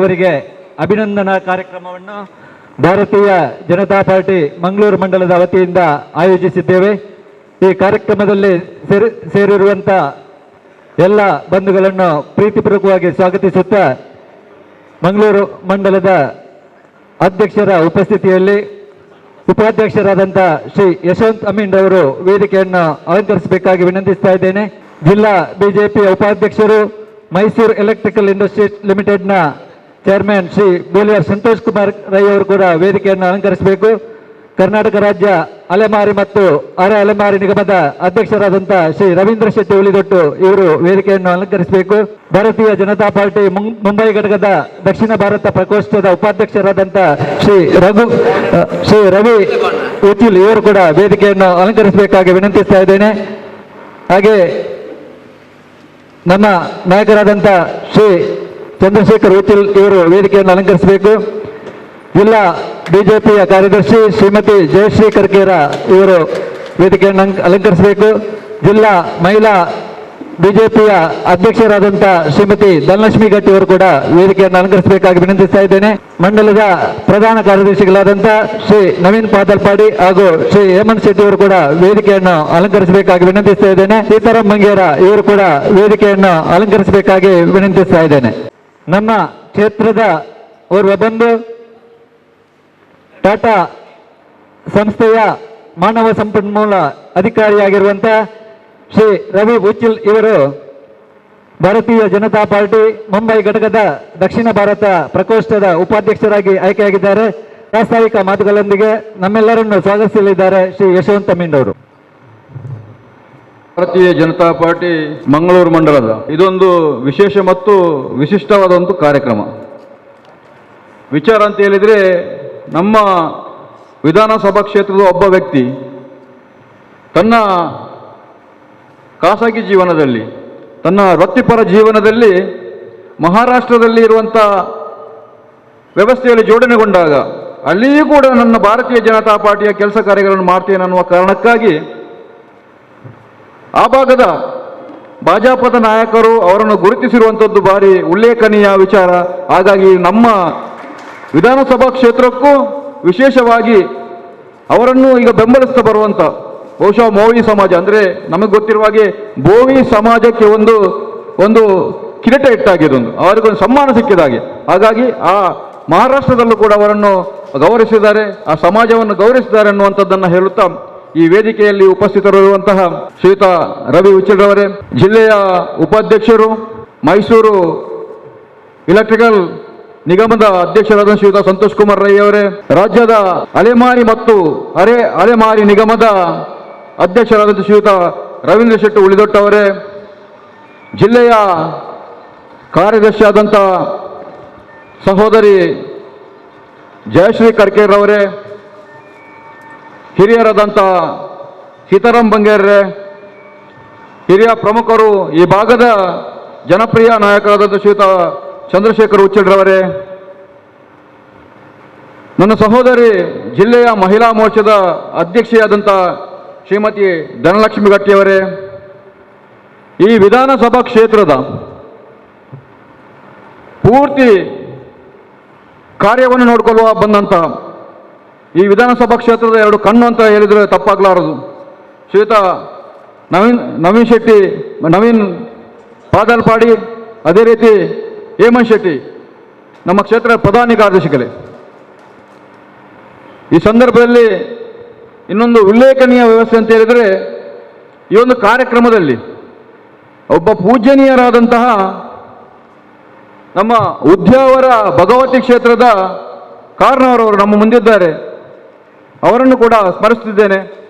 ಅವರಿಗೆ ಅಭಿನಂದನಾ ಕಾರ್ಯಕ್ರಮವನ್ನು ಭಾರತೀಯ ಜನತಾ ಪಾರ್ಟಿ ಮಂಗಳೂರು ಮಂಡಲದ ವತಿಯಿಂದ ಆಯೋಜಿಸಿದ್ದೇವೆ. ಈ ಕಾರ್ಯಕ್ರಮದಲ್ಲಿ ಸೇರಿರುವಂಥ ಎಲ್ಲ ಬಂಧುಗಳನ್ನು ಪ್ರೀತಿಪೂರ್ವಕವಾಗಿ ಸ್ವಾಗತಿಸುತ್ತಾ ಮಂಗಳೂರು ಮಂಡಲದ ಅಧ್ಯಕ್ಷರ ಉಪಸ್ಥಿತಿಯಲ್ಲಿ ಉಪಾಧ್ಯಕ್ಷರಾದಂಥ ಶ್ರೀ ಯಶವಂತ್ ಅಮೀನ್ ಅವರು ವೇದಿಕೆಯನ್ನು ಅಲಂಕರಿಸಬೇಕಾಗಿ ವಿನಂತಿಸ್ತಾ ಇದ್ದೇನೆ. ಜಿಲ್ಲಾ ಬಿಜೆಪಿಯ ಉಪಾಧ್ಯಕ್ಷರು, ಮೈಸೂರು ಎಲೆಕ್ಟ್ರಿಕಲ್ ಇಂಡಸ್ಟ್ರೀಸ್ ಲಿಮಿಟೆಡ್ನ ಚೇರ್ಮನ್ ಶ್ರೀ ಬೋಲಿಯಾರ್ ಸಂತೋಷ್ ಕುಮಾರ್ ರೈ ಅವರು ಕೂಡ ವೇದಿಕೆಯನ್ನು ಅಲಂಕರಿಸಬೇಕು. ಕರ್ನಾಟಕ ರಾಜ್ಯ ಅಲೆಮಾರಿ ಮತ್ತು ಅರೆ ಅಲೆಮಾರಿ ನಿಗಮದ ಅಧ್ಯಕ್ಷರಾದಂಥ ಶ್ರೀ ರವೀಂದ್ರ ಶೆಟ್ಟಿ ಉಳಿದೊಟ್ಟು ಇವರು ವೇದಿಕೆಯನ್ನು ಅಲಂಕರಿಸಬೇಕು. ಭಾರತೀಯ ಜನತಾ ಪಾರ್ಟಿ ಮುಂಬೈ ಘಟಕದ ದಕ್ಷಿಣ ಭಾರತ ಪ್ರಕೋಷ್ಠದ ಉಪಾಧ್ಯಕ್ಷರಾದಂಥ ಶ್ರೀ ರವಿ ಉಚಿಲ್ ಇವರು ಕೂಡ ವೇದಿಕೆಯನ್ನು ಅಲಂಕರಿಸಬೇಕಾಗಿ ವಿನಂತಿಸ್ತಾ ಇದ್ದೇನೆ. ಹಾಗೆ ನಮ್ಮ ನಾಯಕರಾದಂಥ ಶ್ರೀ ಚಂದ್ರಶೇಖರ್ ಉಚಿಲ್ ಇವರು ವೇದಿಕೆಯನ್ನು ಅಲಂಕರಿಸಬೇಕು. ಜಿಲ್ಲಾ ಬಿಜೆಪಿಯ ಕಾರ್ಯದರ್ಶಿ ಶ್ರೀಮತಿ ಜಯಶ್ರೀ ಕರ್ಕೇರ ಇವರು ವೇದಿಕೆಯನ್ನು ಅಲಂಕರಿಸಬೇಕು. ಜಿಲ್ಲಾ ಮಹಿಳಾ ಬಿಜೆಪಿಯ ಅಧ್ಯಕ್ಷರಾದಂಥ ಶ್ರೀಮತಿ ಧನಲಕ್ಷ್ಮಿ ಗಟ್ಟಿ ಅವರು ಕೂಡ ವೇದಿಕೆಯನ್ನು ಅಲಂಕರಿಸಬೇಕಾಗಿ ವಿನಂತಿಸ್ತಾ ಇದ್ದೇನೆ. ಮಂಡಲದ ಪ್ರಧಾನ ಕಾರ್ಯದರ್ಶಿಗಳಾದಂಥ ಶ್ರೀ ನವೀನ್ ಪಾದಲ್ಪಾಡಿ ಹಾಗೂ ಶ್ರೀ ಹೇಮಂತ್ ಶೆಟ್ಟಿ ಅವರು ಕೂಡ ವೇದಿಕೆಯನ್ನು ಅಲಂಕರಿಸಬೇಕಾಗಿ ವಿನಂತಿಸ್ತಾ ಇದ್ದೇನೆ. ಸೀತಾರಾಮ್ ಮಂಗೇರ ಇವರು ಕೂಡ ವೇದಿಕೆಯನ್ನು ಅಲಂಕರಿಸಬೇಕಾಗಿ ವಿನಂತಿಸ್ತಾ ಇದ್ದೇನೆ. ನಮ್ಮ ಕ್ಷೇತ್ರದ ಓರ್ವ ಬಂಧು ಟಾಟಾ ಸಂಸ್ಥೆಯ ಮಾನವ ಸಂಪನ್ಮೂಲ ಅಧಿಕಾರಿಯಾಗಿರುವಂಥ ಶ್ರೀ ರವಿ ಉಚಿಲ್ ಇವರು ಭಾರತೀಯ ಜನತಾ ಪಾರ್ಟಿ ಮುಂಬೈ ಘಟಕದ ದಕ್ಷಿಣ ಭಾರತ ಪ್ರಕೋಷ್ಠದ ಉಪಾಧ್ಯಕ್ಷರಾಗಿ ಆಯ್ಕೆಯಾಗಿದ್ದಾರೆ. ಪ್ರಾಸ್ತಾವಿಕ ಮಾತುಗಳೊಂದಿಗೆ ನಮ್ಮೆಲ್ಲರನ್ನು ಸ್ವಾಗತಿಸಲಿದ್ದಾರೆ ಶ್ರೀ ಯಶವಂತ್ ಅಮೀನ್ ಅವರು. ಭಾರತೀಯ ಜನತಾ ಪಾರ್ಟಿ ಮಂಗಳೂರು ಮಂಡಲದ ಇದೊಂದು ವಿಶೇಷ ಮತ್ತು ವಿಶಿಷ್ಟವಾದ ಒಂದು ಕಾರ್ಯಕ್ರಮ. ವಿಚಾರ ಅಂತ ಹೇಳಿದರೆ, ನಮ್ಮ ವಿಧಾನಸಭಾ ಕ್ಷೇತ್ರದ ಒಬ್ಬ ವ್ಯಕ್ತಿ ತನ್ನ ಖಾಸಗಿ ಜೀವನದಲ್ಲಿ, ತನ್ನ ವೃತ್ತಿಪರ ಜೀವನದಲ್ಲಿ ಮಹಾರಾಷ್ಟ್ರದಲ್ಲಿ ಇರುವಂಥ ವ್ಯವಸ್ಥೆಯಲ್ಲಿ ಜೋಡಣೆಗೊಂಡಾಗ ಅಲ್ಲಿಯೂ ಕೂಡ ನನ್ನ ಭಾರತೀಯ ಜನತಾ ಪಾರ್ಟಿಯ ಕೆಲಸ ಕಾರ್ಯಗಳನ್ನು ಮಾಡ್ತೇನೆ ಅನ್ನುವ ಕಾರಣಕ್ಕಾಗಿ ಆ ಭಾಗದ ಭಾಜಪದ ನಾಯಕರು ಅವರನ್ನು ಗುರುತಿಸಿರುವಂಥದ್ದು ಭಾರಿ ಉಲ್ಲೇಖನೀಯ ವಿಚಾರ. ಹಾಗಾಗಿ ನಮ್ಮ ವಿಧಾನಸಭಾ ಕ್ಷೇತ್ರಕ್ಕೂ ವಿಶೇಷವಾಗಿ ಅವರನ್ನು ಈಗ ಬೆಂಬಲಿಸ್ತಾ ಬರುವಂಥ ಬಹುಶಃ ಮೋವಿ ಸಮಾಜ ಅಂದರೆ ನಮಗೆ ಗೊತ್ತಿರುವ ಹಾಗೆ ಬೋವಿ ಸಮಾಜಕ್ಕೆ ಒಂದು ಕಿರೀಟ ಇಟ್ಟಾಗಿದೊಂದು ಅವರಿಗೊಂದು ಸನ್ಮಾನ ಸಿಕ್ಕಿದ ಹಾಗೆ. ಹಾಗಾಗಿ ಆ ಮಹಾರಾಷ್ಟ್ರದಲ್ಲೂ ಕೂಡ ಅವರನ್ನು ಗೌರವಿಸಿದ್ದಾರೆ, ಆ ಸಮಾಜವನ್ನು ಗೌರವಿಸಿದ್ದಾರೆ ಅನ್ನುವಂಥದ್ದನ್ನು ಹೇಳುತ್ತಾ ಈ ವೇದಿಕೆಯಲ್ಲಿ ಉಪಸ್ಥಿತರಿರುವಂತಹ ಶ್ರೀಯುತ ರವಿ ಉಚಿಲ್ ಅವರೇ, ಜಿಲ್ಲೆಯ ಉಪಾಧ್ಯಕ್ಷರು, ಮೈಸೂರು ಎಲೆಕ್ಟ್ರಿಕಲ್ ನಿಗಮದ ಅಧ್ಯಕ್ಷರಾದ ಶ್ರೀಯುತ ಸಂತೋಷ್ ಕುಮಾರ್ ರೈ ಅವರೇ, ರಾಜ್ಯದ ಅಲೆಮಾರಿ ಮತ್ತು ಅರೆ ಅಲೆಮಾರಿ ನಿಗಮದ ಅಧ್ಯಕ್ಷರಾದಂಥ ಶ್ರೀಯುತ ರವೀಂದ್ರ ಶೆಟ್ಟಿ ಉಳಿದೊಟ್ಟು ಅವರೇ, ಜಿಲ್ಲೆಯ ಕಾರ್ಯದರ್ಶಿಯಾದಂಥ ಸಹೋದರಿ ಜಯಶ್ರೀ ಕರ್ಕೇರ್ ಅವರೇ, ಹಿರಿಯರಾದಂಥ ಸೀತಾರಾಮ್ ಬಂಗೇರ್ರೆ, ಹಿರಿಯ ಪ್ರಮುಖರು, ಈ ಭಾಗದ ಜನಪ್ರಿಯ ನಾಯಕರಾದಂಥ ಶ್ರೀಯುತ ಚಂದ್ರಶೇಖರ್ ಉಚ್ಚಿಲ್ರವರೇ, ನನ್ನ ಸಹೋದರಿ ಜಿಲ್ಲೆಯ ಮಹಿಳಾ ಮೋರ್ಚಾದ ಅಧ್ಯಕ್ಷೆಯಾದಂಥ ಶ್ರೀಮತಿ ಧನಲಕ್ಷ್ಮಿ ಗಟ್ಟಿಯವರೇ, ಈ ವಿಧಾನಸಭಾ ಕ್ಷೇತ್ರದ ಪೂರ್ತಿ ಕಾರ್ಯವನ್ನು ನೋಡಿಕೊಳ್ಳುವ ಬಂದಂಥ ಈ ವಿಧಾನಸಭಾ ಕ್ಷೇತ್ರದ ಎರಡು ಕಣ್ಣು ಅಂತ ಹೇಳಿದರೆ ತಪ್ಪಾಗಲಾರದು. ಶ್ರೀಯುತ ನವೀನ್ ಪಾದಲ್ಪಾಡಿ, ಅದೇ ರೀತಿ ಹೇಮಂತ್ ಶೆಟ್ಟಿ ನಮ್ಮ ಕ್ಷೇತ್ರದ ಪ್ರಧಾನಿ ಕಾರ್ಯದರ್ಶಿಗಳೇ. ಈ ಸಂದರ್ಭದಲ್ಲಿ ಇನ್ನೊಂದು ಉಲ್ಲೇಖನೀಯ ವ್ಯವಸ್ಥೆ ಅಂತ ಹೇಳಿದರೆ, ಈ ಒಂದು ಕಾರ್ಯಕ್ರಮದಲ್ಲಿ ಒಬ್ಬ ಪೂಜನೀಯರಾದಂತಹ ನಮ್ಮ ಉದ್ಯಾವರ ಭಗವತಿ ಕ್ಷೇತ್ರದ ಕಾರಣವರವರು ನಮ್ಮ ಮುಂದಿದ್ದಾರೆ, ಅವರನ್ನು ಕೂಡ ಸ್ಮರಿಸುತ್ತಿದ್ದೇನೆ.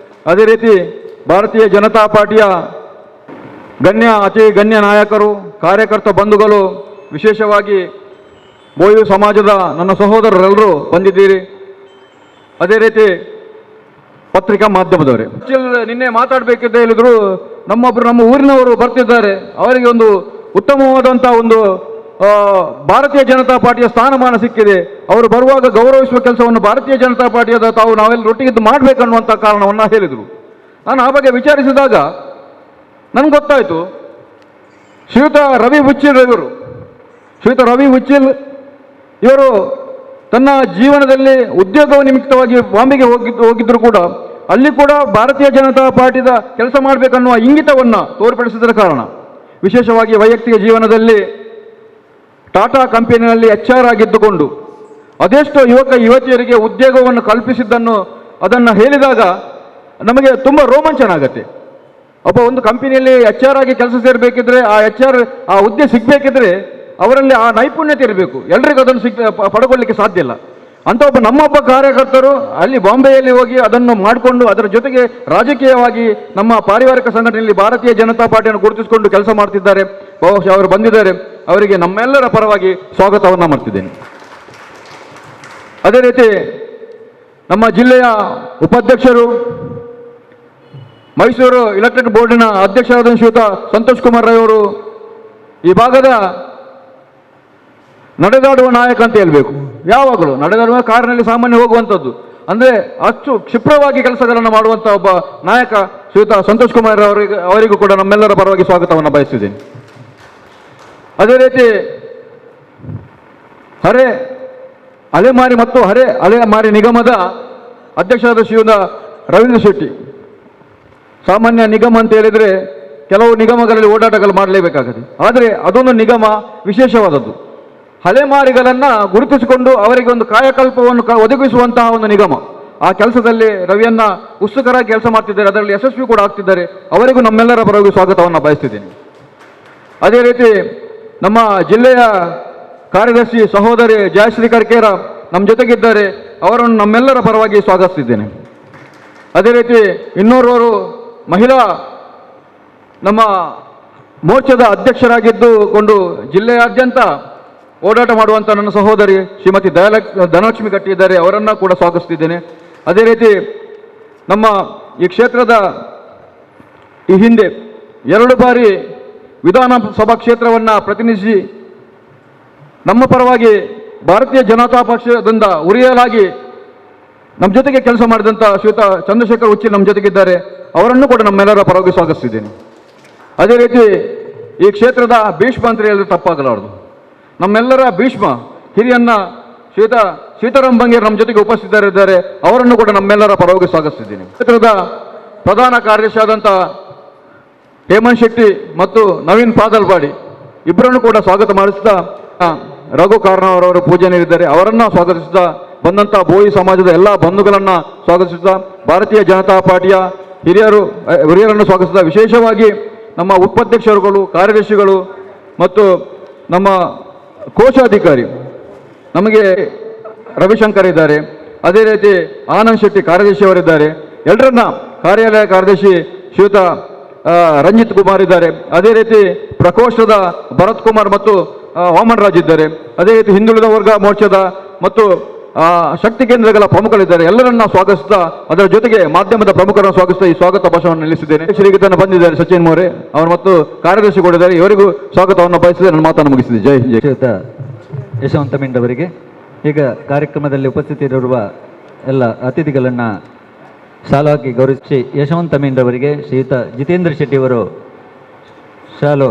ಅದೇ ರೀತಿ ಭಾರತೀಯ ಜನತಾ ಪಾರ್ಟಿಯ ಅತಿ ಗಣ್ಯ ನಾಯಕರು, ಕಾರ್ಯಕರ್ತ ಬಂಧುಗಳು, ವಿಶೇಷವಾಗಿ ಬೋಯಿ ಸಮಾಜದ ನನ್ನ ಸಹೋದರರೆಲ್ಲರೂ ಬಂದಿದ್ದೀರಿ. ಅದೇ ರೀತಿ ಪತ್ರಿಕಾ ಮಾಧ್ಯಮದವರೇ, ನಿನ್ನೆ ಮಾತಾಡಬೇಕಿದ್ದ ಹೇಳಿದ್ರು, ನಮ್ಮ ಊರಿನವರು ಬರ್ತಿದ್ದಾರೆ, ಅವರಿಗೆ ಒಂದು ಉತ್ತಮವಾದಂಥ ಒಂದು ಭಾರತೀಯ ಜನತಾ ಪಾರ್ಟಿಯ ಸ್ಥಾನಮಾನ ಸಿಕ್ಕಿದೆ, ಅವರು ಬರುವಾಗ ಗೌರವಿಸುವ ಕೆಲಸವನ್ನು ಭಾರತೀಯ ಜನತಾ ಪಾರ್ಟಿಯಾದ ನಾವೆಲ್ಲ ಒಟ್ಟಿಗಿದ್ದು ಮಾಡಬೇಕನ್ನುವಂಥ ಕಾರಣವನ್ನು ಹೇಳಿದರು. ನಾನು ಆ ಬಗ್ಗೆ ವಿಚಾರಿಸಿದಾಗ ನನಗೆ ಗೊತ್ತಾಯಿತು, ಶ್ರೀಯುತ ರವಿ ಉಚಿಲ್ ಇವರು ತನ್ನ ಜೀವನದಲ್ಲಿ ಉದ್ಯೋಗ ನಿಮಿತ್ತವಾಗಿ ಬಾಂಬೆಗೆ ಹೋಗಿದ್ದರೂ ಕೂಡ ಅಲ್ಲಿ ಕೂಡ ಭಾರತೀಯ ಜನತಾ ಪಾರ್ಟಿದ ಕೆಲಸ ಮಾಡಬೇಕನ್ನುವ ಇಂಗಿತವನ್ನು ತೋರ್ಪಡಿಸಿದ ಕಾರಣ ವಿಶೇಷವಾಗಿ ವೈಯಕ್ತಿಕ ಜೀವನದಲ್ಲಿ ಟಾಟಾ ಕಂಪನಿಯಲ್ಲಿ HR ಆಗಿದ್ದುಕೊಂಡು ಅದೆಷ್ಟೋ ಯುವತಿಯರಿಗೆ ಉದ್ಯೋಗವನ್ನು ಕಲ್ಪಿಸಿದ್ದನ್ನು ಅದನ್ನು ಹೇಳಿದಾಗ ನಮಗೆ ತುಂಬ ರೋಮಾಂಚನ ಆಗುತ್ತೆ. ಒಂದು ಕಂಪನಿಯಲ್ಲಿ HR ಆಗಿ ಕೆಲಸ ಸೇರಬೇಕಿದ್ರೆ ಆ ಹುದ್ದೆ ಸಿಗಬೇಕಿದ್ರೆ ಅವರಲ್ಲಿ ಆ ನೈಪುಣ್ಯತೆ ಇರಬೇಕು. ಎಲ್ರಿಗೂ ಅದನ್ನು ಪಡ್ಕೊಳ್ಳಿಕ್ಕೆ ಸಾಧ್ಯ ಇಲ್ಲ. ಅಂತ ನಮ್ಮೊಬ್ಬ ಕಾರ್ಯಕರ್ತರು ಅಲ್ಲಿ ಬಾಂಬೆಯಲ್ಲಿ ಹೋಗಿ ಅದನ್ನು ಮಾಡಿಕೊಂಡು ಅದರ ಜೊತೆಗೆ ರಾಜಕೀಯವಾಗಿ ನಮ್ಮ ಪಾರಿವಾರಿಕ ಸಂಘಟನೆಯಲ್ಲಿ ಭಾರತೀಯ ಜನತಾ ಪಾರ್ಟಿಯನ್ನು ಗುರುತಿಸಿಕೊಂಡು ಕೆಲಸ ಮಾಡ್ತಿದ್ದಾರೆ. ಬಹುಶಃ ಅವರು ಬಂದಿದ್ದಾರೆ. ಅವರಿಗೆ ನಮ್ಮೆಲ್ಲರ ಪರವಾಗಿ ಸ್ವಾಗತವನ್ನು ಮಾಡ್ತಿದ್ದೇನೆ. ಅದೇ ರೀತಿ ನಮ್ಮ ಜಿಲ್ಲೆಯ ಉಪಾಧ್ಯಕ್ಷರು, ಮೈಸೂರು ಇಲೆಕ್ಟ್ರಿಕ್ ಬೋರ್ಡಿನ ಅಧ್ಯಕ್ಷರಾದ ಶ್ರೀಯುತ ಸಂತೋಷ್ ಕುಮಾರ್ ರೈ ಅವರು ಈ ಭಾಗದ ನಡೆದಾಡುವ ನಾಯಕ ಅಂತ ಹೇಳ್ಬೇಕು. ಯಾವಾಗಲೂ ನಡೆದಾಡುವ ಕಾರಿನಲ್ಲಿ ಸಾಮಾನ್ಯ ಹೋಗುವಂಥದ್ದು, ಅಂದರೆ ಅಷ್ಟು ಕ್ಷಿಪ್ರವಾಗಿ ಕೆಲಸಗಳನ್ನು ಮಾಡುವಂಥ ಒಬ್ಬ ನಾಯಕ ಶ್ರೀಯುತ ಸಂತೋಷ್ ಕುಮಾರ್ ಅವರಿಗೂ ಕೂಡ ನಮ್ಮೆಲ್ಲರ ಪರವಾಗಿ ಸ್ವಾಗತವನ್ನು ಬಯಸಿದ್ದೇನೆ. ಅದೇ ರೀತಿ ಅಲೆಮಾರಿ ಮತ್ತು ಅಲೆಮಾರಿ ನಿಗಮದ ಅಧ್ಯಕ್ಷರಾದ ಶ್ರೀಯುತ ರವೀಂದ್ರ ಶೆಟ್ಟಿ. ಸಾಮಾನ್ಯ ನಿಗಮ ಅಂತ ಹೇಳಿದರೆ ಕೆಲವು ನಿಗಮಗಳಲ್ಲಿ ಓಡಾಟಗಳು ಮಾಡಲೇಬೇಕಾಗುತ್ತೆ. ಆದರೆ ಅದೊಂದು ನಿಗಮ ವಿಶೇಷವಾದದ್ದು. ಅಲೆಮಾರಿಗಳನ್ನು ಗುರುತಿಸಿಕೊಂಡು ಅವರಿಗೆ ಒಂದು ಕಾಯಕಲ್ಪವನ್ನು ಒದಗಿಸುವಂತಹ ಒಂದು ನಿಗಮ. ಆ ಕೆಲಸದಲ್ಲಿ ರವಿಯನ್ನ ಉತ್ಸುಕರಾಗಿ ಕೆಲಸ ಮಾಡ್ತಿದ್ದಾರೆ, ಅದರಲ್ಲಿ ಯಶಸ್ವಿ ಕೂಡ ಆಗ್ತಿದ್ದಾರೆ. ಅವರಿಗೂ ನಮ್ಮೆಲ್ಲರ ಪರವಾಗಿ ಸ್ವಾಗತವನ್ನು ಬಯಸ್ತಿದ್ದೀನಿ. ಅದೇ ರೀತಿ ನಮ್ಮ ಜಿಲ್ಲೆಯ ಕಾರ್ಯದರ್ಶಿ ಸಹೋದರಿ ಜಯಶ್ರೀ ಕರ್ಕೇರ ನಮ್ಮ ಜೊತೆಗಿದ್ದಾರೆ. ಅವರನ್ನು ನಮ್ಮೆಲ್ಲರ ಪರವಾಗಿ ಸ್ವಾಗತಿಸಿದ್ದೇನೆ. ಅದೇ ರೀತಿ ಇನ್ನೋರ್ವರು ಮಹಿಳಾ ನಮ್ಮ ಮೋರ್ಚಾದ ಅಧ್ಯಕ್ಷರಾಗಿದ್ದುಕೊಂಡು ಜಿಲ್ಲೆಯಾದ್ಯಂತ ಓಡಾಟ ಮಾಡುವಂಥ ನನ್ನ ಸಹೋದರಿ ಶ್ರೀಮತಿ ಧನಲಕ್ಷ್ಮಿ ಗಟ್ಟಿ ಇದ್ದಾರೆ. ಅವರನ್ನು ಕೂಡ ಸ್ವಾಗತಿಸ್ತಿದ್ದೇನೆ. ಅದೇ ರೀತಿ ನಮ್ಮ ಈ ಕ್ಷೇತ್ರದ ಈ ಹಿಂದೆ 2 ಬಾರಿ ವಿಧಾನಸಭಾ ಕ್ಷೇತ್ರವನ್ನು ಪ್ರತಿನಿಧಿಸಿ ನಮ್ಮ ಪರವಾಗಿ ಭಾರತೀಯ ಜನತಾ ಪಕ್ಷದಿಂದ ಉರಿಯಲಾಗಿ ನಮ್ಮ ಜೊತೆಗೆ ಕೆಲಸ ಮಾಡಿದಂಥ ಶ್ರೀಯುತ ಚಂದ್ರಶೇಖರ್ ಉಚ್ಚಿಲ್ ನಮ್ಮ ಜೊತೆಗಿದ್ದಾರೆ. ಅವರನ್ನು ಕೂಡ ನಮ್ಮೆಲ್ಲರ ಪರವಾಗಿ ಸ್ವಾಗತಿಸಿದ್ದೇನೆ. ಅದೇ ರೀತಿ ಈ ಕ್ಷೇತ್ರದ ಭೀಷ್ಮ ಅಂತ ಹೇಳಿದ್ರೆ ತಪ್ಪಾಗಲಾರದು. ನಮ್ಮೆಲ್ಲರ ಭೀಷ್ಮ ಹಿರಿಯನ್ನ ಶ್ರೀಯುತ ಸೀತಾರಾಮ್ ಬಂಗೇರ್ ನಮ್ಮ ಜೊತೆಗೆ ಉಪಸ್ಥಿತರಿದ್ದಾರೆ. ಅವರನ್ನು ಕೂಡ ನಮ್ಮೆಲ್ಲರ ಪರವಾಗಿ ಸ್ವಾಗತಿಸಿದ್ದೀನಿ. ಕ್ಷೇತ್ರದ ಪ್ರಧಾನ ಕಾರ್ಯದರ್ಶಿಯಾದಂಥ ಹೇಮಂತ್ ಶೆಟ್ಟಿ ಮತ್ತು ನವೀನ್ ಪಾದಲ್ವಾಡಿ ಇಬ್ಬರನ್ನು ಕೂಡ ಸ್ವಾಗತ ಮಾಡಿಸ್ತಾ ರಘು ಕಾರ್ನವರವರು ಪೂಜೆಯಲ್ಲಿದ್ದಾರೆ. ಅವರನ್ನು ಸ್ವಾಗತಿಸ್ತಾ ಬಂದಂಥ ಬೋಯಿ ಸಮಾಜದ ಎಲ್ಲ ಬಂಧುಗಳನ್ನು ಸ್ವಾಗತಿಸ್ತಾ ಭಾರತೀಯ ಜನತಾ ಪಾರ್ಟಿಯ ಹಿರಿಯರನ್ನು ಸ್ವಾಗತಿಸಿದ ವಿಶೇಷವಾಗಿ ನಮ್ಮ ಉಪಾಧ್ಯಕ್ಷರುಗಳು, ಕಾರ್ಯದರ್ಶಿಗಳು ಮತ್ತು ನಮ್ಮ ಕೋಶಾಧಿಕಾರಿ ನಮಗೆ ರವಿಶಂಕರ್ ಇದ್ದಾರೆ. ಅದೇ ರೀತಿ ಆನಂದ್ ಶೆಟ್ಟಿ ಕಾರ್ಯದರ್ಶಿಯವರಿದ್ದಾರೆ. ಎಲ್ಲರನ್ನ ಕಾರ್ಯಾಲಯ ಕಾರ್ಯದರ್ಶಿ ಶ್ರೀಯುತ ರಂಜಿತ್ ಕುಮಾರ್ ಇದ್ದಾರೆ. ಅದೇ ರೀತಿ ಪ್ರಕೋಷ್ಠದ ಭರತ್ ಕುಮಾರ್ ಮತ್ತು ವಾಮನ್ ರಾಜ್ ಇದ್ದಾರೆ. ಅದೇ ರೀತಿ ಹಿಂದುಳಿದ ವರ್ಗ ಮೋರ್ಚಾದ ಮತ್ತು ಶಕ್ತಿ ಕೇಂದ್ರಗಳ ಪ್ರಮುಖರಿದ್ದಾರೆ. ಎಲ್ಲರನ್ನ ಸ್ವಾಗತಿಸ್ತಾ ಅದರ ಜೊತೆಗೆ ಮಾಧ್ಯಮದ ಪ್ರಮುಖರನ್ನು ಸ್ವಾಗತಿಸ್ತಾ ಈ ಸ್ವಾಗತ ಭಾಷಣವನ್ನು ನಿಲ್ಲಿಸಿದ್ದೇನೆ. ಶ್ರೀಗೀತನ ಬಂದಿದ್ದಾರೆ ಸಚಿನ್ ಮೋರೆ ಅವರು ಮತ್ತು ಕಾರ್ಯದರ್ಶಿ ಕೊಡಿದ್ದಾರೆ. ಇವರಿಗೂ ಸ್ವಾಗತವನ್ನು ಬಯಸಿದೆ. ನನ್ನ ಮಾತನ್ನು ಮುಗಿಸಿದೆ. ಜೈ ಶ್ರೀಯುತ ಯಶವಂತ ಮಿಂಡವರಿಗೆ ಈಗ ಕಾರ್ಯಕ್ರಮದಲ್ಲಿ ಉಪಸ್ಥಿತರಿರುವ ಎಲ್ಲ ಅತಿಥಿಗಳನ್ನು ಶಾಲಾಗಿ ಗೌರವಿಸಿ ಯಶವಂತ ಮಿಂಡವರಿಗೆ ಶ್ರೀಯುತ ಜಿತೇಂದ್ರ ಶೆಟ್ಟಿಯವರು ಶಾಲು.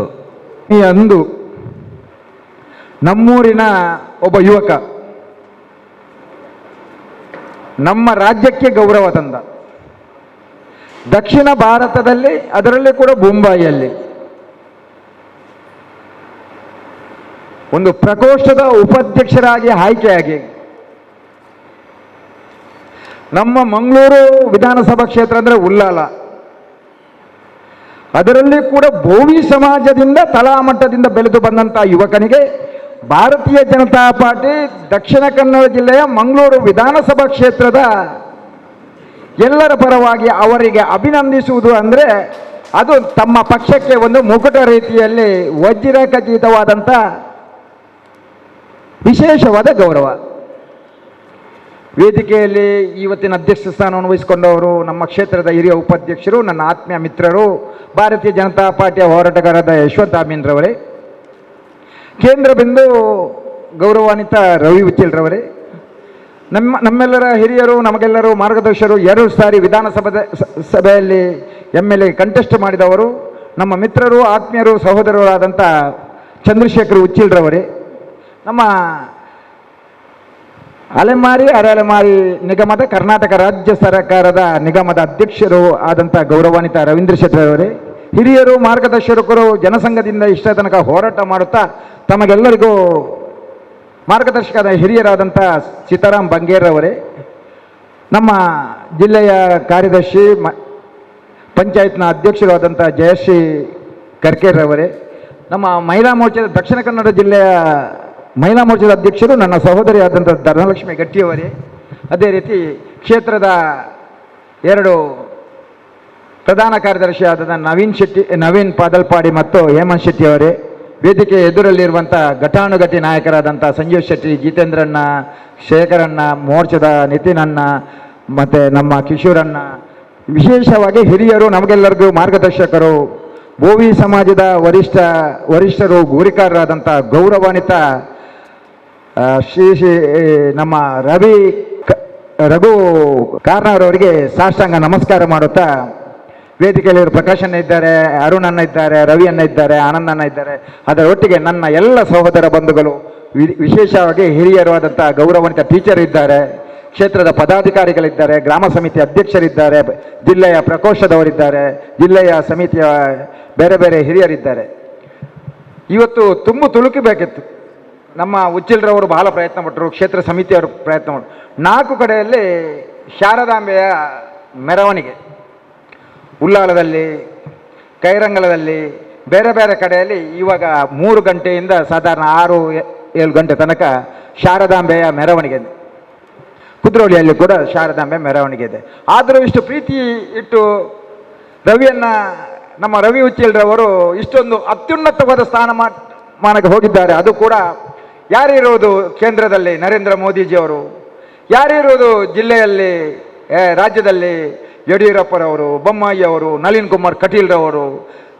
ಈ ಅಂದು ನಮ್ಮೂರಿನ ಒಬ್ಬ ಯುವಕ ನಮ್ಮ ರಾಜ್ಯಕ್ಕೆ ಗೌರವ ತಂದ. ದಕ್ಷಿಣ ಭಾರತದಲ್ಲಿ, ಅದರಲ್ಲಿ ಕೂಡ ಮುಂಬೈಯಲ್ಲಿ ಒಂದು ಪ್ರಕೋಷ್ಠದ ಉಪಾಧ್ಯಕ್ಷರಾಗಿ ಆಯ್ಕೆಯಾಗಿ ನಮ್ಮ ಮಂಗಳೂರು ವಿಧಾನಸಭಾ ಕ್ಷೇತ್ರ ಅಂದರೆ ಉಲ್ಲಾಲ, ಅದರಲ್ಲಿ ಕೂಡ ಬೋವಿ ಸಮಾಜದಿಂದ ತಳಮಟ್ಟದಿಂದ ಬೆಳೆದು ಬಂದಂಥ ಯುವಕನಿಗೆ ಭಾರತೀಯ ಜನತಾ ಪಾರ್ಟಿ ದಕ್ಷಿಣ ಕನ್ನಡ ಜಿಲ್ಲೆಯ ಮಂಗಳೂರು ವಿಧಾನಸಭಾ ಕ್ಷೇತ್ರದ ಎಲ್ಲರ ಪರವಾಗಿ ಅವರಿಗೆ ಅಭಿನಂದಿಸುವುದು ಅಂದರೆ ಅದು ತಮ್ಮ ಪಕ್ಷಕ್ಕೆ ಒಂದು ಮುಕುಟ ರೀತಿಯಲ್ಲಿ ವಜ್ರ ಖಚಿತವಾದಂಥ ವಿಶೇಷವಾದ ಗೌರವ. ವೇದಿಕೆಯಲ್ಲಿ ಇವತ್ತಿನ ಅಧ್ಯಕ್ಷ ಸ್ಥಾನವನ್ನು ವಹಿಸಿಕೊಂಡವರು ನಮ್ಮ ಕ್ಷೇತ್ರದ ಹಿರಿಯ ಉಪಾಧ್ಯಕ್ಷರು, ನನ್ನ ಆತ್ಮೀಯ ಮಿತ್ರರು, ಭಾರತೀಯ ಜನತಾ ಪಾರ್ಟಿಯ ಹೋರಾಟಗಾರರಾದ ಯಶವಂತ ಮೀನ್ರವರೇ, ಕೇಂದ್ರ ಬಿಂದು ಗೌರವಾನ್ವಿತ ರವಿ ಉಚ್ಚಿಲ್ರವರೇ, ನಮ್ಮೆಲ್ಲರ ಹಿರಿಯರು, ನಮಗೆಲ್ಲರೂ ಮಾರ್ಗದರ್ಶಕರು, 2 ಸಾರಿ ಸಭೆಯಲ್ಲಿ MLA ಕಂಟೆಸ್ಟ್ ಮಾಡಿದವರು, ನಮ್ಮ ಮಿತ್ರರು, ಆತ್ಮೀಯರು, ಸಹೋದರರಾದಂಥ ಚಂದ್ರಶೇಖರ್ ಉಚ್ಚಿಲ್ರವರೇ, ನಮ್ಮ ಅಲೆಮಾರಿ ಅರೆಅಲೆಮಾರಿ ನಿಗಮದ ಕರ್ನಾಟಕ ರಾಜ್ಯ ಸರ್ಕಾರದ ನಿಗಮದ ಅಧ್ಯಕ್ಷರು ಆದಂಥ ಗೌರವಾನ್ವಿತ ರವೀಂದ್ರ ಶೆಟ್ಟರ್ ಅವರೇ, ಹಿರಿಯರು, ಮಾರ್ಗದರ್ಶಕರು, ಜನಸಂಘದಿಂದ ಇಷ್ಟ ತನಕ ಹೋರಾಟ ಮಾಡುತ್ತಾ ತಮಗೆಲ್ಲರಿಗೂ ಮಾರ್ಗದರ್ಶಕದ ಹಿರಿಯರಾದಂಥ ಸೀತಾರಾಮ್ ಬಂಗೇರ್ ಅವರೇ, ನಮ್ಮ ಜಿಲ್ಲೆಯ ಕಾರ್ಯದರ್ಶಿ ಪಂಚಾಯತ್ನ ಅಧ್ಯಕ್ಷರು ಆದಂಥ ಜಯಶ್ರೀ ಕರ್ಕೇರ್ ಅವರೇ, ನಮ್ಮ ಮಹಿಳಾ ಮೋರ್ಚಾದ ದಕ್ಷಿಣ ಕನ್ನಡ ಜಿಲ್ಲೆಯ ಮಹಿಳಾ ಮೋರ್ಚಾದ ಅಧ್ಯಕ್ಷರು ನನ್ನ ಸಹೋದರಿ ಆದಂಥ ಧನಲಕ್ಷ್ಮಿ ಗಟ್ಟಿಯವರೇ, ಅದೇ ರೀತಿ ಕ್ಷೇತ್ರದ 2 ಪ್ರಧಾನ ಕಾರ್ಯದರ್ಶಿ ಆದ ನವೀನ್ ಪಾದಲ್ಪಾಡಿ ಮತ್ತು ಹೇಮಂತ್ ಶೆಟ್ಟಿ ಅವರೇ, ವೇದಿಕೆ ಎದುರಲ್ಲಿರುವಂಥ ಘಟಾನುಘಟಿ ನಾಯಕರಾದಂಥ ಸಂಜೀವ್ ಶೆಟ್ಟಿ, ಜಿತೇಂದ್ರಣ್ಣ, ಶೇಖರಣ್ಣ, ಮೋರ್ಚಾದ ನಿತಿನಣ್ಣ ಮತ್ತು ನಮ್ಮ ಕಿಶೋರಣ್ಣ, ವಿಶೇಷವಾಗಿ ಹಿರಿಯರು, ನಮಗೆಲ್ಲರಿಗೂ ಮಾರ್ಗದರ್ಶಕರು, ಬೋವಿ ಸಮಾಜದ ವರಿಷ್ಠರು, ಗೋರಿಕಾರರಾದಂಥ ಗೌರವಾನ್ವಿತ ನಮ್ಮ ರಘು ಕಾರ್ನಾರವರಿಗೆ ಸಾಷ್ಟಾಂಗ ನಮಸ್ಕಾರ ಮಾಡುತ್ತಾ, ವೇದಿಕೆಯಲ್ಲಿ ಪ್ರಕಾಶ್ ಅಣ್ಣ ಇದ್ದಾರೆ, ಅರುಣ್ ಅಣ್ಣ ಇದ್ದಾರೆ, ರವಿ ಅಣ್ಣ ಇದ್ದಾರೆ, ಆನಂದ್ ಅಣ್ಣ ಇದ್ದಾರೆ, ಅದರ ಒಟ್ಟಿಗೆ ನನ್ನ ಎಲ್ಲ ಸಹೋದರ ಬಂಧುಗಳು, ವಿಶೇಷವಾಗಿ ಹಿರಿಯರು ಆದಂಥ ಗೌರವಾನ್ವಿತ ಟೀಚರ್ ಇದ್ದಾರೆ, ಕ್ಷೇತ್ರದ ಪದಾಧಿಕಾರಿಗಳಿದ್ದಾರೆ, ಗ್ರಾಮ ಸಮಿತಿ ಅಧ್ಯಕ್ಷರಿದ್ದಾರೆ, ಜಿಲ್ಲೆಯ ಪ್ರಕೋಷ್ಠದವರಿದ್ದಾರೆ, ಜಿಲ್ಲೆಯ ಸಮಿತಿಯ ಬೇರೆ ಬೇರೆ ಹಿರಿಯರಿದ್ದಾರೆ. ಇವತ್ತು ತುಂಬು ತುಳುಕಬೇಕಿತ್ತು. ನಮ್ಮ ಉಚ್ಚಿಲ್ರವರು ಬಹಳ ಪ್ರಯತ್ನ ಪಟ್ಟರು, ಕ್ಷೇತ್ರ ಸಮಿತಿಯವರು ಪ್ರಯತ್ನ ಪಟ್ಟರು. 4 ಕಡೆಯಲ್ಲಿ ಶಾರದಾಂಬೆಯ ಮೆರವಣಿಗೆ, ಉಳ್ಳಾಲದಲ್ಲಿ, ಕೈರಂಗಲದಲ್ಲಿ, ಬೇರೆ ಬೇರೆ ಕಡೆಯಲ್ಲಿ ಇವಾಗ 3 ಗಂಟೆಯಿಂದ ಸಾಧಾರಣ 6-7 ಗಂಟೆ ತನಕ ಶಾರದಾಂಬೆಯ ಮೆರವಣಿಗೆ. ಕುದ್ರೋಳಿಯಲ್ಲಿ ಕೂಡ ಶಾರದಾಂಬೆ ಮೆರವಣಿಗೆ ಇದೆ. ಆದರೂ ಇಷ್ಟು ಪ್ರೀತಿ ಇಟ್ಟು ನಮ್ಮ ರವಿ ಉಚ್ಚಿಲ್ರವರು ಇಷ್ಟೊಂದು ಅತ್ಯುನ್ನತವಾದ ಸ್ಥಾನಮಾನಕ್ಕೆ ಹೋಗಿದ್ದಾರೆ. ಅದು ಕೂಡ ಯಾರಿರೋದು ಕೇಂದ್ರದಲ್ಲಿ ನರೇಂದ್ರ ಮೋದಿಜಿಯವರು, ಯಾರಿರೋದು ಜಿಲ್ಲೆಯಲ್ಲಿ ರಾಜ್ಯದಲ್ಲಿ ಯಡಿಯೂರಪ್ಪರವರು, ಬೊಮ್ಮಾಯಿ ಅವರು, ನಳಿನ್ ಕುಮಾರ್ ಕಟೀಲ್ರವರು,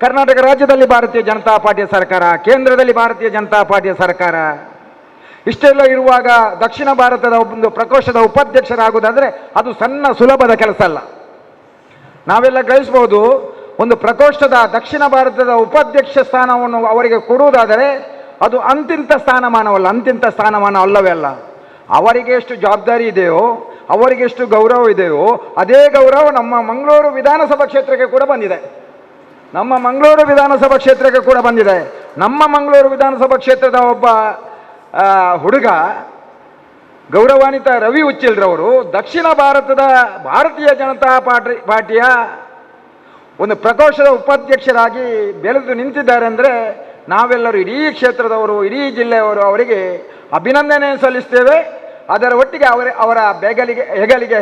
ಕರ್ನಾಟಕ ರಾಜ್ಯದಲ್ಲಿ ಭಾರತೀಯ ಜನತಾ ಪಾರ್ಟಿಯ ಸರ್ಕಾರ, ಕೇಂದ್ರದಲ್ಲಿ ಭಾರತೀಯ ಜನತಾ ಪಾರ್ಟಿಯ ಸರ್ಕಾರ. ಇಷ್ಟೆಲ್ಲ ಇರುವಾಗ ದಕ್ಷಿಣ ಭಾರತದ ಒಂದು ಪ್ರಕೋಷ್ಠದ ಉಪಾಧ್ಯಕ್ಷರಾಗುವುದಾದರೆ ಅದು ಸಣ್ಣ ಸುಲಭದ ಕೆಲಸ ಅಲ್ಲ. ನಾವೆಲ್ಲ ಗ್ರಹಿಸ್ಬೋದು, ಒಂದು ಪ್ರಕೋಷ್ಠದ ದಕ್ಷಿಣ ಭಾರತದ ಉಪಾಧ್ಯಕ್ಷ ಸ್ಥಾನವನ್ನು ಅವರಿಗೆ ಕೊಡುವುದಾದರೆ ಅದು ಅಂತಿಂತ ಸ್ಥಾನಮಾನವಲ್ಲ, ಅಂತಿಂತ ಸ್ಥಾನಮಾನ ಅಲ್ಲವೇ ಅಲ್ಲ. ಅವರಿಗೆ ಎಷ್ಟು ಜವಾಬ್ದಾರಿ ಇದೆಯೋ, ಅವರಿಗೆ ಎಷ್ಟು ಗೌರವ ಇದೆಯೋ, ಅದೇ ಗೌರವ ನಮ್ಮ ಮಂಗಳೂರು ವಿಧಾನಸಭಾ ಕ್ಷೇತ್ರಕ್ಕೆ ಕೂಡ ಬಂದಿದೆ. ನಮ್ಮ ಮಂಗಳೂರು ವಿಧಾನಸಭಾ ಕ್ಷೇತ್ರಕ್ಕೆ ಕೂಡ ಬಂದಿದೆ. ನಮ್ಮ ಮಂಗಳೂರು ವಿಧಾನಸಭಾ ಕ್ಷೇತ್ರದ ಒಬ್ಬ ಹುಡುಗ ಗೌರವಾನ್ವಿತ ರವಿ ಉಚ್ಚಿಲ್ರವರು ದಕ್ಷಿಣ ಭಾರತದ ಭಾರತೀಯ ಜನತಾ ಪಾರ್ಟಿಯ ಒಂದು ಪ್ರಕೋಷ್ಠದ ಉಪಾಧ್ಯಕ್ಷರಾಗಿ ಬೆಳೆದು ನಿಂತಿದ್ದಾರೆ ಅಂದರೆ ನಾವೆಲ್ಲರೂ, ಇಡೀ ಕ್ಷೇತ್ರದವರು, ಇಡೀ ಜಿಲ್ಲೆಯವರು ಅವರಿಗೆ ಅಭಿನಂದನೆ ಸಲ್ಲಿಸ್ತೇವೆ. ಅದರ ಒಟ್ಟಿಗೆ ಅವರ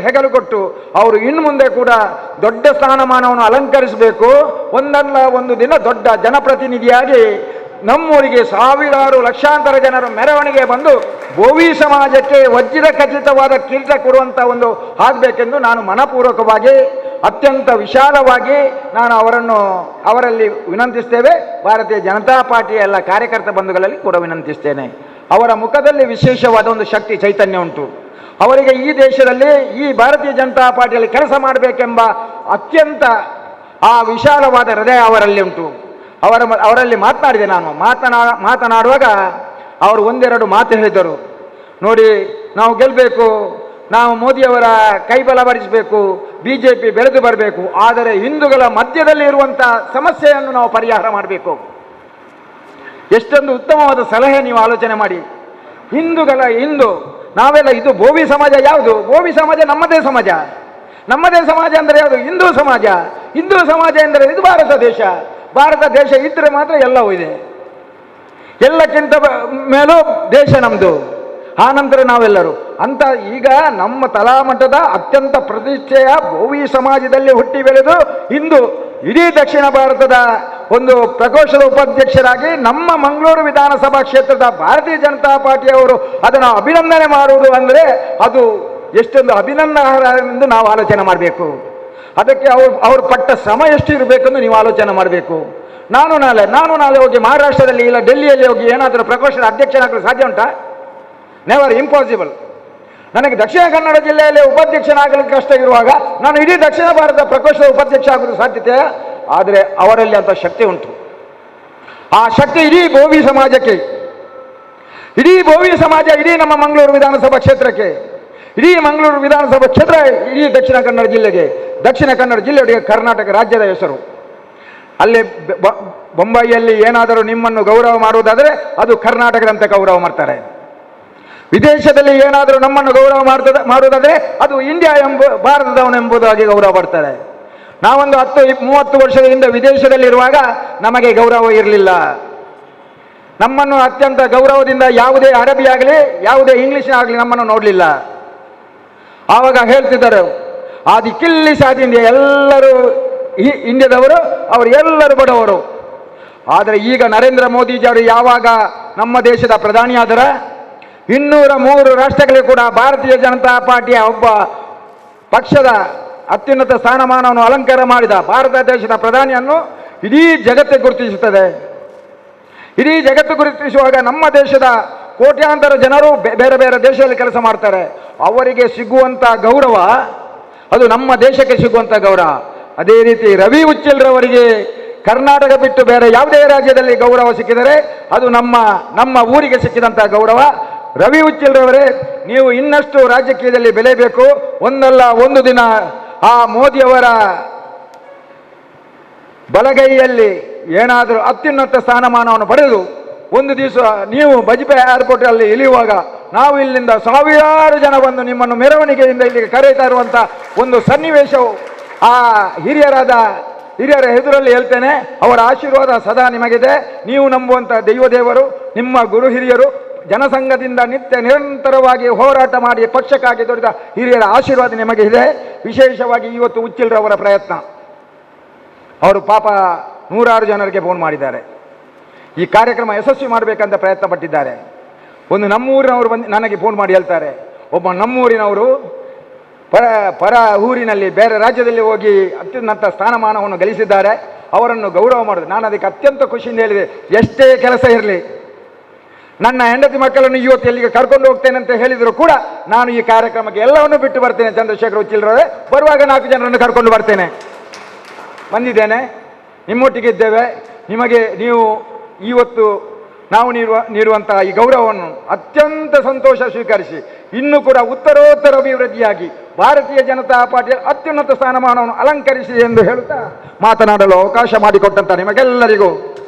ಹೆಗಲು ಕೊಟ್ಟು ಅವರು ಇನ್ನು ಮುಂದೆ ಕೂಡ ದೊಡ್ಡ ಸ್ಥಾನಮಾನವನ್ನು ಅಲಂಕರಿಸಬೇಕು. ಒಂದಲ್ಲ ಒಂದು ದಿನ ದೊಡ್ಡ ಜನಪ್ರತಿನಿಧಿಯಾಗಿ ನಮ್ಮೂರಿಗೆ ಸಾವಿರಾರು ಲಕ್ಷಾಂತರ ಜನರು ಮೆರವಣಿಗೆ ಬಂದು ಬೋವಿ ಸಮಾಜಕ್ಕೆ ವಜ್ರ ಖಚಿತವಾದ ಕಿರೀಟ ಕೊಡುವಂಥ ಒಂದು ಆಗಬೇಕೆಂದು ನಾನು ಮನಪೂರ್ವಕವಾಗಿ, ಅತ್ಯಂತ ವಿಶಾಲವಾಗಿ ನಾನು ಅವರಲ್ಲಿ ವಿನಂತಿಸ್ತೇವೆ. ಭಾರತೀಯ ಜನತಾ ಪಾರ್ಟಿಯ ಎಲ್ಲ ಕಾರ್ಯಕರ್ತ ಬಂಧುಗಳಲ್ಲಿ ಕೂಡ ವಿನಂತಿಸ್ತೇನೆ. ಅವರ ಮುಖದಲ್ಲಿ ವಿಶೇಷವಾದ ಒಂದು ಶಕ್ತಿ, ಚೈತನ್ಯ ಉಂಟು. ಅವರಿಗೆ ಈ ದೇಶದಲ್ಲಿ, ಈ ಭಾರತೀಯ ಜನತಾ ಪಾರ್ಟಿಯಲ್ಲಿ ಕೆಲಸ ಮಾಡಬೇಕೆಂಬ ಅತ್ಯಂತ ವಿಶಾಲವಾದ ಹೃದಯ ಅವರಲ್ಲಿ ಉಂಟು. ಅವರಲ್ಲಿ ಮಾತನಾಡಿದೆ ನಾನು. ಮಾತನಾಡುವಾಗ ಅವರು ಒಂದೆರಡು ಮಾತು ಹೇಳಿದರು. ನೋಡಿ, ನಾವು ಗೆಲ್ಲಬೇಕು, ನಾವು ಮೋದಿಯವರ ಕೈಬಲಪಡಿಸಬೇಕು, BJP ಬೆಳೆದು ಬರಬೇಕು, ಆದರೆ ಹಿಂದೂಗಳ ಮಧ್ಯದಲ್ಲಿ ಇರುವಂಥ ಸಮಸ್ಯೆಯನ್ನು ನಾವು ಪರಿಹಾರ ಮಾಡಬೇಕು. ಎಷ್ಟೊಂದು ಉತ್ತಮವಾದ ಸಲಹೆ ನೀವು ಆಲೋಚನೆ ಮಾಡಿ. ಹಿಂದೂ ನಾವೆಲ್ಲ, ಇದು ಬೋವಿ ಸಮಾಜ ಯಾವುದು? ಬೋವಿ ಸಮಾಜ ನಮ್ಮದೇ ಸಮಾಜ. ನಮ್ಮದೇ ಸಮಾಜ ಅಂದರೆ ಯಾವುದು? ಹಿಂದೂ ಸಮಾಜ. ಹಿಂದೂ ಸಮಾಜ ಎಂದರೆ ಇದು ಭಾರತ ದೇಶ. ಭಾರತ ದೇಶ ಇದ್ದರೆ ಮಾತ್ರ ಎಲ್ಲವೂ ಇದೆ. ಎಲ್ಲಕ್ಕಿಂತ ಮೇಲೂ ದೇಶ ನಮ್ಮದು, ಆ ನಂತರ ನಾವೆಲ್ಲರೂ ಅಂತ. ಈಗ ನಮ್ಮ ತಲಾಮಠದ ಅತ್ಯಂತ ಪ್ರತಿಷ್ಠೆಯ ಬೋವಿ ಸಮಾಜದಲ್ಲಿ ಹುಟ್ಟಿ ಬೆಳೆದು ಇಂದು ಇಡೀ ದಕ್ಷಿಣ ಭಾರತದ ಒಂದು ಪ್ರಕೋಷ್ಠದ ಉಪಾಧ್ಯಕ್ಷರಾಗಿ ನಮ್ಮ ಮಂಗಳೂರು ವಿಧಾನಸಭಾ ಕ್ಷೇತ್ರದ ಭಾರತೀಯ ಜನತಾ ಪಾರ್ಟಿಯವರು ಅದನ್ನು ಅಭಿನಂದನೆ ಮಾಡುವುದು ಅಂದರೆ ಅದು ಎಷ್ಟೊಂದು ಅಭಿನಂದನಾರ್ಹ ಎಂದು ನಾವು ಆಲೋಚನೆ ಮಾಡಬೇಕು. ಅದಕ್ಕೆ ಅವರು ಪಟ್ಟ ಶ್ರಮ ಎಷ್ಟು ಇರಬೇಕೆಂದು ನೀವು ಆಲೋಚನೆ ಮಾಡಬೇಕು. ನಾನು ನಾಳೆ ಹೋಗಿ ಮಹಾರಾಷ್ಟ್ರದಲ್ಲಿ ಇಲ್ಲ ಡೆಲ್ಲಿಯಲ್ಲಿ ಹೋಗಿ ಏನಾದರೂ ಪ್ರಕೋಷ್ಠದ ಅಧ್ಯಕ್ಷನಾಗಲು ಸಾಧ್ಯ ಉಂಟಾ? Never, impossible. ನನಗೆ ದಕ್ಷಿಣ ಕನ್ನಡ ಜಿಲ್ಲೆಯಲ್ಲಿ ಉಪಾಧ್ಯಕ್ಷನಾಗಲಿಕ್ಕೆ ಕಷ್ಟ ಇರುವಾಗ ನಾನು ಇಡೀ ದಕ್ಷಿಣ ಭಾರತ ಪ್ರಕೋಷ್ಠದ ಉಪಾಧ್ಯಕ್ಷ ಆಗುವುದು ಸಾಧ್ಯತೆ. ಆದರೆ ಅವರಲ್ಲಿ ಅಂತ ಶಕ್ತಿ ಉಂಟು. ಆ ಶಕ್ತಿ ಇಡೀ ಬೋವಿ ಸಮಾಜಕ್ಕೆ, ಇಡೀ ಬೋವಿ ಸಮಾಜ, ಇಡೀ ನಮ್ಮ ಮಂಗಳೂರು ವಿಧಾನಸಭಾ ಕ್ಷೇತ್ರಕ್ಕೆ, ಇಡೀ ಮಂಗಳೂರು ವಿಧಾನಸಭಾ ಕ್ಷೇತ್ರ, ಇಡೀ ದಕ್ಷಿಣ ಕನ್ನಡ ಜಿಲ್ಲೆಗೆ, ದಕ್ಷಿಣ ಕನ್ನಡ ಜಿಲ್ಲೆಯೊಳಗೆ ಕರ್ನಾಟಕ ರಾಜ್ಯದ ಹೆಸರು. ಅಲ್ಲಿ ಬೊಂಬಾಯಿಯಲ್ಲಿ ಏನಾದರೂ ನಿಮ್ಮನ್ನು ಗೌರವ ಮಾಡುವುದಾದರೆ ಅದು ಕರ್ನಾಟಕದಂತೆ ಗೌರವ ಮಾಡ್ತಾರೆ. ವಿದೇಶದಲ್ಲಿ ಏನಾದರೂ ನಮ್ಮನ್ನು ಗೌರವ ಮಾಡುವುದಾದರೆ ಅದು ಇಂಡಿಯಾ ಭಾರತದವನೆಂಬುದಾಗಿ ಗೌರವ ಪಡ್ತಾರೆ. ನಾವೊಂದು 10-30 ವರ್ಷದ ಹಿಂದೆ ವಿದೇಶದಲ್ಲಿರುವಾಗ ನಮಗೆ ಗೌರವ ಇರಲಿಲ್ಲ. ನಮ್ಮನ್ನು ಅತ್ಯಂತ ಗೌರವದಿಂದ ಯಾವುದೇ ಅರಬಿ ಆಗಲಿ ಯಾವುದೇ ಇಂಗ್ಲಿಷ್ ಆಗಲಿ ನಮ್ಮನ್ನು ನೋಡಲಿಲ್ಲ. ಆವಾಗ ಹೇಳ್ತಿದ್ದರು, ಆದಿ ಕಿಲ್ಲಿ ಸಾದಿ ಇಂಡಿಯಾ, ಎಲ್ಲರೂ ಇಂಡಿಯಾದವರು, ಅವರು ಎಲ್ಲರೂ ಬಡವರು. ಆದರೆ ಈಗ ನರೇಂದ್ರ ಮೋದಿಜಿಯವರು ಯಾವಾಗ ನಮ್ಮ ದೇಶದ ಪ್ರಧಾನಿಯಾದರ 203 ರಾಷ್ಟ್ರಗಳಿಗೆ ಕೂಡ ಭಾರತೀಯ ಜನತಾ ಪಾರ್ಟಿಯ ಒಬ್ಬ ಪಕ್ಷದ ಅತ್ಯುನ್ನತ ಸ್ಥಾನಮಾನವನ್ನು ಅಲಂಕಾರ ಮಾಡಿದ ಭಾರತ ದೇಶದ ಪ್ರಧಾನಿಯನ್ನು ಇಡೀ ಜಗತ್ತೇ ಗುರುತಿಸುತ್ತದೆ. ಇಡೀ ಜಗತ್ತು ಗುರುತಿಸುವಾಗ ನಮ್ಮ ದೇಶದ ಕೋಟ್ಯಾಂತರ ಜನರು ಬೇರೆ ಬೇರೆ ದೇಶದಲ್ಲಿ ಕೆಲಸ ಮಾಡ್ತಾರೆ. ಅವರಿಗೆ ಸಿಗುವಂಥ ಗೌರವ ಅದು ನಮ್ಮ ದೇಶಕ್ಕೆ ಸಿಗುವಂಥ ಗೌರವ. ಅದೇ ರೀತಿ ರವಿ ಉಚ್ಚಿಲ್ರವರಿಗೆ ಕರ್ನಾಟಕ ಬಿಟ್ಟು ಬೇರೆ ಯಾವುದೇ ರಾಜ್ಯದಲ್ಲಿ ಗೌರವ ಸಿಕ್ಕಿದರೆ ಅದು ನಮ್ಮ ಊರಿಗೆ ಸಿಕ್ಕಿದಂಥ ಗೌರವ. ರವಿ ಉಚ್ಚಿಲ್ರವರೇ, ನೀವು ಇನ್ನಷ್ಟು ರಾಜಕೀಯದಲ್ಲಿ ಬೆಳೆಯಬೇಕು. ಒಂದಲ್ಲ ಒಂದು ದಿನ ಆ ಮೋದಿಯವರ ಬಲಗೈಯಲ್ಲಿ ಏನಾದರೂ ಅತ್ಯುನ್ನತ ಸ್ಥಾನಮಾನವನ್ನು ಪಡೆದು ಒಂದು ದಿವಸ ನೀವು ಬಜ್ಪೆ ಏರ್ಪೋರ್ಟಲ್ಲಿ ಇಳಿಯುವಾಗ ನಾವು ಇಲ್ಲಿಂದ ಸಾವಿರಾರು ಜನ ಬಂದು ನಿಮ್ಮನ್ನು ಮೆರವಣಿಗೆಯಿಂದ ಇಲ್ಲಿಗೆ ಕರೆಯುತ್ತಾ ಇರುವಂಥ ಒಂದು ಸನ್ನಿವೇಶವು ಆ ಹಿರಿಯರ ಎದುರಲ್ಲಿ ಹೇಳ್ತೇನೆ. ಅವರ ಆಶೀರ್ವಾದ ಸದಾ ನಿಮಗಿದೆ. ನೀವು ನಂಬುವಂಥ ದೈವದೇವರು, ನಿಮ್ಮ ಗುರು ಹಿರಿಯರು, ಜನಸಂಘದಿಂದ ನಿರಂತರವಾಗಿ ಹೋರಾಟ ಮಾಡಿ ಪಕ್ಷಕ್ಕಾಗಿ ದುಡಿದ ಹಿರಿಯರ ಆಶೀರ್ವಾದ ನಿಮಗೆ ಇದೆ. ವಿಶೇಷವಾಗಿ ಇವತ್ತು ಉಚ್ಚಿಲ್ರವರ ಪ್ರಯತ್ನ, ಅವರು ಪಾಪ 100 ಜನರಿಗೆ ಫೋನ್ ಮಾಡಿದ್ದಾರೆ. ಈ ಕಾರ್ಯಕ್ರಮ ಯಶಸ್ವಿ ಮಾಡಬೇಕಂತ ಪ್ರಯತ್ನ ಪಟ್ಟಿದ್ದಾರೆ. ಒಂದು ನಮ್ಮೂರಿನವರು ಬಂದು ನನಗೆ ಫೋನ್ ಮಾಡಿ ಹೇಳ್ತಾರೆ, ಒಬ್ಬ ನಮ್ಮೂರಿನವರು ಪರ ಊರಿನಲ್ಲಿ ಬೇರೆ ರಾಜ್ಯದಲ್ಲಿ ಹೋಗಿ ಅತ್ಯುನ್ನತ ಸ್ಥಾನಮಾನವನ್ನು ಗಳಿಸಿದ್ದಾರೆ, ಅವರನ್ನು ಗೌರವ ಮಾಡೋದು. ನಾನು ಅದಕ್ಕೆ ಅತ್ಯಂತ ಖುಷಿಯಿಂದ ಹೇಳಿದೆ, ಎಷ್ಟೇ ಕೆಲಸ ಇರಲಿ, ನನ್ನ ಹೆಂಡತಿ ಮಕ್ಕಳನ್ನು ಇವತ್ತು ಎಲ್ಲಿಗೆ ಕರ್ಕೊಂಡು ಹೋಗ್ತೇನೆ ಅಂತ ಹೇಳಿದ್ರು ಕೂಡ ನಾನು ಈ ಕಾರ್ಯಕ್ರಮಕ್ಕೆ ಎಲ್ಲವನ್ನು ಬಿಟ್ಟು ಬರ್ತೇನೆ. ಚಂದ್ರಶೇಖರ್ ಉಚ್ಚಿಲ್ರವರೇ, ಬರುವಾಗ 4 ಜನರನ್ನು ಕರ್ಕೊಂಡು ಬರ್ತೇನೆ. ಬಂದಿದ್ದೇನೆ, ನಿಮ್ಮೊಟ್ಟಿಗೆ ಇದ್ದೇವೆ. ನಿಮಗೆ ನೀವು ಇವತ್ತು ನಾವು ನೀಡುವಂತಹ ಈ ಗೌರವವನ್ನು ಅತ್ಯಂತ ಸಂತೋಷ ಸ್ವೀಕರಿಸಿ ಇನ್ನೂ ಕೂಡ ಉತ್ತರೋತ್ತರ ಅಭಿವೃದ್ಧಿಯಾಗಿ ಭಾರತೀಯ ಜನತಾ ಪಾರ್ಟಿಯ ಅತ್ಯುನ್ನತ ಸ್ಥಾನಮಾನವನ್ನು ಅಲಂಕರಿಸಿ ಎಂದು ಹೇಳುತ್ತಾ ಮಾತನಾಡಲು ಅವಕಾಶ ಮಾಡಿಕೊಟ್ಟಂತ ನಿಮಗೆಲ್ಲರಿಗೂ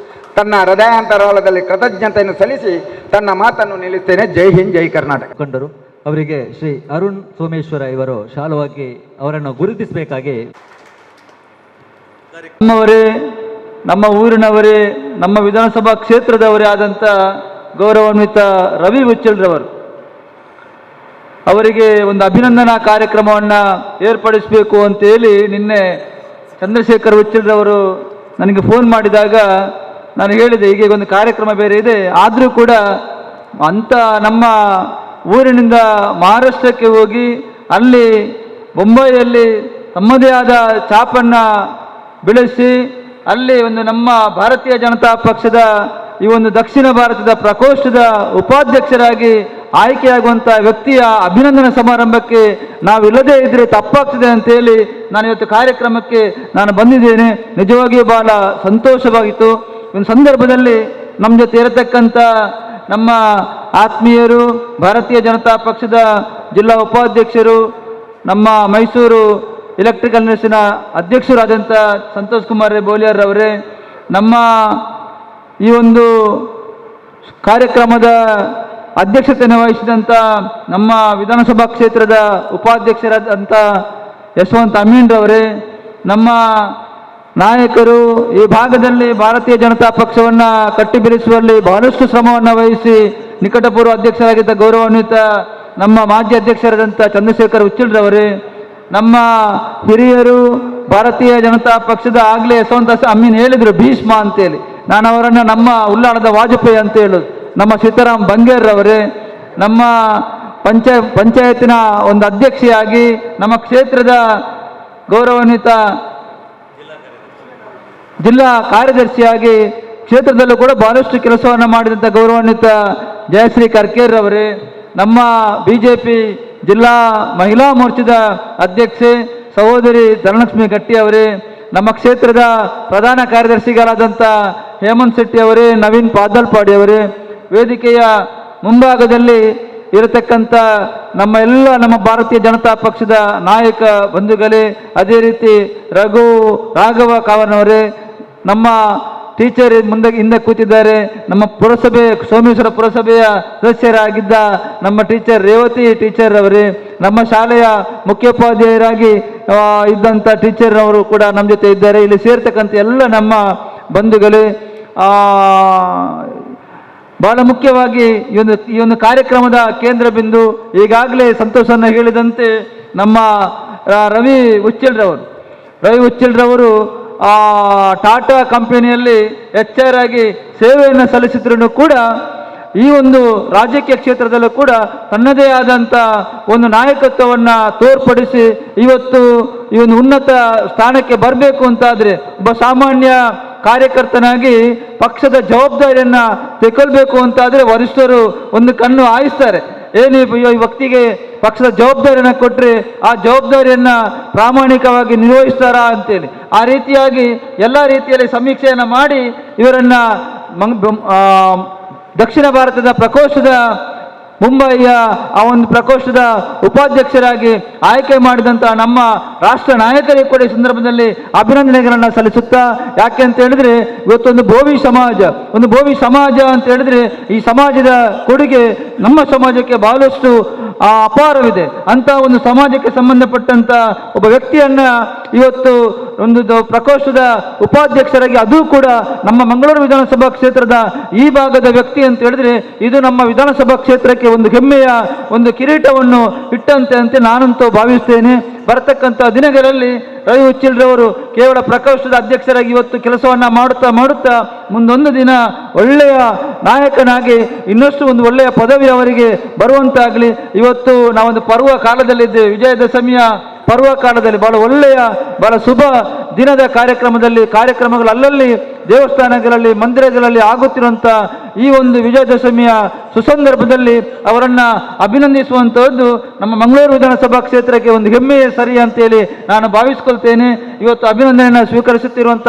ತನ್ನ ಹೃದಯಾಂತರಾಳದಲ್ಲಿ ಕೃತಜ್ಞತೆಯನ್ನು ಸಲ್ಲಿಸಿ ತನ್ನ ಮಾತನ್ನು ನಿಲ್ಲಿಸ್ತೇನೆ. ಜೈ ಹಿಂದ್, ಜೈ ಕರ್ನಾಟಕ. ಕಂಡರು ಅವರಿಗೆ ಶ್ರೀ ಅರುಣ್ ಸೋಮೇಶ್ವರ ಇವರು ಶಾಲವಾಗಿ ಅವರನ್ನು ಗುರುತಿಸಬೇಕಾಗಿ. ನಮ್ಮವರೇ, ನಮ್ಮ ಊರಿನವರೇ, ನಮ್ಮ ವಿಧಾನಸಭಾ ಕ್ಷೇತ್ರದವರೇ ಆದಂಥ ಗೌರವಾನ್ವಿತ ರವಿ ಉಚ್ಚಿಲ್ರವರು ಅವರಿಗೆ ಒಂದು ಅಭಿನಂದನಾ ಕಾರ್ಯಕ್ರಮವನ್ನು ಏರ್ಪಡಿಸಬೇಕು ಅಂತೇಳಿ ನಿನ್ನೆ ಚಂದ್ರಶೇಖರ್ ಉಚ್ಚಿಲ್ರವರು ನನಗೆ ಫೋನ್ ಮಾಡಿದಾಗ ನಾನು ಹೇಳಿದೆ, ಹೀಗೆ ಒಂದು ಕಾರ್ಯಕ್ರಮ ಬೇರೆ ಇದೆ, ಆದರೂ ಕೂಡ ಅಂಥ ನಮ್ಮ ಊರಿನಿಂದ ಮಹಾರಾಷ್ಟ್ರಕ್ಕೆ ಹೋಗಿ ಅಲ್ಲಿ ಬೊಂಬಾಯಿಯಲ್ಲಿ ತಮ್ಮದೇ ಆದ ಛಾಪನ್ನು ಬೆಳೆಸಿ ಅಲ್ಲಿ ಒಂದು ನಮ್ಮ ಭಾರತೀಯ ಜನತಾ ಪಕ್ಷದ ಈ ಒಂದು ದಕ್ಷಿಣ ಭಾರತದ ಪ್ರಕೋಷ್ಠದ ಉಪಾಧ್ಯಕ್ಷರಾಗಿ ಆಯ್ಕೆಯಾಗುವಂಥ ವ್ಯಕ್ತಿಯ ಅಭಿನಂದನಾ ಸಮಾರಂಭಕ್ಕೆ ನಾವಿಲ್ಲದೇ ಇದ್ದರೆ ತಪ್ಪಾಗ್ತದೆ ಅಂತೇಳಿ ನಾನು ಇವತ್ತು ಕಾರ್ಯಕ್ರಮಕ್ಕೆ ನಾನು ಬಂದಿದ್ದೇನೆ. ನಿಜವಾಗಿಯೂ ಬಹಳ ಸಂತೋಷವಾಗಿತ್ತು. ಒಂದು ಸಂದರ್ಭದಲ್ಲಿ ನಮ್ಮ ಜೊತೆ ಇರತಕ್ಕಂಥ ನಮ್ಮ ಆತ್ಮೀಯರು, ಭಾರತೀಯ ಜನತಾ ಪಕ್ಷದ ಜಿಲ್ಲಾ ಉಪಾಧ್ಯಕ್ಷರು, ನಮ್ಮ ಮೈಸೂರು ಎಲೆಕ್ಟ್ರಿಕಲ್ ಮಿಲ್ಸಿನ ಅಧ್ಯಕ್ಷರಾದಂಥ ಸಂತೋಷ್ ಕುಮಾರ್ ಬೋಲಿಯರ್ ಅವರೇ, ನಮ್ಮ ಈ ಒಂದು ಕಾರ್ಯಕ್ರಮದ ಅಧ್ಯಕ್ಷತೆಯನ್ನು ವಹಿಸಿದಂಥ ನಮ್ಮ ವಿಧಾನಸಭಾ ಕ್ಷೇತ್ರದ ಉಪಾಧ್ಯಕ್ಷರಾದಂಥ ಯಶವಂತ್ ಅಮೀನ್ರವರೇ, ನಮ್ಮ ನಾಯಕರು ಈ ಭಾಗದಲ್ಲಿ ಭಾರತೀಯ ಜನತಾ ಪಕ್ಷವನ್ನು ಕಟ್ಟಿಬೆಳೆಸುವಲ್ಲಿ ಬಹಳಷ್ಟು ಶ್ರಮವನ್ನು ವಹಿಸಿ ನಿಕಟಪೂರ್ವ ಅಧ್ಯಕ್ಷರಾಗಿದ್ದ ಗೌರವಾನ್ವಿತ ನಮ್ಮ ಮಾಜಿ ಅಧ್ಯಕ್ಷರಾದಂಥ ಚಂದ್ರಶೇಖರ್ ಉಚ್ಚಿಲ್ರವರೇ, ನಮ್ಮ ಹಿರಿಯರು ಭಾರತೀಯ ಜನತಾ ಪಕ್ಷದ ಆಗಲೇ ಯಶವಂತ ಅಮೀನ್ ಹೇಳಿದರು ಭೀಷ್ಮ ಅಂತೇಳಿ, ನಾನು ಅವರನ್ನು ನಮ್ಮ ಉಳ್ಳಾಳದ ವಾಜಪೇಯಿ ಅಂತ ಹೇಳೋದು. ನಮ್ಮ ಸೀತಾರಾಮ್ ಬಂಗೇರ್ರವರೇ, ನಮ್ಮ ಪಂಚಾಯತಿನ ಒಂದು ಅಧ್ಯಕ್ಷೆಯಾಗಿ ನಮ್ಮ ಕ್ಷೇತ್ರದ ಗೌರವಾನ್ವಿತ ಜಿಲ್ಲಾ ಕಾರ್ಯದರ್ಶಿಯಾಗಿ ಕ್ಷೇತ್ರದಲ್ಲೂ ಕೂಡ ಬಹಳಷ್ಟು ಕೆಲಸವನ್ನು ಮಾಡಿದಂಥ ಗೌರವಾನ್ವಿತ ಜಯಶ್ರೀ ಕರ್ಕೇರ್ರವರೇ, ನಮ್ಮ BJP ಜಿಲ್ಲಾ ಮಹಿಳಾ ಮೋರ್ಚಾದ ಅಧ್ಯಕ್ಷೆ ಸಹೋದರಿ ಧನಲಕ್ಷ್ಮಿ ಗಟ್ಟಿ ಅವರೇ, ನಮ್ಮ ಕ್ಷೇತ್ರದ ಪ್ರಧಾನ ಕಾರ್ಯದರ್ಶಿಗಳಾದಂಥ ಹೇಮಂತ್ ಶೆಟ್ಟಿ ಅವರೇ, ನವೀನ್ ಪಾದಲ್ಪಾಡಿ ಅವರೇ, ವೇದಿಕೆಯ ಮುಂಭಾಗದಲ್ಲಿ ಇರತಕ್ಕಂಥ ನಮ್ಮ ಭಾರತೀಯ ಜನತಾ ಪಕ್ಷದ ನಾಯಕ ಬಂಧುಗಳೇ, ಅದೇ ರೀತಿ ರಾಘವ ಕಾವನವರೇ, ನಮ್ಮ ಟೀಚರ್ ಹಿಂದೆ ಕೂತಿದ್ದಾರೆ. ನಮ್ಮ ಪುರಸಭೆ ಸೋಮೇಶ್ವರ ಪುರಸಭೆಯ ಸದಸ್ಯರಾಗಿದ್ದ ನಮ್ಮ ಟೀಚರ್ ರೇವತಿ ಟೀಚರ್ ಅವರೇ, ನಮ್ಮ ಶಾಲೆಯ ಮುಖ್ಯೋಪಾಧ್ಯಾಯರಾಗಿ ಇದ್ದಂಥ ಟೀಚರ್ ಅವರು ಕೂಡ ನಮ್ಮ ಜೊತೆ ಇದ್ದಾರೆ. ಇಲ್ಲಿ ಸೇರ್ತಕ್ಕಂಥ ಎಲ್ಲ ನಮ್ಮ ಬಂಧುಗಳೇ, ಬಹಳ ಮುಖ್ಯವಾಗಿ ಈ ಒಂದು ಕಾರ್ಯಕ್ರಮದ ಕೇಂದ್ರ ಬಿಂದು ಈಗಾಗಲೇ ಸಂತೋಷನ ಹೇಳಿದಂತೆ ನಮ್ಮ ರವಿ ಉಚ್ಚಿಲ್ರವರು ಟಾಟಾ ಕಂಪನಿಯಲ್ಲಿ HR ಆಗಿ ಸೇವೆಯನ್ನು ಸಲ್ಲಿಸಿದ್ರು ಕೂಡ ಈ ಒಂದು ರಾಜಕೀಯ ಕ್ಷೇತ್ರದಲ್ಲೂ ಕೂಡ ತನ್ನದೇ ಆದಂಥ ಒಂದು ನಾಯಕತ್ವವನ್ನು ತೋರ್ಪಡಿಸಿ ಇವತ್ತು ಈ ಒಂದು ಉನ್ನತ ಸ್ಥಾನಕ್ಕೆ ಬರಬೇಕು ಅಂತಾದರೆ ಒಬ್ಬ ಸಾಮಾನ್ಯ ಕಾರ್ಯಕರ್ತನಾಗಿ ಪಕ್ಷದ ಜವಾಬ್ದಾರಿಯನ್ನು ತೆಗೊಳ್ಬೇಕು ಅಂತಾದರೆ ವರಿಷ್ಠರು ಒಂದು ಕಣ್ಣು ಹಾಯಿಸ್ತಾರೆ. ಏನು ಈ ವ್ಯಕ್ತಿಗೆ ಪಕ್ಷದ ಜವಾಬ್ದಾರಿಯನ್ನು ಕೊಟ್ಟರೆ ಆ ಜವಾಬ್ದಾರಿಯನ್ನು ಪ್ರಾಮಾಣಿಕವಾಗಿ ನಿರ್ವಹಿಸ್ತಾರಾ ಅಂತೇಳಿ ಆ ರೀತಿಯಾಗಿ ಎಲ್ಲ ರೀತಿಯಲ್ಲಿ ಸಮೀಕ್ಷೆಯನ್ನು ಮಾಡಿ ಇವರನ್ನು ದಕ್ಷಿಣ ಭಾರತದ ಪ್ರಕೋಷ್ಠದ ಮುಂಬಯಿಯ ಆ ಒಂದು ಪ್ರಕೋಷ್ಠದ ಉಪಾಧ್ಯಕ್ಷರಾಗಿ ಆಯ್ಕೆ ಮಾಡಿದಂಥ ನಮ್ಮ ರಾಷ್ಟ್ರ ನಾಯಕರಿಗೆ ಕೂಡ ಈ ಸಂದರ್ಭದಲ್ಲಿ ಅಭಿನಂದನೆಗಳನ್ನು ಸಲ್ಲಿಸುತ್ತಾ, ಯಾಕೆ ಅಂತ ಹೇಳಿದ್ರೆ ಇವತ್ತೊಂದು ಬೋವಿ ಸಮಾಜ ಅಂತ ಹೇಳಿದ್ರೆ ಈ ಸಮಾಜದ ಕೊಡುಗೆ ನಮ್ಮ ಸಮಾಜಕ್ಕೆ ಬಹಳಷ್ಟು ಅಪಾರವಿದೆ. ಅಂತ ಒಂದು ಸಮಾಜಕ್ಕೆ ಸಂಬಂಧಪಟ್ಟಂತ ಒಬ್ಬ ವ್ಯಕ್ತಿಯನ್ನ ಇವತ್ತು ಒಂದು ಪ್ರಕೋಷ್ಠದ ಉಪಾಧ್ಯಕ್ಷರಾಗಿ, ಅದು ಕೂಡ ನಮ್ಮ ಮಂಗಳೂರು ವಿಧಾನಸಭಾ ಕ್ಷೇತ್ರದ ಈ ಭಾಗದ ವ್ಯಕ್ತಿ ಅಂತ ಹೇಳಿದ್ರೆ ಇದು ನಮ್ಮ ವಿಧಾನಸಭಾ ಕ್ಷೇತ್ರಕ್ಕೆ ಒಂದು ಹೆಮ್ಮೆಯ ಒಂದು ಕಿರೀಟವನ್ನು ಇಟ್ಟಂತೆ ಅಂತ ನಾನಂತೂ ಭಾವಿಸ್ತೇನೆ. ಬರತಕ್ಕಂಥ ದಿನಗಳಲ್ಲಿ ರವಿ ಉಚ್ಚಿಲ್ರವರು ಕೇವಲ ಪ್ರಕೋಷ್ಠದ ಅಧ್ಯಕ್ಷರಾಗಿ ಇವತ್ತು ಕೆಲಸವನ್ನ ಮಾಡುತ್ತಾ ಮುಂದೊಂದು ದಿನ ಒಳ್ಳೆಯ ನಾಯಕನಾಗಿ ಇನ್ನಷ್ಟು ಒಂದು ಒಳ್ಳೆಯ ಪದವಿ ಅವರಿಗೆ ಬರುವಂತಾಗಲಿ. ಇವತ್ತು ನಾವೊಂದು ಪರ್ವ ಕಾಲದಲ್ಲಿದ್ದೇವೆ, ವಿಜಯದಶಮಿಯ ಪರ್ವ ಕಾಲದಲ್ಲಿ ಬಹಳ ಒಳ್ಳೆಯ ಬಹಳ ಶುಭ ದಿನದ ಕಾರ್ಯಕ್ರಮಗಳು ಅಲ್ಲಲ್ಲಿ ದೇವಸ್ಥಾನಗಳಲ್ಲಿ ಮಂದಿರಗಳಲ್ಲಿ ಆಗುತ್ತಿರುವಂಥ ಈ ಒಂದು ವಿಜಯದಶಮಿಯ ಸುಸಂದರ್ಭದಲ್ಲಿ ಅವರನ್ನು ಅಭಿನಂದಿಸುವಂಥದ್ದು ನಮ್ಮ ಮಂಗಳೂರು ವಿಧಾನಸಭಾ ಕ್ಷೇತ್ರಕ್ಕೆ ಒಂದು ಹೆಮ್ಮೆಯೇ ಸರಿ ಅಂತೇಳಿ ನಾನು ಭಾವಿಸ್ಕೊಳ್ತೇನೆ. ಇವತ್ತು ಅಭಿನಂದನೆಯನ್ನು ಸ್ವೀಕರಿಸುತ್ತಿರುವಂಥ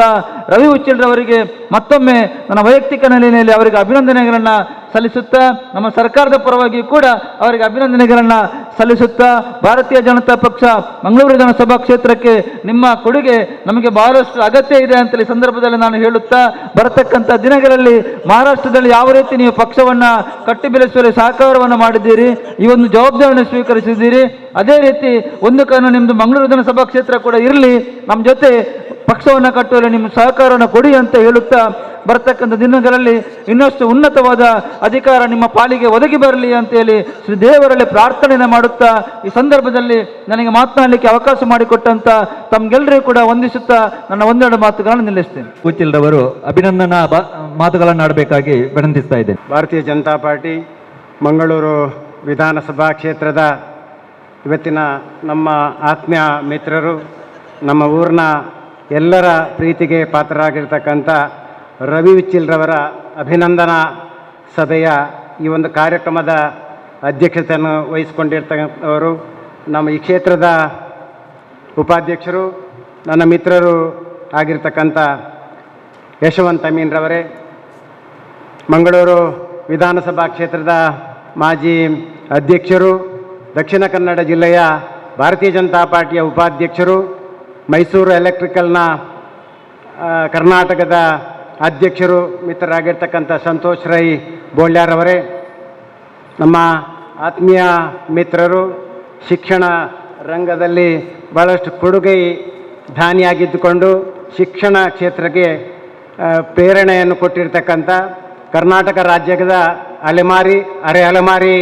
ರವಿ ಉಚ್ಚಿಲ್ರವರಿಗೆ ಮತ್ತೊಮ್ಮೆ ನನ್ನ ವೈಯಕ್ತಿಕ ನೆಲೆಯಲ್ಲಿ ಅವರಿಗೆ ಅಭಿನಂದನೆಗಳನ್ನು ಸಲ್ಲಿಸುತ್ತಾ, ನಮ್ಮ ಸರ್ಕಾರದ ಪರವಾಗಿ ಕೂಡ ಅವರಿಗೆ ಅಭಿನಂದನೆಗಳನ್ನು ಸಲ್ಲಿಸುತ್ತಾ, ಭಾರತೀಯ ಜನತಾ ಪಕ್ಷ ಮಂಗಳೂರು ವಿಧಾನಸಭಾ ಕ್ಷೇತ್ರಕ್ಕೆ ನಿಮ್ಮ ಕೊಡುಗೆ ನಮಗೆ ಬಹಳಷ್ಟು ಅಗತ್ಯ ಇದೆ ಅಂತೇಳಿ ಸಂದರ್ಭದಲ್ಲಿ ನಾನು ಹೇಳುತ್ತಾ, ಬರತಕ್ಕಂಥ ದಿನಗಳಲ್ಲಿ ಮಹಾರಾಷ್ಟ್ರದಲ್ಲಿ ಯಾವ ರೀತಿ ನೀವು ಪಕ್ಷವನ್ನು ಕಟ್ಟಿ ಬೆಳೆಸುವಲ್ಲಿ ಸಹಕಾರವನ್ನು ಮಾಡಿದ್ದೀರಿ, ಈ ಒಂದು ಜವಾಬ್ದಾರಿಯನ್ನು ಸ್ವೀಕರಿಸಿದ್ದೀರಿ, ಅದೇ ರೀತಿ ಒಂದು ಕಾರಣ ನಿಮ್ಮದು ಮಂಗಳೂರು ವಿಧಾನಸಭಾ ಕ್ಷೇತ್ರ ಕೂಡ ಇರಲಿ, ನಮ್ಮ ಜೊತೆ ಪಕ್ಷವನ್ನು ಕಟ್ಟುವಲ್ಲಿ ನಿಮ್ಮ ಸಹಕಾರವನ್ನು ಕೊಡಿ ಅಂತ ಹೇಳುತ್ತಾ, ಬರ್ತಕ್ಕಂಥ ದಿನಗಳಲ್ಲಿ ಇನ್ನಷ್ಟು ಉನ್ನತವಾದ ಅಧಿಕಾರ ನಿಮ್ಮ ಪಾಲಿಗೆ ಒದಗಿ ಬರಲಿ ಅಂತೇಳಿ ಶ್ರೀ ದೇವರಲ್ಲಿ ಪ್ರಾರ್ಥನೆಯನ್ನು ಮಾಡುತ್ತಾ ಈ ಸಂದರ್ಭದಲ್ಲಿ ನನಗೆ ಮಾತನಾಡಲಿಕ್ಕೆ ಅವಕಾಶ ಮಾಡಿಕೊಟ್ಟಂತ ತಮ್ಗೆಲ್ಲರಿಗೂ ಕೂಡ ವಂದಿಸುತ್ತಾ ನನ್ನ ಒಂದೆರಡು ಮಾತುಗಳನ್ನು ನಿಲ್ಲಿಸ್ತೇನೆ. ಉಚ್ಚಿಲ್ರವರು ಅಭಿನಂದನಾ ಮಾತುಗಳನ್ನು ಆಡಬೇಕಾಗಿ ವಿನಂತಿಸ್ತಾ ಇದ್ದೇನೆ. ಭಾರತೀಯ ಜನತಾ ಪಾರ್ಟಿ ಮಂಗಳೂರು ವಿಧಾನಸಭಾ ಕ್ಷೇತ್ರದ ಇವತ್ತಿನ ನಮ್ಮ ಆತ್ಮೀಯ ಮಿತ್ರರು, ನಮ್ಮ ಊರಿನ ಎಲ್ಲರ ಪ್ರೀತಿಗೆ ಪಾತ್ರರಾಗಿರ್ತಕ್ಕಂಥ ರವಿ ಉಚ್ಚಿಲ್ರವರ ಅಭಿನಂದನಾ ಸಭೆಯ ಈ ಒಂದು ಕಾರ್ಯಕ್ರಮದ ಅಧ್ಯಕ್ಷತೆಯನ್ನು ವಹಿಸಿಕೊಂಡಿರ್ತಕ್ಕಂಥವರು ನಮ್ಮ ಈ ಕ್ಷೇತ್ರದ ಉಪಾಧ್ಯಕ್ಷರು, ನನ್ನ ಮಿತ್ರರು ಆಗಿರ್ತಕ್ಕಂಥ ಯಶವಂತ್ ಅಮೀನ್ರವರೇ, ಮಂಗಳೂರು ವಿಧಾನಸಭಾ ಕ್ಷೇತ್ರದ ಮಾಜಿ ಅಧ್ಯಕ್ಷರು, ದಕ್ಷಿಣ ಕನ್ನಡ ಜಿಲ್ಲೆಯ ಭಾರತೀಯ ಜನತಾ ಪಾರ್ಟಿಯ ಉಪಾಧ್ಯಕ್ಷರು, ಮೈಸೂರು ಎಲೆಕ್ಟ್ರಿಕಲ್ನ ಕರ್ನಾಟಕದ ಅಧ್ಯಕ್ಷರು ಮಿತ್ರರಾಗಿರ್ತಕ್ಕಂಥ ಸಂತೋಷ್ ರೈ ಬೋಳ್ಯಾರವರೇ, ನಮ್ಮ ಆತ್ಮೀಯ ಮಿತ್ರರು, ಶಿಕ್ಷಣ ರಂಗದಲ್ಲಿ ಬಹಳಷ್ಟು ಕೊಡುಗೆ ದಾನಿಯಾಗಿದ್ದುಕೊಂಡು ಶಿಕ್ಷಣ ಕ್ಷೇತ್ರಕ್ಕೆ ಪ್ರೇರಣೆಯನ್ನು ಕೊಟ್ಟಿರ್ತಕ್ಕಂಥ ಕರ್ನಾಟಕ ರಾಜ್ಯದ ಅರೆ ಅಲೆಮಾರಿ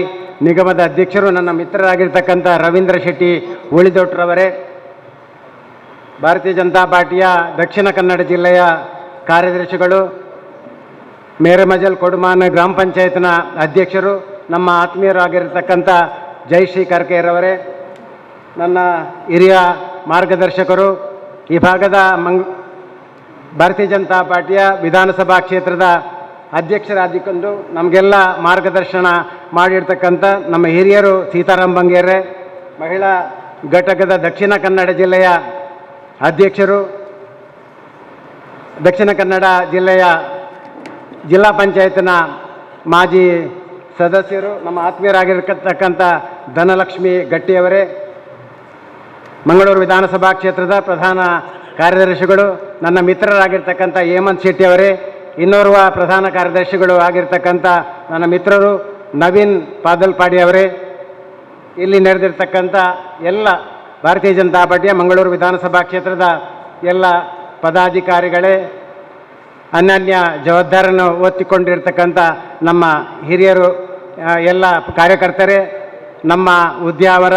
ನಿಗಮದ ಅಧ್ಯಕ್ಷರು, ನನ್ನ ಮಿತ್ರರಾಗಿರ್ತಕ್ಕಂಥ ರವೀಂದ್ರ ಶೆಟ್ಟಿ ಉಳಿದೊಟ್ರವರೇ, ಭಾರತೀಯ ಜನತಾ ಪಾರ್ಟಿಯ ದಕ್ಷಿಣ ಕನ್ನಡ ಜಿಲ್ಲೆಯ ಕಾರ್ಯದರ್ಶಿಗಳು, ಮೇರೆಮಜಲ್ ಕೊಡುಮಾನ ಗ್ರಾಮ ಪಂಚಾಯತ್ನ ಅಧ್ಯಕ್ಷರು, ನಮ್ಮ ಆತ್ಮೀಯರಾಗಿರ್ತಕ್ಕಂಥ ಜಯಶ್ರೀ ಕರ್ಕೇರವರೇ, ನನ್ನ ಹಿರಿಯ ಮಾರ್ಗದರ್ಶಕರು, ಈ ಭಾಗದ ಭಾರತೀಯ ಜನತಾ ಪಾರ್ಟಿಯ ವಿಧಾನಸಭಾ ಕ್ಷೇತ್ರದ ಅಧ್ಯಕ್ಷರಾಗಿಕೊಂಡು ನಮಗೆಲ್ಲ ಮಾರ್ಗದರ್ಶನ ಮಾಡಿರ್ತಕ್ಕಂಥ ನಮ್ಮ ಹಿರಿಯರು ಸೀತಾರಾಮ್ ಬಂಗೇರೆ, ಮಹಿಳಾ ಘಟಕದ ದಕ್ಷಿಣ ಕನ್ನಡ ಜಿಲ್ಲೆಯ ಅಧ್ಯಕ್ಷರು, ದಕ್ಷಿಣ ಕನ್ನಡ ಜಿಲ್ಲೆಯ ಜಿಲ್ಲಾ ಪಂಚಾಯತ್ನ ಮಾಜಿ ಸದಸ್ಯರು, ನಮ್ಮ ಆತ್ಮೀಯರಾಗಿರ್ತಕ್ಕಂಥ ಧನಲಕ್ಷ್ಮಿ ಗಟ್ಟಿಯವರೇ, ಮಂಗಳೂರು ವಿಧಾನಸಭಾ ಕ್ಷೇತ್ರದ ಪ್ರಧಾನ ಕಾರ್ಯದರ್ಶಿಗಳು, ನನ್ನ ಮಿತ್ರರಾಗಿರ್ತಕ್ಕಂಥ ಹೇಮಂತ್ ಶೆಟ್ಟಿ ಅವರೇ, ಇನ್ನೋರ್ವ ಪ್ರಧಾನ ಕಾರ್ಯದರ್ಶಿಗಳು ಆಗಿರ್ತಕ್ಕಂಥ ನನ್ನ ಮಿತ್ರರು ನವೀನ್ ಪಾದಲ್ಪಾಡಿ ಅವರೇ, ಇಲ್ಲಿ ನಡೆದಿರ್ತಕ್ಕಂಥ ಎಲ್ಲ ಭಾರತೀಯ ಜನತಾ ಪಾರ್ಟಿಯ ಮಂಗಳೂರು ವಿಧಾನಸಭಾ ಕ್ಷೇತ್ರದ ಎಲ್ಲ ಪದಾಧಿಕಾರಿಗಳೇ, ಅನನ್ಯ ಜವಾಬ್ದಾರಿಯನ್ನು ಹೊತ್ತಿಕೊಂಡಿರ್ತಕ್ಕಂಥ ನಮ್ಮ ಹಿರಿಯರು, ಎಲ್ಲ ಕಾರ್ಯಕರ್ತರೇ, ನಮ್ಮ ಉದ್ಯಾವರ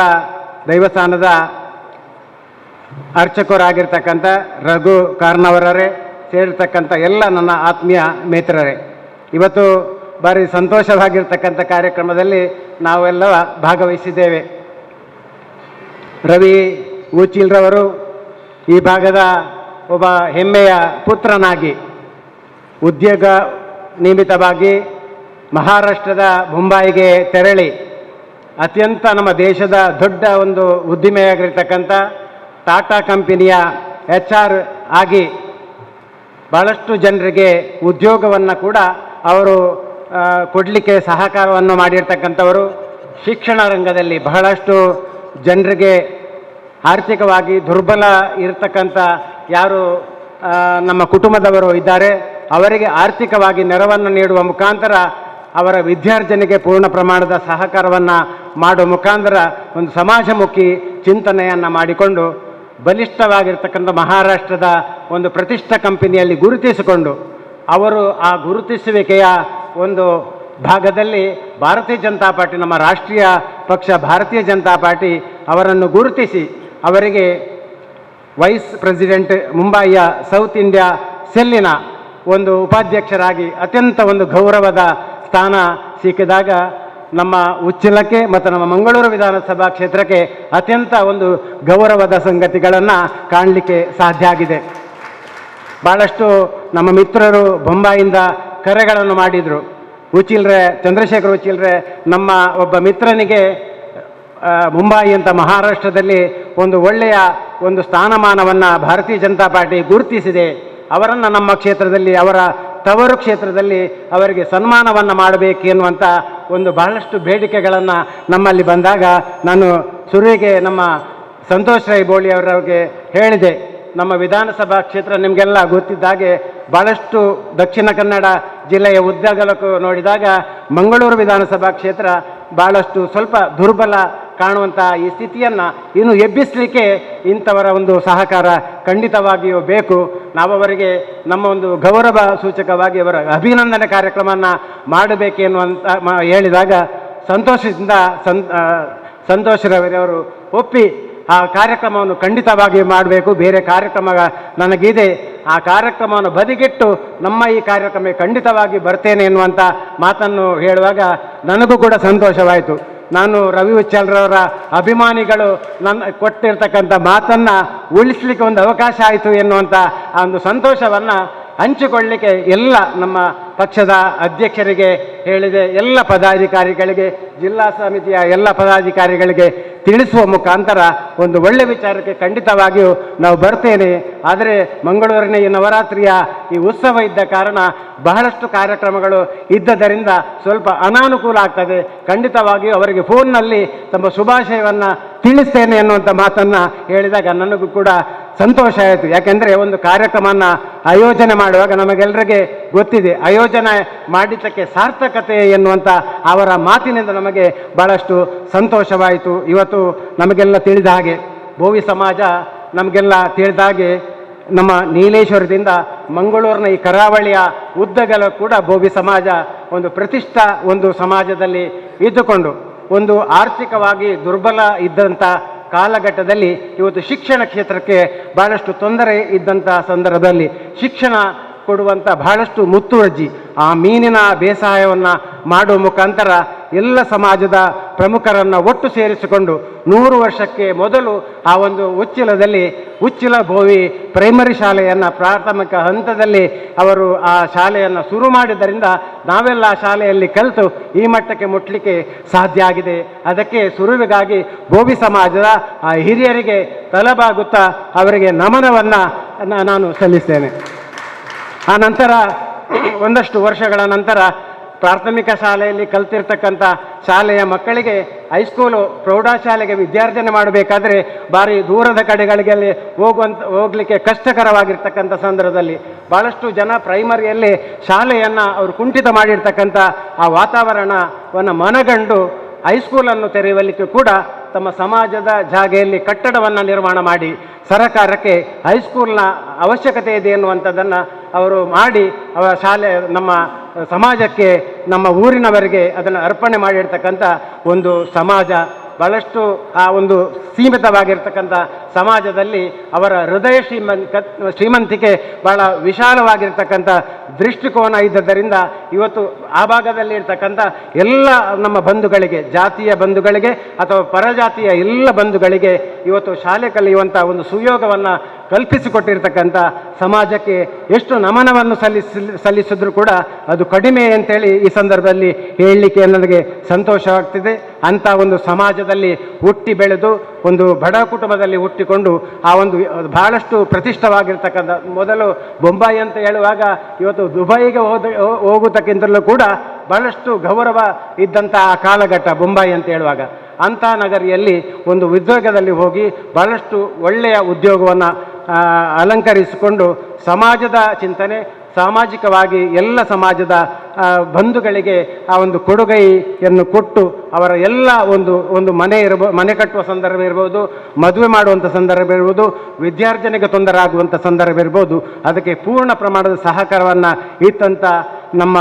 ದೈವಸ್ಥಾನದ ಅರ್ಚಕರಾಗಿರ್ತಕ್ಕಂಥ ರಘು ಕಾರ್ನವರರೇ ಸೇರಿರ್ತಕ್ಕಂಥ ಎಲ್ಲ ನನ್ನ ಆತ್ಮೀಯ ಮಿತ್ರರೇ, ಇವತ್ತು ಭಾರಿ ಸಂತೋಷವಾಗಿರ್ತಕ್ಕಂಥ ಕಾರ್ಯಕ್ರಮದಲ್ಲಿ ನಾವೆಲ್ಲ ಭಾಗವಹಿಸಿದ್ದೇವೆ. ರವಿ ಊಚಿಲ್ರವರು ಈ ಭಾಗದ ಒಬ್ಬ ಹೆಮ್ಮೆಯ ಪುತ್ರನಾಗಿ ಉದ್ಯೋಗ ನಿಮಿತ್ತವಾಗಿ ಮಹಾರಾಷ್ಟ್ರದ ಮುಂಬೈಗೆ ತೆರಳಿ ಅತ್ಯಂತ ನಮ್ಮ ದೇಶದ ದೊಡ್ಡ ಒಂದು ಉದ್ದಿಮೆಯಾಗಿರ್ತಕ್ಕಂಥ ಟಾಟಾ ಕಂಪನಿಯ HR ಆಗಿ ಭಾಳಷ್ಟು ಜನರಿಗೆ ಉದ್ಯೋಗವನ್ನು ಕೂಡ ಅವರು ಕೊಡಲಿಕ್ಕೆ ಸಹಕಾರವನ್ನು ಮಾಡಿರ್ತಕ್ಕಂಥವರು. ಶಿಕ್ಷಣ ರಂಗದಲ್ಲಿ ಬಹಳಷ್ಟು ಜನರಿಗೆ ಆರ್ಥಿಕವಾಗಿ ದುರ್ಬಲ ಇರತಕ್ಕಂಥ ಯಾರು ನಮ್ಮ ಕುಟುಂಬದವರು ಇದ್ದಾರೆ, ಅವರಿಗೆ ಆರ್ಥಿಕವಾಗಿ ನೆರವನ್ನು ನೀಡುವ ಮುಖಾಂತರ ಅವರ ವಿದ್ಯಾರ್ಜನೆಗೆ ಪೂರ್ಣ ಪ್ರಮಾಣದ ಸಹಕಾರವನ್ನು ಮಾಡುವ ಮುಖಾಂತರ ಒಂದು ಸಮಾಜಮುಖಿ ಚಿಂತನೆಯನ್ನು ಮಾಡಿಕೊಂಡು ಬಲಿಷ್ಠವಾಗಿರ್ತಕ್ಕಂಥ ಮಹಾರಾಷ್ಟ್ರದ ಒಂದು ಪ್ರತಿಷ್ಠಾ ಕಂಪನಿಯಲ್ಲಿ ಗುರುತಿಸಿಕೊಂಡು ಅವರು ಆ ಗುರುತಿಸುವಿಕೆಯ ಒಂದು ಭಾಗದಲ್ಲಿ ಭಾರತೀಯ ಜನತಾ ಪಾರ್ಟಿ, ನಮ್ಮ ರಾಷ್ಟ್ರೀಯ ಪಕ್ಷ ಭಾರತೀಯ ಜನತಾ ಪಾರ್ಟಿ ಅವರನ್ನು ಗುರುತಿಸಿ ಅವರಿಗೆ ವೈಸ್ ಪ್ರೆಸಿಡೆಂಟ್ ಮುಂಬಯಿಯ ಸೌತ್ ಇಂಡಿಯಾ ಸೆಲ್ಲಿನ ಒಂದು ಉಪಾಧ್ಯಕ್ಷರಾಗಿ ಅತ್ಯಂತ ಒಂದು ಗೌರವದ ಸ್ಥಾನ ಸಿಕ್ಕಿದಾಗ ನಮ್ಮ ಉಚ್ಚಿಲಕ್ಕೆ ಮತ್ತು ನಮ್ಮ ಮಂಗಳೂರು ವಿಧಾನಸಭಾ ಕ್ಷೇತ್ರಕ್ಕೆ ಅತ್ಯಂತ ಒಂದು ಗೌರವದ ಸಂಗತಿಗಳನ್ನು ಕಾಣಲಿಕ್ಕೆ ಸಾಧ್ಯ ಆಗಿದೆ. ಭಾಳಷ್ಟು ನಮ್ಮ ಮಿತ್ರರು ಬೊಂಬಾಯಿಂದ ಕರೆಗಳನ್ನು ಮಾಡಿದರು. ಉಚಿಲ್ರೆ ಚಂದ್ರಶೇಖರ್ ಉಚಿಲ್ರೆ ನಮ್ಮ ಒಬ್ಬ ಮಿತ್ರನಿಗೆ ಮುಂಬೈ ಅಂತ ಮಹಾರಾಷ್ಟ್ರದಲ್ಲಿ ಒಂದು ಒಳ್ಳೆಯ ಒಂದು ಸ್ಥಾನಮಾನವನ್ನು ಭಾರತೀಯ ಜನತಾ ಪಾರ್ಟಿ ಗುರುತಿಸಿದೆ, ಅವರನ್ನು ನಮ್ಮ ಕ್ಷೇತ್ರದಲ್ಲಿ ಅವರ ತವರು ಕ್ಷೇತ್ರದಲ್ಲಿ ಅವರಿಗೆ ಸನ್ಮಾನವನ್ನು ಮಾಡಬೇಕು ಎನ್ನುವಂಥ ಒಂದು ಬಹಳಷ್ಟು ಬೇಡಿಕೆಗಳನ್ನು ನಮ್ಮಲ್ಲಿ ಬಂದಾಗ ನಾನು ಶುರುವಿಗೆ ನಮ್ಮ ಸಂತೋಷ್ ರೈ ಬೋಳಿ ಅವರಿಗೆ ಹೇಳಿದೆ, ನಮ್ಮ ವಿಧಾನಸಭಾ ಕ್ಷೇತ್ರ ನಿಮಗೆಲ್ಲ ಗೊತ್ತಿದ್ದ ಹಾಗೆ ಭಾಳಷ್ಟು ದಕ್ಷಿಣ ಕನ್ನಡ ಜಿಲ್ಲೆಯ ಉದ್ದಗಲಕ್ಕೂ ನೋಡಿದಾಗ ಮಂಗಳೂರು ವಿಧಾನಸಭಾ ಕ್ಷೇತ್ರ ಭಾಳಷ್ಟು ಸ್ವಲ್ಪ ದುರ್ಬಲ ಕಾಣುವಂಥ ಈ ಸ್ಥಿತಿಯನ್ನು ಇನ್ನು ಎಬ್ಬಿಸಲಿಕ್ಕೆ ಇಂಥವರ ಒಂದು ಸಹಕಾರ ಖಂಡಿತವಾಗಿಯೂ ಬೇಕು. ನಾವು ಅವರಿಗೆ ನಮ್ಮ ಒಂದು ಗೌರವ ಸೂಚಕವಾಗಿ ಅವರ ಅಭಿನಂದನೆ ಕಾರ್ಯಕ್ರಮವನ್ನು ಮಾಡಬೇಕೆನ್ನುವಂಥ ಹೇಳಿದಾಗ ಸಂತೋಷದಿಂದ ಸಂತೋಷ್ ರವರವರು ಒಪ್ಪಿ ಆ ಕಾರ್ಯಕ್ರಮವನ್ನು ಖಂಡಿತವಾಗಿ ಮಾಡಬೇಕು, ಬೇರೆ ಕಾರ್ಯಕ್ರಮ ನನಗಿದೆ, ಆ ಕಾರ್ಯಕ್ರಮವನ್ನು ಬದಿಗಿಟ್ಟು ನಮ್ಮ ಈ ಕಾರ್ಯಕ್ರಮ ಖಂಡಿತವಾಗಿ ಬರ್ತೇನೆ ಎನ್ನುವಂಥ ಮಾತನ್ನು ಹೇಳುವಾಗ ನನಗೂ ಕೂಡ ಸಂತೋಷವಾಯಿತು. ನಾನು ರವಿ ಉಚ್ಚಾಲ್ರವರ ಅಭಿಮಾನಿಗಳು ನನ್ನ ಕೊಟ್ಟಿರ್ತಕ್ಕಂಥ ಮಾತನ್ನು ಉಳಿಸ್ಲಿಕ್ಕೆ ಒಂದು ಅವಕಾಶ ಆಯಿತು ಎನ್ನುವಂಥ ಆ ಒಂದು ಸಂತೋಷವನ್ನು ಹಂಚಿಕೊಳ್ಳಲಿಕ್ಕೆ ಎಲ್ಲ ನಮ್ಮ ಪಕ್ಷದ ಅಧ್ಯಕ್ಷರಿಗೆ ಹೇಳಿದೆ, ಎಲ್ಲ ಪದಾಧಿಕಾರಿಗಳಿಗೆ, ಜಿಲ್ಲಾ ಸಮಿತಿಯ ಎಲ್ಲ ಪದಾಧಿಕಾರಿಗಳಿಗೆ ತಿಳಿಸುವ ಮುಖಾಂತರ ಒಂದು ಒಳ್ಳೆಯ ವಿಚಾರಕ್ಕೆ ಖಂಡಿತವಾಗಿಯೂ ನಾವು ಬರ್ತೇನೆ. ಆದರೆ ಮಂಗಳೂರಿನ ಈ ನವರಾತ್ರಿಯ ಈ ಉತ್ಸವ ಇದ್ದ ಕಾರಣ ಬಹಳಷ್ಟು ಕಾರ್ಯಕ್ರಮಗಳು ಇದ್ದದರಿಂದ ಸ್ವಲ್ಪ ಅನಾನುಕೂಲ ಆಗ್ತದೆ. ಖಂಡಿತವಾಗಿಯೂ ಅವರಿಗೆ ಫೋನ್ನಲ್ಲಿ ತಮ್ಮ ಶುಭಾಶಯವನ್ನು ತಿಳಿಸ್ತೇನೆ ಅನ್ನುವಂಥ ಮಾತನ್ನು ಹೇಳಿದಾಗ ನನಗೂ ಕೂಡ ಸಂತೋಷ ಆಯಿತು. ಯಾಕೆಂದರೆ ಒಂದು ಕಾರ್ಯಕ್ರಮವನ್ನು ಆಯೋಜನೆ ಮಾಡುವಾಗ ನಮಗೆಲ್ಲರಿಗೆ ಗೊತ್ತಿದೆ, ಆಯೋಜನೆ ಮಾಡಿದ್ದಕ್ಕೆ ಸಾರ್ಥಕತೆ ಎನ್ನುವಂಥ ಅವರ ಮಾತಿನಿಂದ ನಮಗೆ ಭಾಳಷ್ಟು ಸಂತೋಷವಾಯಿತು. ಇವತ್ತು ನಮಗೆಲ್ಲ ತಿಳಿದ ಹಾಗೆ ಬೋವಿ ಸಮಾಜ ನಮಗೆಲ್ಲ ತಿಳಿದ ಹಾಗೆ ನಮ್ಮ ನೀಲೇಶ್ವರದಿಂದ ಮಂಗಳೂರಿನ ಈ ಕರಾವಳಿಯ ಉದ್ದಗಲ ಕೂಡ ಬೋವಿ ಸಮಾಜ ಒಂದು ಪ್ರತಿಷ್ಠಾ ಒಂದು ಸಮಾಜದಲ್ಲಿ ಇದ್ದುಕೊಂಡು ಒಂದು ಆರ್ಥಿಕವಾಗಿ ದುರ್ಬಲ ಇದ್ದಂಥ ಕಾಲಘಟ್ಟದಲ್ಲಿ ಇವತ್ತು ಶಿಕ್ಷಣ ಕ್ಷೇತ್ರಕ್ಕೆ ಭಾಳಷ್ಟು ತೊಂದರೆ ಇದ್ದಂಥ ಸಂದರ್ಭದಲ್ಲಿ ಶಿಕ್ಷಣ ಕೊಡುವಂಥ ಬಹಳಷ್ಟು ಮುತುವರ್ಜಿ ಆ ಮೀನಿನ ಬೇಸಾಯವನ್ನು ಮಾಡುವ ಮುಖಾಂತರ ಎಲ್ಲ ಸಮಾಜದ ಪ್ರಮುಖರನ್ನು ಒಟ್ಟು ಸೇರಿಸಿಕೊಂಡು 100 ವರ್ಷಕ್ಕೆ ಮೊದಲು ಆ ಒಂದು ಉಚ್ಚಿಲ ಬೋವಿ ಪ್ರೈಮರಿ ಶಾಲೆಯನ್ನು ಪ್ರಾಥಮಿಕ ಹಂತದಲ್ಲಿ ಅವರು ಆ ಶಾಲೆಯನ್ನು ಶುರು ಮಾಡಿದ್ದರಿಂದ ನಾವೆಲ್ಲ ಆ ಶಾಲೆಯಲ್ಲಿ ಕಲಿತು ಈ ಮಟ್ಟಕ್ಕೆ ಮುಟ್ಟಲಿಕ್ಕೆ ಸಾಧ್ಯ ಆಗಿದೆ. ಅದಕ್ಕೆ ಸುರುವಿಗಾಗಿ ಬೋವಿ ಸಮಾಜದ ಆ ಹಿರಿಯರಿಗೆ ತಲೆಬಾಗುತ್ತಾ ಅವರಿಗೆ ನಮನವನ್ನು ನಾನು ಸಲ್ಲಿಸ್ತೇನೆ. ಆ ನಂತರ ಒಂದಷ್ಟು ವರ್ಷಗಳ ನಂತರ ಪ್ರಾಥಮಿಕ ಶಾಲೆಯಲ್ಲಿ ಕಲ್ತಿರ್ತಕ್ಕಂಥ ಶಾಲೆಯ ಮಕ್ಕಳಿಗೆ ಹೈಸ್ಕೂಲು ಪ್ರೌಢಶಾಲೆಗೆ ವಿದ್ಯಾರ್ಜನೆ ಮಾಡಬೇಕಾದ್ರೆ ಭಾರಿ ದೂರದ ಕಡೆಗಳಿಗೆ ಹೋಗಲಿಕ್ಕೆ ಕಷ್ಟಕರವಾಗಿರ್ತಕ್ಕಂಥ ಸಂದರ್ಭದಲ್ಲಿ ಭಾಳಷ್ಟು ಜನ ಪ್ರೈಮರಿಯಲ್ಲಿ ಶಾಲೆಯನ್ನು ಅವರು ಕುಂಠಿತ ಮಾಡಿರ್ತಕ್ಕಂಥ ಆ ವಾತಾವರಣವನ್ನು ಮನಗಂಡು ಹೈಸ್ಕೂಲನ್ನು ತೆರೆಯಲಿಕ್ಕೆ ಕೂಡ ತಮ್ಮ ಸಮಾಜದ ಜಾಗೆಯಲ್ಲಿ ಕಟ್ಟಡವನ್ನು ನಿರ್ಮಾಣ ಮಾಡಿ ಸರಕಾರಕ್ಕೆ ಹೈಸ್ಕೂಲ್ನ ಅವಶ್ಯಕತೆ ಇದೆ ಎನ್ನುವಂಥದ್ದನ್ನು ಅವರು ಮಾಡಿ ಅವರ ಶಾಲೆ ನಮ್ಮ ಸಮಾಜಕ್ಕೆ ನಮ್ಮ ಊರಿನವರಿಗೆ ಅದನ್ನು ಅರ್ಪಣೆ ಮಾಡಿರ್ತಕ್ಕಂಥ ಒಂದು ಸಮಾಜ ಭಾಳಷ್ಟು ಆ ಒಂದು ಸೀಮಿತವಾಗಿರ್ತಕ್ಕಂಥ ಸಮಾಜದಲ್ಲಿ ಅವರ ಹೃದಯ ಶ್ರೀಮಂತಿಕೆ ಭಾಳ ವಿಶಾಲವಾಗಿರ್ತಕ್ಕಂಥ ದೃಷ್ಟಿಕೋನ ಇದ್ದದ್ದರಿಂದ ಇವತ್ತು ಆ ಭಾಗದಲ್ಲಿ ಇರ್ತಕ್ಕಂಥ ಎಲ್ಲ ನಮ್ಮ ಬಂಧುಗಳಿಗೆ, ಜಾತಿಯ ಬಂಧುಗಳಿಗೆ ಅಥವಾ ಪರಜಾತಿಯ ಎಲ್ಲ ಬಂಧುಗಳಿಗೆ ಇವತ್ತು ಶಾಲೆ ಕಲಿಯುವಂಥ ಒಂದು ಸುಯೋಗವನ್ನು ಕಲ್ಪಿಸಿಕೊಟ್ಟಿರ್ತಕ್ಕಂಥ ಸಮಾಜಕ್ಕೆ ಎಷ್ಟು ನಮನವನ್ನು ಸಲ್ಲಿಸಿದ್ರು ಕೂಡ ಅದು ಕಡಿಮೆ ಅಂತೇಳಿ ಈ ಸಂದರ್ಭದಲ್ಲಿ ಹೇಳಲಿಕ್ಕೆ ನನಗೆ ಸಂತೋಷವಾಗ್ತಿದೆ. ಅಂಥ ಒಂದು ಸಮಾಜದಲ್ಲಿ ಹುಟ್ಟಿ ಬೆಳೆದು ಒಂದು ಬಡ ಕುಟುಂಬದಲ್ಲಿ ಹುಟ್ಟಿಕೊಂಡು ಆ ಒಂದು ಬಹಳಷ್ಟು ಪ್ರತಿಷ್ಠವಾಗಿರ್ತಕ್ಕಂಥ, ಮೊದಲು ಬೊಂಬಾಯಿ ಅಂತ ಹೇಳುವಾಗ ಇವತ್ತು ದುಬೈಗೆ ಹೋಗುವುದಕ್ಕಿಂತಲೂ ಕೂಡ ಬಹಳಷ್ಟು ಗೌರವ ಇದ್ದಂಥ ಆ ಕಾಲಘಟ್ಟ ಬೊಂಬಾಯಿ ಅಂತ ಹೇಳುವಾಗ. ಅಂಥ ನಗರಿಯಲ್ಲಿ ಒಂದು ಉದ್ಯೋಗದಲ್ಲಿ ಹೋಗಿ ಬಹಳಷ್ಟು ಒಳ್ಳೆಯ ಉದ್ಯೋಗವನ್ನು ಅಲಂಕರಿಸಿಕೊಂಡು ಸಮಾಜದ ಚಿಂತನೆ, ಸಾಮಾಜಿಕವಾಗಿ ಎಲ್ಲ ಸಮಾಜದ ಬಂಧುಗಳಿಗೆ ಆ ಒಂದು ಕೊಡುಗೆಯನ್ನು ಕೊಟ್ಟು ಅವರ ಎಲ್ಲ ಒಂದು ಮನೆ ಕಟ್ಟುವ ಸಂದರ್ಭ ಇರ್ಬೋದು, ಮದುವೆ ಮಾಡುವಂಥ ಸಂದರ್ಭ ಇರ್ಬೋದು, ವಿದ್ಯಾರ್ಜನೆಗೆ ತೊಂದರೆ ಆಗುವಂಥ ಸಂದರ್ಭ ಇರ್ಬೋದು, ಅದಕ್ಕೆ ಪೂರ್ಣ ಪ್ರಮಾಣದ ಸಹಕಾರವನ್ನು ಇತ್ತಂಥ ನಮ್ಮ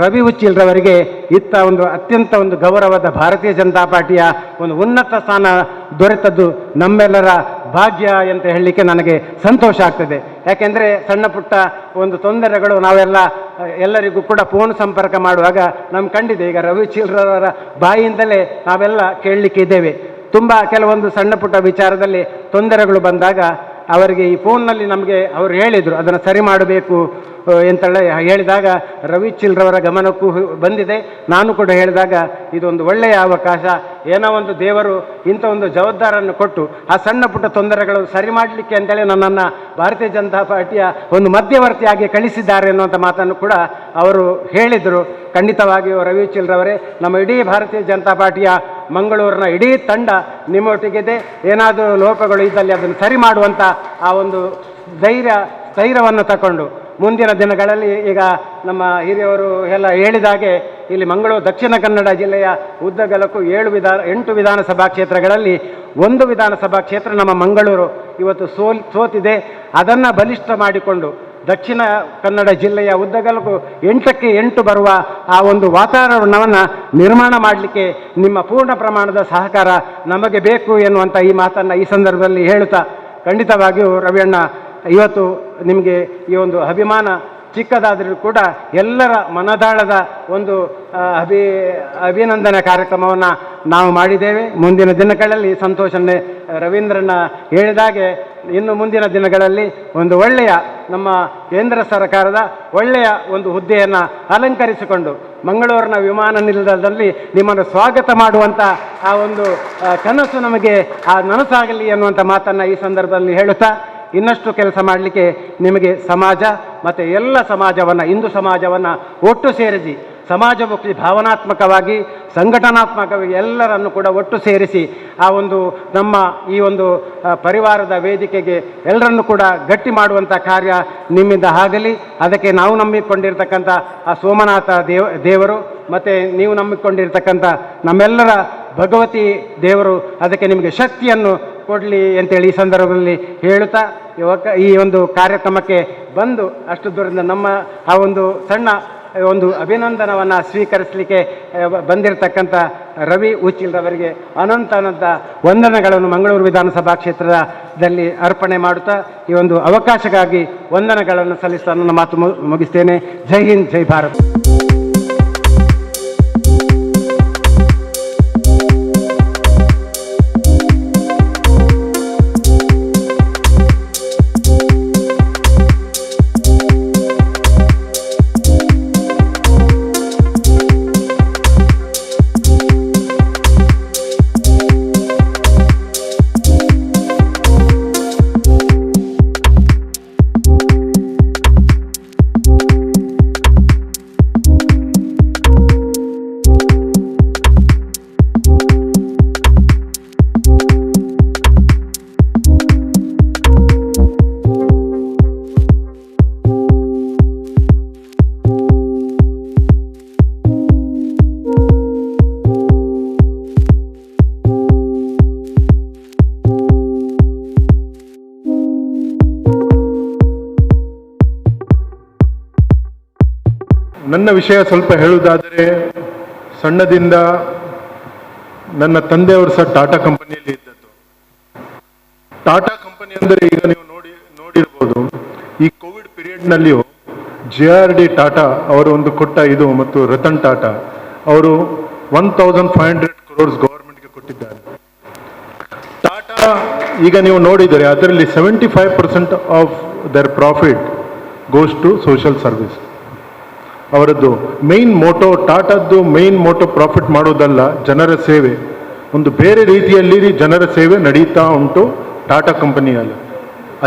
ರವಿ ಉಚ್ಚಿಲ್ರವರಿಗೆ ಇತ್ತ ಒಂದು ಅತ್ಯಂತ ಒಂದು ಗೌರವದ ಭಾರತೀಯ ಜನತಾ ಪಾರ್ಟಿಯ ಒಂದು ಉನ್ನತ ಸ್ಥಾನ ದೊರೆತದ್ದು ನಮ್ಮೆಲ್ಲರ ಭಾಗ್ಯ ಅಂತ ಹೇಳಲಿಕ್ಕೆ ನನಗೆ ಸಂತೋಷ ಆಗ್ತದೆ. ಯಾಕೆಂದರೆ ಸಣ್ಣ ಪುಟ್ಟ ಒಂದು ತೊಂದರೆಗಳು ಎಲ್ಲರಿಗೂ ಕೂಡ ಫೋನ್ ಸಂಪರ್ಕ ಮಾಡುವಾಗ ನಮ್ಗೆ ಕಂಡಿದೆ. ಈಗ ರವಿ ಚಿಲ್ರವರ ಬಾಯಿಯಿಂದಲೇ ನಾವೆಲ್ಲ ಕೇಳಲಿಕ್ಕೆ ಇದ್ದೇವೆ. ತುಂಬ ಕೆಲವೊಂದು ಸಣ್ಣ ಪುಟ್ಟ ವಿಚಾರದಲ್ಲಿ ತೊಂದರೆಗಳು ಬಂದಾಗ ಅವರಿಗೆ ಈ ಫೋನ್ನಲ್ಲಿ ನಮಗೆ ಅವರು ಹೇಳಿದರು ಅದನ್ನು ಸರಿ ಮಾಡಬೇಕು ಎಂತೇಳಿ ಹೇಳಿದಾಗ ರವಿ ಚಿಲ್ರವರ ಗಮನಕ್ಕೂ ಬಂದಿದೆ. ನಾನು ಕೂಡ ಹೇಳಿದಾಗ ಇದೊಂದು ಒಳ್ಳೆಯ ಅವಕಾಶ, ಏನೋ ಒಂದು ದೇವರು ಇಂಥ ಒಂದು ಜವಾಬ್ದಾರನ್ನು ಕೊಟ್ಟು ಆ ಸಣ್ಣ ಪುಟ್ಟ ತೊಂದರೆಗಳು ಸರಿ ಮಾಡಲಿಕ್ಕೆ ಅಂತೇಳಿ ನನ್ನನ್ನು ಭಾರತೀಯ ಜನತಾ ಪಾರ್ಟಿಯ ಒಂದು ಮಧ್ಯವರ್ತಿಯಾಗಿ ಕಳಿಸಿದ್ದಾರೆ ಅನ್ನುವಂಥ ಮಾತನ್ನು ಕೂಡ ಅವರು ಹೇಳಿದರು. ಖಂಡಿತವಾಗಿಯೂ ರವಿ ಚಿಲ್ರವರೇ, ನಮ್ಮ ಇಡೀ ಭಾರತೀಯ ಜನತಾ ಪಾರ್ಟಿಯ ಮಂಗಳೂರಿನ ಇಡೀ ತಂಡ ನಿಮ್ಮೊಟ್ಟಿಗಿದೆ. ಏನಾದರೂ ಲೋಪಗಳು ಇದ್ದಲ್ಲಿ ಅದನ್ನು ಸರಿ ಮಾಡುವಂಥ ಆ ಒಂದು ಧೈರ್ಯವನ್ನು ತಗೊಂಡು ಮುಂದಿನ ದಿನಗಳಲ್ಲಿ ಈಗ ನಮ್ಮ ಹಿರಿಯವರು ಎಲ್ಲ ಹೇಳಿದಾಗೆ ಇಲ್ಲಿ ಮಂಗಳೂರು ದಕ್ಷಿಣ ಕನ್ನಡ ಜಿಲ್ಲೆಯ ಉದ್ದಗಲಕ್ಕೂ 8 ವಿಧಾನಸಭಾ ಕ್ಷೇತ್ರಗಳಲ್ಲಿ 1 ವಿಧಾನಸಭಾ ಕ್ಷೇತ್ರ ನಮ್ಮ ಮಂಗಳೂರು ಇವತ್ತು ಸೋತಿದೆ. ಅದನ್ನು ಬಲಿಷ್ಠ ಮಾಡಿಕೊಂಡು ದಕ್ಷಿಣ ಕನ್ನಡ ಜಿಲ್ಲೆಯ ಉದ್ದಗಲಕ್ಕೂ 8ಕ್ಕೆ 8 ಬರುವ ಆ ಒಂದು ವಾತಾವರಣವನ್ನು ನಿರ್ಮಾಣ ಮಾಡಲಿಕ್ಕೆ ನಿಮ್ಮ ಪೂರ್ಣ ಪ್ರಮಾಣದ ಸಹಕಾರ ನಮಗೆ ಬೇಕು ಎನ್ನುವಂಥ ಈ ಮಾತನ್ನು ಈ ಸಂದರ್ಭದಲ್ಲಿ ಹೇಳುತ್ತಾ, ಖಂಡಿತವಾಗಿಯೂ ರವಿಯಣ್ಣ ಇವತ್ತು ನಿಮಗೆ ಈ ಒಂದು ಅಭಿಮಾನ ಚಿಕ್ಕದಾದರೂ ಕೂಡ ಎಲ್ಲರ ಮನದಾಳದ ಒಂದು ಅಭಿನಂದನೆ ಕಾರ್ಯಕ್ರಮವನ್ನು ನಾವು ಮಾಡಿದ್ದೇವೆ. ಮುಂದಿನ ದಿನಗಳಲ್ಲಿ ಸಂತೋಷನ್ನೇ ರವೀಂದ್ರನ ಹೇಳಿದಾಗೆ ಇನ್ನು ಮುಂದಿನ ದಿನಗಳಲ್ಲಿ ಒಂದು ಒಳ್ಳೆಯ ನಮ್ಮ ಕೇಂದ್ರ ಸರ್ಕಾರದ ಒಳ್ಳೆಯ ಒಂದು ಹುದ್ದೆಯನ್ನು ಅಲಂಕರಿಸಿಕೊಂಡು ಮಂಗಳೂರಿನ ವಿಮಾನ ನಿಲ್ದಾಣದಲ್ಲಿ ನಿಮ್ಮನ್ನು ಸ್ವಾಗತ ಮಾಡುವಂಥ ಆ ಒಂದು ಕನಸು ನಮಗೆ ನನಸಾಗಲಿ ಎನ್ನುವಂಥ ಮಾತನ್ನು ಈ ಸಂದರ್ಭದಲ್ಲಿ ಹೇಳುತ್ತಾ, ಇನ್ನಷ್ಟು ಕೆಲಸ ಮಾಡಲಿಕ್ಕೆ ನಿಮಗೆ ಸಮಾಜ ಮತ್ತು ಎಲ್ಲ ಸಮಾಜವನ್ನು, ಹಿಂದೂ ಸಮಾಜವನ್ನು ಒಟ್ಟು ಸೇರಿಸಿ ಸಮಾಜಮುಖಿ ಭಾವನಾತ್ಮಕವಾಗಿ, ಸಂಘಟನಾತ್ಮಕವಾಗಿ ಎಲ್ಲರನ್ನು ಕೂಡ ಒಟ್ಟು ಸೇರಿಸಿ ಆ ಒಂದು ನಮ್ಮ ಈ ಒಂದು ಪರಿವಾರದ ವೇದಿಕೆಗೆ ಎಲ್ಲರನ್ನು ಕೂಡ ಗಟ್ಟಿ ಮಾಡುವಂಥ ಕಾರ್ಯ ನಿಮ್ಮಿಂದ ಆಗಲಿ. ಅದಕ್ಕೆ ನಾವು ನಂಬಿಕೊಂಡಿರ್ತಕ್ಕಂಥ ಆ ಸೋಮನಾಥ ದೇವರು ಮತ್ತು ನೀವು ನಂಬಿಕೊಂಡಿರ್ತಕ್ಕಂಥ ನಮ್ಮೆಲ್ಲರ ಭಗವತಿ ದೇವರು ಅದಕ್ಕೆ ನಿಮಗೆ ಶಕ್ತಿಯನ್ನು ಕೊಡಲಿ ಅಂತೇಳಿ ಈ ಸಂದರ್ಭದಲ್ಲಿ ಹೇಳುತ್ತಾ, ಈ ಒಂದು ಕಾರ್ಯಕ್ರಮಕ್ಕೆ ಬಂದು ಅಷ್ಟು ದೂರದಿಂದ ನಮ್ಮ ಆ ಒಂದು ಸಣ್ಣ ಒಂದು ಅಭಿನಂದನವನ್ನು ಸ್ವೀಕರಿಸಲಿಕ್ಕೆ ಬಂದಿರತಕ್ಕಂಥ ರವಿ ಉಚ್ಚಿಲ್ರವರಿಗೆ ಅನಂತ ವಂದನೆಗಳನ್ನು ಮಂಗಳೂರು ವಿಧಾನಸಭಾ ಕ್ಷೇತ್ರದಲ್ಲಿ ಅರ್ಪಣೆ ಮಾಡುತ್ತಾ ಈ ಒಂದು ಅವಕಾಶಕ್ಕಾಗಿ ವಂದನೆಗಳನ್ನು ಸಲ್ಲಿಸ್ತಾ ನನ್ನ ಮಾತು ಮುಗಿಸ್ತೇನೆ. ಜೈ ಹಿಂದ್, ಜೈ ಭಾರತ್. ನನ್ನ ವಿಷಯ ಸ್ವಲ್ಪ ಹೇಳುವುದಾದರೆ, ಸಣ್ಣದಿಂದ ನನ್ನ ತಂದೆಯವರು ಸಹ ಟಾಟಾ ಕಂಪನಿಯಲ್ಲಿ ಇದ್ದದ್ದು. ಟಾಟಾ ಕಂಪನಿ ಅಂದರೆ ಈಗ ನೀವು ನೋಡಿರ್ಬೋದು, ಈ ಕೋವಿಡ್ ಪೀರಿಯಡ್ನಲ್ಲಿಯೂ JRD ಟಾಟಾ ಅವರು ಒಂದು ಕೊಟ್ಟ ಇದು, ಮತ್ತು ರತನ್ ಟಾಟಾ ಅವರು 1500 crores ಗವರ್ಮೆಂಟ್ಗೆ ಕೊಟ್ಟಿದ್ದಾರೆ. ಟಾಟಾ ಈಗ ನೀವು ನೋಡಿದರೆ ಅದರಲ್ಲಿ 75% of their profit goes to social service. ಅವರದ್ದು ಮೇನ್ ಮೋಟೋ, ಟಾಟಾದ್ದು ಮೇನ್ ಮೋಟೋ ಪ್ರಾಫಿಟ್ ಮಾಡೋದಲ್ಲ, ಜನರ ಸೇವೆ. ಒಂದು ಬೇರೆ ರೀತಿಯಲ್ಲಿ ಜನರ ಸೇವೆ ನಡೀತಾ ಉಂಟು ಟಾಟಾ ಕಂಪನಿಯಲ್ಲಿ.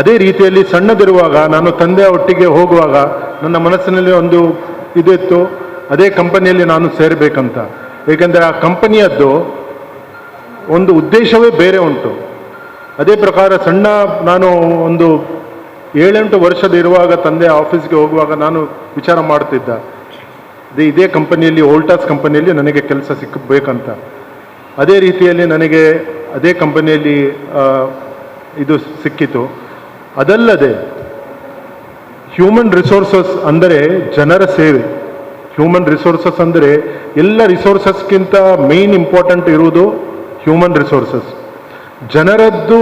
ಅದೇ ರೀತಿಯಲ್ಲಿ ಸಣ್ಣದಿರುವಾಗ ನಾನು ತಂದೆಯ ಒಟ್ಟಿಗೆ ಹೋಗುವಾಗ ನನ್ನ ಮನಸ್ಸಿನಲ್ಲಿ ಒಂದು ಇದಿತ್ತು, ಅದೇ ಕಂಪನಿಯಲ್ಲಿ ನಾನು ಸೇರಬೇಕಂತ. ಏಕೆಂದರೆ ಆ ಕಂಪನಿಯದ್ದು ಒಂದು ಉದ್ದೇಶವೇ ಬೇರೆ ಉಂಟು. ಅದೇ ಪ್ರಕಾರ ನಾನು ಒಂದು 7-8 ವರ್ಷದ ಇರುವಾಗ ತಂದೆ ಆಫೀಸ್ಗೆ ಹೋಗುವಾಗ ನಾನು ವಿಚಾರ ಮಾಡ್ತಿದ್ದ, ಇದೇ ಕಂಪನಿಯಲ್ಲಿ, ವೋಲ್ಟಾಸ್ ಕಂಪನಿಯಲ್ಲಿ ನನಗೆ ಕೆಲಸ ಸಿಕ್ಕಬೇಕಂತ. ಅದೇ ರೀತಿಯಲ್ಲಿ ನನಗೆ ಅದೇ ಕಂಪನಿಯಲ್ಲಿ ಇದು ಸಿಕ್ಕಿತು. ಅದಲ್ಲದೆ ಹ್ಯೂಮನ್ ರಿಸೋರ್ಸಸ್ ಅಂದರೆ ಜನರ ಸೇವೆ. ಹ್ಯೂಮನ್ ರಿಸೋರ್ಸಸ್ ಅಂದರೆ ಎಲ್ಲ ರಿಸೋರ್ಸಸ್ಗಿಂತ ಮೇನ್ ಇಂಪಾರ್ಟೆಂಟ್ ಇರುವುದು ಹ್ಯೂಮನ್ ರಿಸೋರ್ಸಸ್. ಜನರದ್ದು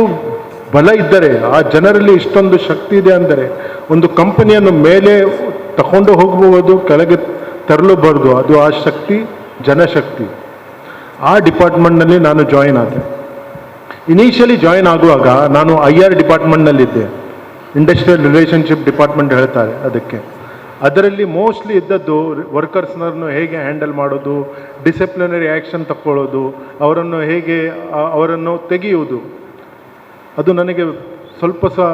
ಬಲ ಇದ್ದರೆ, ಆ ಜನರಲ್ಲಿ ಇಷ್ಟೊಂದು ಶಕ್ತಿ ಇದೆ ಅಂದರೆ ಒಂದು ಕಂಪನಿಯನ್ನು ಮೇಲೆ ತಗೊಂಡು ಹೋಗಬಹುದು, ಕೆಳಗೆ ತರಲೂಬಾರ್ದು. ಅದು ಆ ಶಕ್ತಿ ಜನಶಕ್ತಿ. ಆ ಡಿಪಾರ್ಟ್ಮೆಂಟ್ನಲ್ಲಿ ನಾನು ಜಾಯಿನ್ ಆದೆ. ಇನಿಷಿಯಲಿ ಜಾಯಿನ್ ಆಗುವಾಗ ನಾನು IR ಡಿಪಾರ್ಟ್ಮೆಂಟ್ನಲ್ಲಿದ್ದೆ, ಇಂಡಸ್ಟ್ರಿಯಲ್ ರಿಲೇಷನ್ಶಿಪ್ ಡಿಪಾರ್ಟ್ಮೆಂಟ್ ಹೇಳ್ತಾರೆ ಅದಕ್ಕೆ. ಅದರಲ್ಲಿ ಮೋಸ್ಟ್ಲಿ ಇದ್ದದ್ದು ವರ್ಕರ್ಸ್ನನ್ನು ಹೇಗೆ ಹ್ಯಾಂಡಲ್ ಮಾಡೋದು, ಡಿಸಿಪ್ಲಿನರಿ ಆ್ಯಕ್ಷನ್ ತಗೊಳ್ಳೋದು, ಅವರನ್ನು ತೆಗೆಯುವುದು. ಅದು ನನಗೆ ಸ್ವಲ್ಪ ಸಹ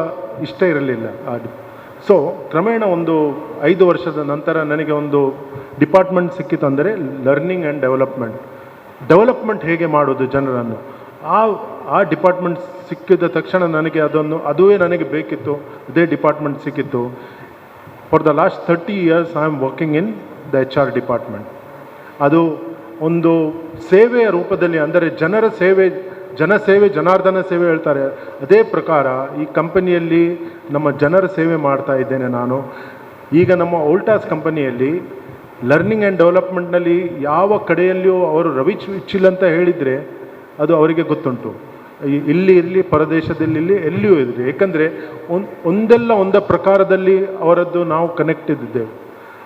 ಇಷ್ಟ ಇರಲಿಲ್ಲ. ಸೊ ಕ್ರಮೇಣ ಒಂದು 5 ವರ್ಷದ ನಂತರ ನನಗೆ ಒಂದು ಡಿಪಾರ್ಟ್ಮೆಂಟ್ ಸಿಕ್ಕಿತು, ಅಂದರೆ ಲರ್ನಿಂಗ್ ಆ್ಯಂಡ್ ಡೆವಲಪ್ಮೆಂಟ್ ಹೇಗೆ ಮಾಡೋದು ಜನರನ್ನು. ಆ ಡಿಪಾರ್ಟ್ಮೆಂಟ್ ಸಿಕ್ಕಿದ ತಕ್ಷಣ ನನಗೆ ಅದುವೇ ನನಗೆ ಬೇಕಿತ್ತು. ಇದೇ ಡಿಪಾರ್ಟ್ಮೆಂಟ್ ಸಿಕ್ಕಿತ್ತು. For the last 30 years I am working in the HR department. ಅದು ಒಂದು ಸೇವೆಯ ರೂಪದಲ್ಲಿ, ಅಂದರೆ ಜನಸೇವೆ ಜನಾರ್ದನ ಸೇವೆ ಹೇಳ್ತಾರೆ, ಅದೇ ಪ್ರಕಾರ ಈ ಕಂಪನಿಯಲ್ಲಿ ನಮ್ಮ ಜನರ ಸೇವೆ ಮಾಡ್ತಾ ಇದ್ದೇನೆ ನಾನು. ಈಗ ನಮ್ಮ ವೋಲ್ಟಾಸ್ ಕಂಪನಿಯಲ್ಲಿ ಲರ್ನಿಂಗ್ ಆ್ಯಂಡ್ ಡೆವಲಪ್ಮೆಂಟ್ನಲ್ಲಿ ಯಾವ ಕಡೆಯಲ್ಲಿಯೂ ಅವರು ರವಿಚಿಲ್ ಅಂತ ಹೇಳಿದರೆ ಅದು ಅವರಿಗೆ ಗೊತ್ತುಂಟು. ಇಲ್ಲಿ ಪರದೇಶದಲ್ಲಿ ಎಲ್ಲಿಯೂ ಇದ್ರಿ. ಏಕೆಂದರೆ ಒಂದ ಪ್ರಕಾರದಲ್ಲಿ ಅವರದ್ದು ನಾವು ಕನೆಕ್ಟ್ ಇದ್ದೇವೆ.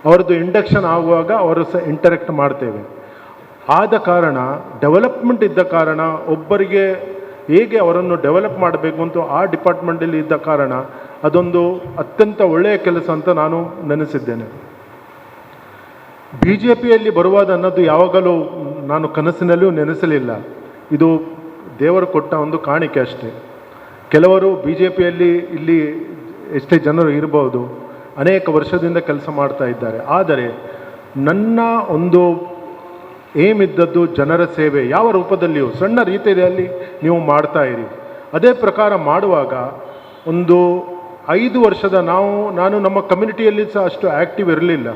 ಅವರದ್ದು ಇಂಡಕ್ಷನ್ ಆಗುವಾಗ ಅವರು ಸಹ ಇಂಟರಾಕ್ಟ್ ಮಾಡ್ತೇವೆ. ಆದ ಕಾರಣ ಡೆವಲಪ್ಮೆಂಟ್ ಇದ್ದ ಕಾರಣ, ಒಬ್ಬರಿಗೆ ಹೇಗೆ ಅವರನ್ನು ಡೆವಲಪ್ ಮಾಡಬೇಕು ಅಂತ ಆ ಡಿಪಾರ್ಟ್ಮೆಂಟಲ್ಲಿ ಇದ್ದ ಕಾರಣ ಅದೊಂದು ಅತ್ಯಂತ ಒಳ್ಳೆಯ ಕೆಲಸ ಅಂತ ನಾನು ನೆನೆಸಿದ್ದೇನೆ. BJPಯಲ್ಲಿ ಬರುವುದು ಅನ್ನೋದು ಯಾವಾಗಲೂ ನಾನು ಕನಸಿನಲ್ಲೂ ನೆನೆಸಲಿಲ್ಲ. ಇದು ದೇವರು ಕೊಟ್ಟ ಒಂದು ಕಾಣಿಕೆ ಅಷ್ಟೇ. ಕೆಲವರು BJPಯಲ್ಲಿ ಇಲ್ಲಿ ಎಷ್ಟೇ ಜನರು ಇರಬಹುದು, ಅನೇಕ ವರ್ಷದಿಂದ ಕೆಲಸ ಮಾಡ್ತಾ ಇದ್ದಾರೆ. ಆದರೆ ನನ್ನ ಒಂದು ಏಮ್ ಇದ್ದದ್ದು ಜನರ ಸೇವೆ, ಯಾವ ರೂಪದಲ್ಲಿಯೂ ಸಣ್ಣ ರೀತಿಯಲ್ಲಿ ನೀವು ಮಾಡ್ತಾ ಇರಿ. ಅದೇ ಪ್ರಕಾರ ಮಾಡುವಾಗ ಒಂದು 5 ವರ್ಷದ ನಾನು ನಮ್ಮ ಕಮ್ಯುನಿಟಿಯಲ್ಲಿ ಸಹ ಅಷ್ಟು ಆ್ಯಕ್ಟಿವ್ ಇರಲಿಲ್ಲ.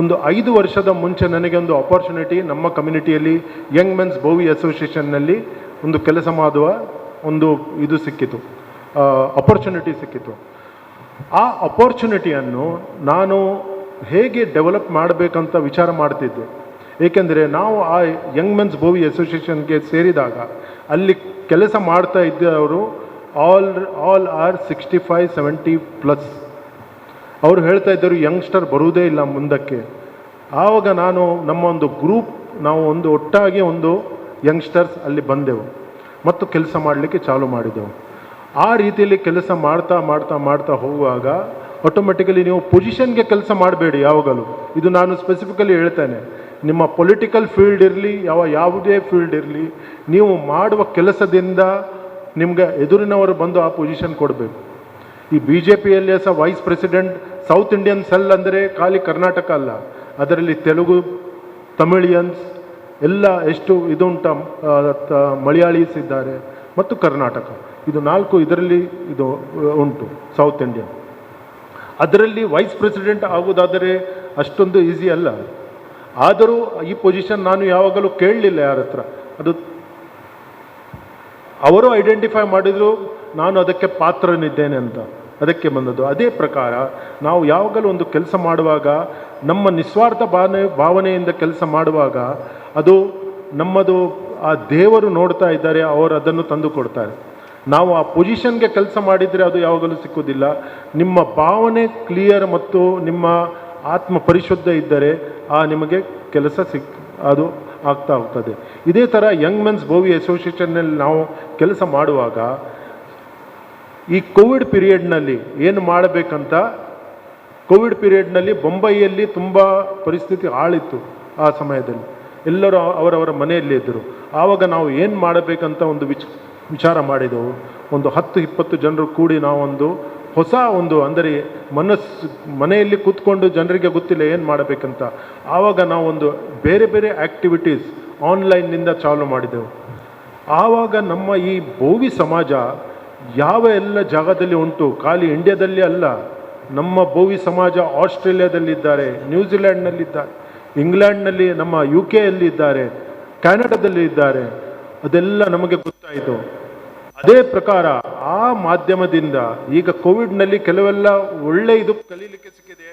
ಒಂದು 5 ವರ್ಷದ ಮುಂಚೆ ನನಗೆ ಒಂದು ಅಪಾರ್ಚುನಿಟಿ ನಮ್ಮ ಕಮ್ಯುನಿಟಿಯಲ್ಲಿ ಯಂಗ್ ಮೆನ್ಸ್ ಬೋವಿ ಅಸೋಸಿಯೇಷನ್ನಲ್ಲಿ ಒಂದು ಕೆಲಸ ಮಾಡುವ ಒಂದು ಇದು ಸಿಕ್ಕಿತು, ಅಪಾರ್ಚುನಿಟಿ ಸಿಕ್ಕಿತು. ಆ ಅಪಾರ್ಚುನಿಟಿಯನ್ನು ನಾನು ಹೇಗೆ ಡೆವಲಪ್ ಮಾಡಬೇಕಂತ ವಿಚಾರ ಮಾಡ್ತಿದ್ದೆ. ಏಕೆಂದರೆ ನಾವು ಆ ಯಂಗ್ ಮೆನ್ಸ್ ಬೋವಿ ಅಸೋಸಿಯೇಷನ್ಗೆ ಸೇರಿದಾಗ ಅಲ್ಲಿ ಕೆಲಸ ಮಾಡ್ತಾ ಇದ್ದವರು ಆಲ್ ಆರ್ 65-70+. ಅವರು ಹೇಳ್ತಾ ಇದ್ದರು ಯಂಗ್ಸ್ಟರ್ ಬರುವುದೇ ಇಲ್ಲ ಮುಂದಕ್ಕೆ. ಆವಾಗ ನಮ್ಮ ಒಂದು ಗ್ರೂಪ್, ನಾವು ಒಂದು ಒಟ್ಟಾಗಿ ಒಂದು ಯಂಗ್ಸ್ಟರ್ಸ್ ಅಲ್ಲಿ ಬಂದೆವು ಮತ್ತು ಕೆಲಸ ಮಾಡಲಿಕ್ಕೆ ಚಾಲು ಮಾಡಿದೆವು. ಆ ರೀತಿಯಲ್ಲಿ ಕೆಲಸ ಮಾಡ್ತಾ ಹೋಗುವಾಗ ಆಟೋಮೆಟಿಕಲಿ ನೀವು ಪೊಸಿಷನ್ಗೆ ಕೆಲಸ ಮಾಡಬೇಡಿ ಯಾವಾಗಲೂ. ಇದು ನಾನು ಸ್ಪೆಸಿಫಿಕಲಿ ಹೇಳ್ತೇನೆ. ನಿಮ್ಮ ಪೊಲಿಟಿಕಲ್ ಫೀಲ್ಡ್ ಇರಲಿ, ಯಾವುದೇ ಫೀಲ್ಡ್ ಇರಲಿ, ನೀವು ಮಾಡುವ ಕೆಲಸದಿಂದ ನಿಮಗೆ ಎದುರಿನವರು ಬಂದು ಆ ಪೊಸಿಷನ್ ಕೊಡಬೇಕು. ಈ BJPಯಲ್ಲಿ ಸಹ vice president south Indian cell ಅಂದರೆ ಖಾಲಿ ಕರ್ನಾಟಕ ಅಲ್ಲ, ಅದರಲ್ಲಿ ತೆಲುಗು, ತಮಿಳಿಯನ್ಸ್ ಎಲ್ಲ ಎಷ್ಟು ಇದುಂಟ, ಮಲಯಾಳೀಸ್ ಇದ್ದಾರೆ ಮತ್ತು ಕರ್ನಾಟಕ, ಇದು 4 ಇದರಲ್ಲಿ ಇದು ಉಂಟು ಸೌತ್ ಇಂಡಿಯನ್. ಅದರಲ್ಲಿ ವೈಸ್ ಪ್ರೆಸಿಡೆಂಟ್ ಆಗುವುದಾದರೆ ಅಷ್ಟೊಂದು ಈಸಿ ಅಲ್ಲ. ಆದರೂ ಈ ಪೊಸಿಷನ್ ನಾನು ಯಾವಾಗಲೂ ಕೇಳಲಿಲ್ಲ ಯಾರ ಹತ್ರ. ಅದು ಅವರು ಐಡೆಂಟಿಫೈ ಮಾಡಿದ್ರು, ನಾನು ಅದಕ್ಕೆ ಪಾತ್ರನಿದ್ದೇನೆ ಅಂತ ಅದಕ್ಕೆ ಬಂದದ್ದು. ಅದೇ ಪ್ರಕಾರ ನಾವು ಯಾವಾಗಲೂ ಒಂದು ಕೆಲಸ ಮಾಡುವಾಗ ನಮ್ಮ ನಿಸ್ವಾರ್ಥ ಭಾವನೆಯಿಂದ ಕೆಲಸ ಮಾಡುವಾಗ ಅದು ನಮ್ಮದು ಆ ದೇವರು ನೋಡ್ತಾ ಇದ್ದಾರೆ, ಅವರು ಅದನ್ನು ತಂದು ಕೊಡ್ತಾರೆ. ನಾವು ಆ ಪೊಸಿಷನ್ಗೆ ಕೆಲಸ ಮಾಡಿದರೆ ಅದು ಯಾವಾಗಲೂ ಸಿಕ್ಕುವುದಿಲ್ಲ. ನಿಮ್ಮ ಭಾವನೆ ಕ್ಲಿಯರ್ ಮತ್ತು ನಿಮ್ಮ ಆತ್ಮ ಪರಿಶುದ್ಧ ಇದ್ದರೆ ನಿಮಗೆ ಕೆಲಸ ಅದು ಆಗ್ತಾ ಹೋಗ್ತದೆ. ಇದೇ ಥರ ಯಂಗ್ ಮೆನ್ಸ್ ಬೋವಿ ಅಸೋಸಿಯೇಷನ್ನಲ್ಲಿ ನಾವು ಕೆಲಸ ಮಾಡುವಾಗ ಈ ಕೋವಿಡ್ ಪೀರಿಯಡ್ನಲ್ಲಿ ಏನು ಮಾಡಬೇಕಂತ, ಕೋವಿಡ್ ಪೀರಿಯಡ್ನಲ್ಲಿ ಬೊಂಬೈಯಲ್ಲಿ ತುಂಬ ಪರಿಸ್ಥಿತಿ ಆಳಿತ್ತು. ಆ ಸಮಯದಲ್ಲಿ ಎಲ್ಲರೂ ಅವರವರ ಮನೆಯಲ್ಲಿ ಇದ್ದರು. ಆವಾಗ ನಾವು ಏನು ಮಾಡಬೇಕಂತ ಒಂದು ವಿಚಾರ ಮಾಡಿದೆವು. ಒಂದು 10-20 ಜನರು ಕೂಡಿ ನಾವೊಂದು ಹೊಸ ಅಂದರೆ ಮನೆಯಲ್ಲಿ ಕೂತ್ಕೊಂಡು ಜನರಿಗೆ ಗೊತ್ತಿಲ್ಲ ಏನು ಮಾಡಬೇಕಂತ. ಆವಾಗ ನಾವೊಂದು ಬೇರೆ ಬೇರೆ ಆ್ಯಕ್ಟಿವಿಟೀಸ್ ಆನ್ಲೈನ್ನಿಂದ ಚಾಲು ಮಾಡಿದೆವು. ಆವಾಗ ನಮ್ಮ ಈ ಬೋವಿ ಸಮಾಜ ಯಾವ ಎಲ್ಲ ಜಾಗದಲ್ಲಿ ಉಂಟು, ಖಾಲಿ ಇಂಡಿಯಾದಲ್ಲಿ ಅಲ್ಲ, ನಮ್ಮ ಬೋವಿ ಸಮಾಜ ಆಸ್ಟ್ರೇಲಿಯಾದಲ್ಲಿದ್ದಾರೆ, ನ್ಯೂಜಿಲ್ಯಾಂಡ್ನಲ್ಲಿದ್ದಾರೆ, ಇಂಗ್ಲೆಂಡ್ನಲ್ಲಿ, ನಮ್ಮ UK ಇದ್ದಾರೆ, ಕ್ಯಾನಡಾದಲ್ಲಿ ಇದ್ದಾರೆ. ಅದೆಲ್ಲ ನಮಗೆ ಗೊತ್ತಾಯಿತು. ಅದೇ ಪ್ರಕಾರ ಆ ಮಾಧ್ಯಮದಿಂದ ಈಗ ಕೋವಿಡ್ನಲ್ಲಿ ಕೆಲವೆಲ್ಲ ಒಳ್ಳೆ ಇದು ಕಲೀಲಿಕ್ಕೆ ಸಿಕ್ಕಿದೆ.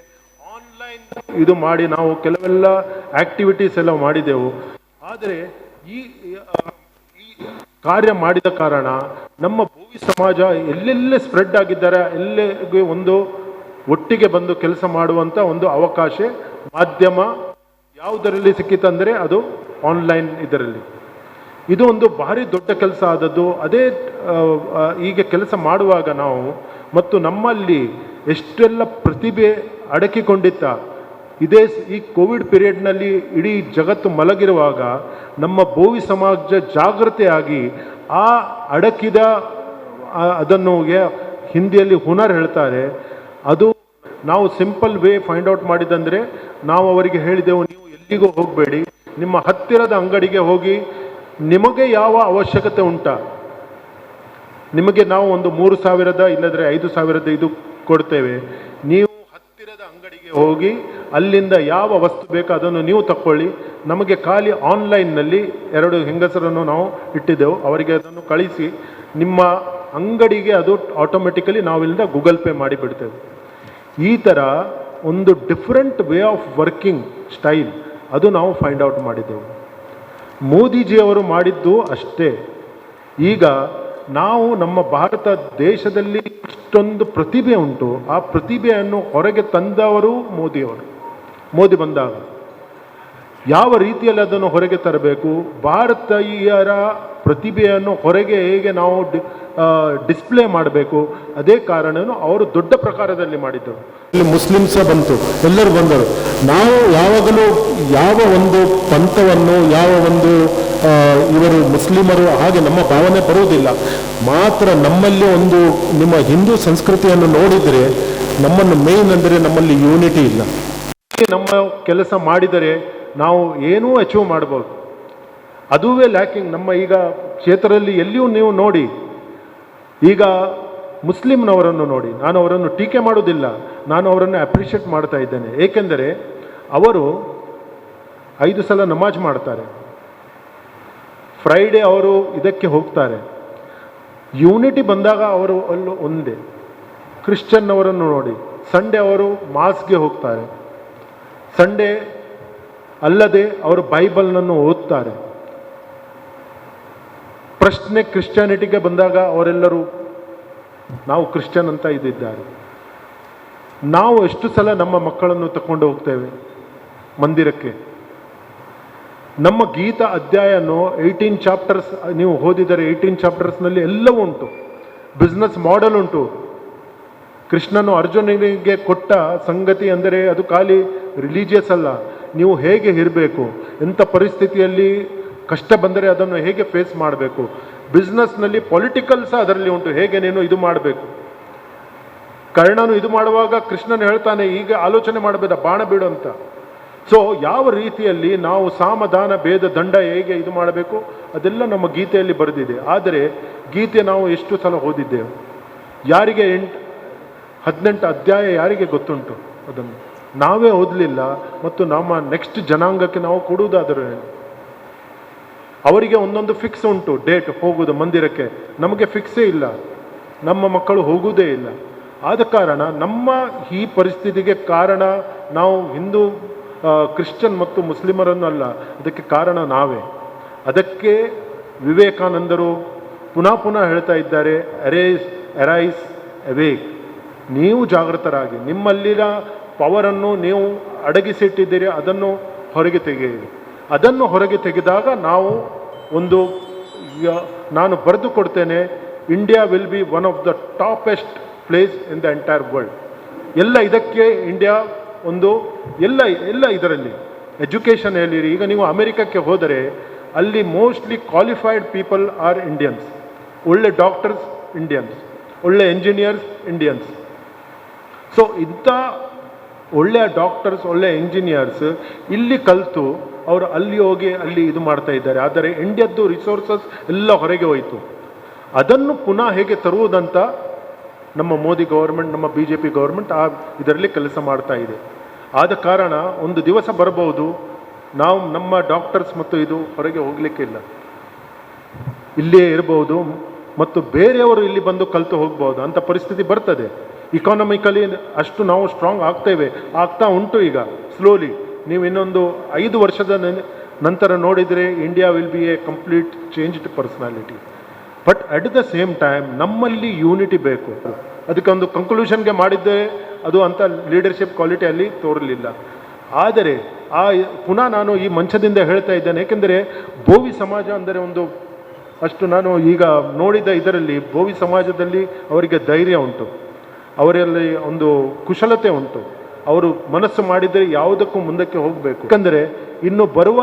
ಆನ್ಲೈನ್ ಇದು ಮಾಡಿ ನಾವು ಕೆಲವೆಲ್ಲ ಆಕ್ಟಿವಿಟೀಸ್ ಎಲ್ಲ ಮಾಡಿದೆವು. ಆದರೆ ಈ ಕಾರ್ಯ ಮಾಡಿದ ಕಾರಣ ನಮ್ಮ ಬೋವಿ ಸಮಾಜ ಎಲ್ಲೆಲ್ಲೇ ಸ್ಪ್ರೆಡ್ ಆಗಿದ್ದಾರೆ, ಎಲ್ಲೆಗೆ ಒಂದು ಒಟ್ಟಿಗೆ ಬಂದು ಕೆಲಸ ಮಾಡುವಂಥ ಒಂದು ಅವಕಾಶ ಮಾಧ್ಯಮ ಯಾವುದರಲ್ಲಿ ಸಿಕ್ಕಿತಂದರೆ ಅದು ಆನ್ಲೈನ್ ಇದರಲ್ಲಿ. ಇದು ಒಂದು ಭಾರಿ ದೊಡ್ಡ ಕೆಲಸ ಆದದ್ದು. ಅದೇ ಈಗ ಕೆಲಸ ಮಾಡುವಾಗ ನಾವು ಮತ್ತು ನಮ್ಮಲ್ಲಿ ಎಷ್ಟೆಲ್ಲ ಪ್ರತಿಭೆ ಅಡಕಿಕೊಂಡಿತ್ತ, ಈ ಕೋವಿಡ್ ಪೀರಿಯಡ್ನಲ್ಲಿ ಇಡೀ ಜಗತ್ತು ಮಲಗಿರುವಾಗ ನಮ್ಮ ಬೋವಿ ಸಮಾಜ ಜಾಗೃತಿಯಾಗಿ ಆ ಅಡಕಿದ ಅದನ್ನು ಹಿಂದಿಯಲ್ಲಿ ಹುನರ್ ಹೇಳ್ತಾರೆ, ಅದು ನಾವು ಸಿಂಪಲ್ ವೇ ಫೈಂಡ್ ಔಟ್ ಮಾಡಿದಂದರೆ ನಾವು ಅವರಿಗೆ ಹೇಳಿದೆವು, ನೀವು ಎಲ್ಲಿಗೂ ಹೋಗಬೇಡಿ, ನಿಮ್ಮ ಹತ್ತಿರದ ಅಂಗಡಿಗೆ ಹೋಗಿ ನಿಮಗೆ ಯಾವ ಅವಶ್ಯಕತೆ ಉಂಟಾ, ನಿಮಗೆ ನಾವು ಒಂದು 3,000 ಇಲ್ಲದ್ರೆ 5,000 ಇದು ಕೊಡ್ತೇವೆ, ನೀವು ಹತ್ತಿರದ ಅಂಗಡಿಗೆ ಹೋಗಿ ಅಲ್ಲಿಂದ ಯಾವ ವಸ್ತು ಬೇಕೋ ಅದನ್ನು ನೀವು ತಕ್ಕೊಳ್ಳಿ, ನಮಗೆ ಖಾಲಿ ಆನ್ಲೈನ್ನಲ್ಲಿ 2 ಹೆಂಗಸರನ್ನು ನಾವು ಇಟ್ಟಿದ್ದೆವು, ಅವರಿಗೆ ಅದನ್ನು ಕಳಿಸಿ ನಿಮ್ಮ ಅಂಗಡಿಗೆ ಅದು ಆಟೋಮೆಟಿಕಲಿ ನಾವಿಲ್ಲಿಂದ ಗೂಗಲ್ ಪೇ ಮಾಡಿಬಿಡ್ತೇವೆ. ಈ ಥರ ಒಂದು different way of working style ಅದು ನಾವು ಫೈಂಡ್ ಔಟ್ ಮಾಡಿದ್ದೆವು. ಮೋದಿಜಿಯವರು ಮಾಡಿದ್ದು ಅಷ್ಟೇ. ಈಗ ನಾವು ನಮ್ಮ ಭಾರತ ದೇಶದಲ್ಲಿ ಇಷ್ಟೊಂದು ಪ್ರತಿಭೆ ಉಂಟು, ಆ ಪ್ರತಿಭೆಯನ್ನು ಹೊರಗೆ ತಂದವರು ಮೋದಿಯವರು. ಮೋದಿ ಬಂದಾಗ ಯಾವ ರೀತಿಯಲ್ಲಿ ಅದನ್ನು ಹೊರಗೆ ತರಬೇಕು, ಭಾರತೀಯರ ಪ್ರತಿಭೆಯನ್ನು ಹೊರಗೆ ಹೇಗೆ ನಾವು ಡಿಸ್ಪ್ಲೇ ಮಾಡಬೇಕು, ಅದೇ ಕಾರಣವನ್ನು ಅವರು ದೊಡ್ಡ ಪ್ರಕಾರದಲ್ಲಿ ಮಾಡಿದ್ದರು. ಇಲ್ಲಿ ಮುಸ್ಲಿಮ್ಸ ಬಂತು, ಎಲ್ಲರೂ ಬಂದರು. ನಾವು ಯಾವಾಗಲೂ ಯಾವ ಒಂದು ಪಂಥವನ್ನು, ಯಾವ ಒಂದು ಇವರು ಮುಸ್ಲಿಮರು ಹಾಗೆ ನಮ್ಮ ಭಾವನೆ ಬರುವುದಿಲ್ಲ. ಮಾತ್ರ ನಮ್ಮಲ್ಲಿ ಒಂದು ನಿಮ್ಮ ಹಿಂದೂ ಸಂಸ್ಕೃತಿಯನ್ನು ನೋಡಿದರೆ ನಮ್ಮನ್ನು ಮೇನ್ ಅಂದರೆ ನಮ್ಮಲ್ಲಿ ಯೂನಿಟಿ ಇಲ್ಲ. ನಮ್ಮ ಕೆಲಸ ಮಾಡಿದರೆ ನಾವು ಏನೂ ಅಚೀವ್ ಮಾಡ್ಬೋದು, ಅದುವೇ ಲ್ಯಾಕಿಂಗ್. ನಮ್ಮ ಈಗ ಕ್ಷೇತ್ರದಲ್ಲಿ ಎಲ್ಲಿಯೂ ನೀವು ನೋಡಿ, ಈಗ ಮುಸ್ಲಿಮ್ನವರನ್ನು ನೋಡಿ, ನಾನು ಅವರನ್ನು ಟೀಕೆ ಮಾಡೋದಿಲ್ಲ, ನಾನು ಅವರನ್ನು ಅಪ್ರಿಷಿಯೇಟ್ ಮಾಡ್ತಾ ಇದ್ದೇನೆ. ಏಕೆಂದರೆ ಅವರು 5 ಸಲ ನಮಾಜ್ ಮಾಡ್ತಾರೆ, ಫ್ರೈಡೇ ಅವರು ಇದಕ್ಕೆ ಹೋಗ್ತಾರೆ, ಯೂನಿಟಿ ಬಂದಾಗ ಅವರು ಅಲ್ಲೂ ಒಂದೇ. ಕ್ರಿಶ್ಚಿಯನ್ನವರನ್ನು ನೋಡಿ, ಸಂಡೇ ಅವರು ಮಾಸ್ಗೆ ಹೋಗ್ತಾರೆ, ಸಂಡೇ ಅಲ್ಲದೆ ಅವರು ಬೈಬಲ್ನನ್ನು ಓದ್ತಾರೆ. ಪ್ರಶ್ನೆ ಕ್ರಿಶ್ಚಿಯಾನಿಟಿಗೆ ಬಂದಾಗ ಅವರೆಲ್ಲರೂ ನಾವು ಕ್ರಿಶ್ಚಿಯನ್ ಅಂತ ಇದ್ದಾರೆ. ನಾವು ಎಷ್ಟು ಸಲ ನಮ್ಮ ಮಕ್ಕಳನ್ನು ತಗೊಂಡು ಹೋಗ್ತೇವೆ ಮಂದಿರಕ್ಕೆ. ನಮ್ಮ ಗೀತಾ ಅಧ್ಯಾಯನು 18 ಚಾಪ್ಟರ್ಸ್ ನೀವು ಓದಿದರೆ 18 ಚಾಪ್ಟರ್ಸ್ನಲ್ಲಿ ಎಲ್ಲವೂ ಉಂಟು. ಬಿಸ್ನೆಸ್ ಮಾಡೆಲ್ ಉಂಟು. ಕೃಷ್ಣನು ಅರ್ಜುನನಿಗೆ ಕೊಟ್ಟ ಸಂಗತಿ ಅಂದರೆ ಅದು ಖಾಲಿ ರಿಲಿಜಿಯಸ್ ಅಲ್ಲ, ನೀವು ಹೇಗೆ ಇರಬೇಕು, ಎಂಥ ಪರಿಸ್ಥಿತಿಯಲ್ಲಿ ಕಷ್ಟ ಬಂದರೆ ಅದನ್ನು ಹೇಗೆ ಫೇಸ್ ಮಾಡಬೇಕು. ಬಿಸ್ನೆಸ್ನಲ್ಲಿ ಪೊಲಿಟಿಕಲ್ ಸಹ ಅದರಲ್ಲಿ ಉಂಟು, ಹೇಗೆ ನೀನು ಇದು ಮಾಡಬೇಕು. ಕರ್ಣನು ಇದು ಮಾಡುವಾಗ ಕೃಷ್ಣನು ಹೇಳ್ತಾನೆ, ಈಗ ಆಲೋಚನೆ ಮಾಡಬೇಡ, ಬಾಣ ಬಿಡು ಅಂತ. ಸೊ ಯಾವ ರೀತಿಯಲ್ಲಿ ನಾವು ಸಾಮದಾನ ಭೇದ ದಂಡ ಹೇಗೆ ಇದು ಮಾಡಬೇಕು ಅದೆಲ್ಲ ನಮ್ಮ ಗೀತೆಯಲ್ಲಿ ಬರೆದಿದೆ. ಆದರೆ ಗೀತೆ ನಾವು ಎಷ್ಟು ಸಲ ಓದಿದ್ದೇವೆ, ಯಾರಿಗೆ 18 ಅಧ್ಯಾಯ ಯಾರಿಗೆ ಗೊತ್ತುಂಟು, ಅದನ್ನು ನಾವೇ ಓದಲಿಲ್ಲ. ಮತ್ತು ನಮ್ಮ ನೆಕ್ಸ್ಟ್ ಜನಾಂಗಕ್ಕೆ ನಾವು ಕೊಡುವುದಾದರೂ ಅವರಿಗೆ ಒಂದೊಂದು ಫಿಕ್ಸ್ ಉಂಟು ಡೇಟ್ ಹೋಗುವುದು ಮಂದಿರಕ್ಕೆ, ನಮಗೆ ಫಿಕ್ಸೇ ಇಲ್ಲ, ನಮ್ಮ ಮಕ್ಕಳು ಹೋಗುವುದೇ ಇಲ್ಲ. ಆದ ಕಾರಣ ನಮ್ಮ ಈ ಪರಿಸ್ಥಿತಿಗೆ ಕಾರಣ ನಾವು ಹಿಂದೂ ಕ್ರಿಶ್ಚಿಯನ್ ಮತ್ತು ಮುಸ್ಲಿಮರನ್ನು ಅಲ್ಲ, ಅದಕ್ಕೆ ಕಾರಣ ನಾವೇ. ಅದಕ್ಕೆ ವಿವೇಕಾನಂದರು ಪುನಃ ಪುನಃ ಹೇಳ್ತಾ ಇದ್ದಾರೆ, ಅರೈಸ್ ಅವೇಕ್, ನೀವು ಜಾಗೃತರಾಗಿ, ನಿಮ್ಮಲ್ಲಿನ ಪವರನ್ನು ನೀವು ಅಡಗಿಸಿಟ್ಟಿದ್ದೀರಿ, ಅದನ್ನು ಹೊರಗೆ ತೆಗೆಯಿರಿ. ಅದನ್ನು ಹೊರಗೆ ತೆಗೆದಾಗ ನಾವು ಒಂದು, ನಾನು ಬರೆದು ಕೊಡ್ತೇನೆ, India will be one of the toppest place in the entire world. ಎಲ್ಲ ಇದಕ್ಕೆ ಇಂಡಿಯಾ ಒಂದು ಎಲ್ಲ ಇದರಲ್ಲಿ ಎಜುಕೇಷನ್ ಹೇಳಿರಿ. ಈಗ ನೀವು ಅಮೆರಿಕಕ್ಕೆ ಹೋದರೆ ಅಲ್ಲಿ mostly qualified people are Indians. ಒಳ್ಳೆ ಡಾಕ್ಟರ್ಸ್ ಇಂಡಿಯನ್ಸ್, ಒಳ್ಳೆ ಎಂಜಿನಿಯರ್ಸ್ ಇಂಡಿಯನ್ಸ್. ಸೊ ಇಂಥ ಒಳ್ಳೆಯ ಡಾಕ್ಟರ್ಸ್, ಒಳ್ಳೆ ಇಂಜಿನಿಯರ್ಸ್ ಇಲ್ಲಿ ಕಲಿತು ಅವರು ಅಲ್ಲಿ ಹೋಗಿ ಅಲ್ಲಿ ಇದು ಮಾಡ್ತಾ ಇದ್ದಾರೆ. ಆದರೆ ಇಂಡಿಯಾದ್ದು ರಿಸೋರ್ಸಸ್ ಎಲ್ಲ ಹೊರಗೆ ಹೋಯಿತು. ಅದನ್ನು ಪುನಃ ಹೇಗೆ ತರುವುದಂತ ನಮ್ಮ ಮೋದಿ ಗೌರ್ಮೆಂಟ್, ನಮ್ಮ BJP ಗೌರ್ಮೆಂಟ್ ಇದರಲ್ಲಿ ಕೆಲಸ ಮಾಡ್ತಾ ಇದೆ. ಆದ ಕಾರಣ ಒಂದು ದಿವಸ ಬರಬಹುದು ನಾವು ನಮ್ಮ ಡಾಕ್ಟರ್ಸ್ ಮತ್ತು ಇದು ಹೊರಗೆ ಹೋಗಲಿಕ್ಕಿಲ್ಲ, ಇಲ್ಲಿಯೇ ಇರಬಹುದು ಮತ್ತು ಬೇರೆಯವರು ಇಲ್ಲಿ ಬಂದು ಕಲಿತು ಹೋಗ್ಬೋದು ಅಂತ ಪರಿಸ್ಥಿತಿ ಬರ್ತದೆ. ಇಕಾನಮಿಕಲಿ ಅಷ್ಟು ನಾವು ಸ್ಟ್ರಾಂಗ್ ಆಗ್ತಾ ಉಂಟು ಈಗ ಸ್ಲೋಲಿ. ನೀವು ಇನ್ನೊಂದು 5 ವರ್ಷದ ನಂತರ ನೋಡಿದರೆ India will be A complete changed personality. But at the same time ನಮ್ಮಲ್ಲಿ ಯೂನಿಟಿ ಬೇಕು. ಅದಕ್ಕೆ ಒಂದು ಕನ್ಕ್ಲೂಷನ್ಗೆ ಮಾಡಿದ್ದೆ, ಅದು ಅಂತ ಲೀಡರ್ಶಿಪ್ ಕ್ವಾಲಿಟಿ ಅಲ್ಲಿ ತೋರಲಿಲ್ಲ. ಆದರೆ ಪುನಃ ನಾನು ಈ ಮಂಚದಿಂದ ಹೇಳ್ತಾ ಇದ್ದೇನೆ, ಏಕೆಂದರೆ ಬೋವಿ ಸಮಾಜ ಅಂದರೆ ಒಂದು ಅಷ್ಟು ನಾನು ಈಗ ನೋಡಿದ ಇದರಲ್ಲಿ ಬೋವಿ ಸಮಾಜದಲ್ಲಿ ಅವರಿಗೆ ಧೈರ್ಯ ಉಂಟು, ಅವರಲ್ಲಿ ಒಂದು ಕುಶಲತೆ ಉಂಟು. ಅವರು ಮನಸ್ಸು ಮಾಡಿದರೆ ಯಾವುದಕ್ಕೂ ಮುಂದಕ್ಕೆ ಹೋಗಬೇಕು. ಯಾಕಂದರೆ ಇನ್ನು ಬರುವ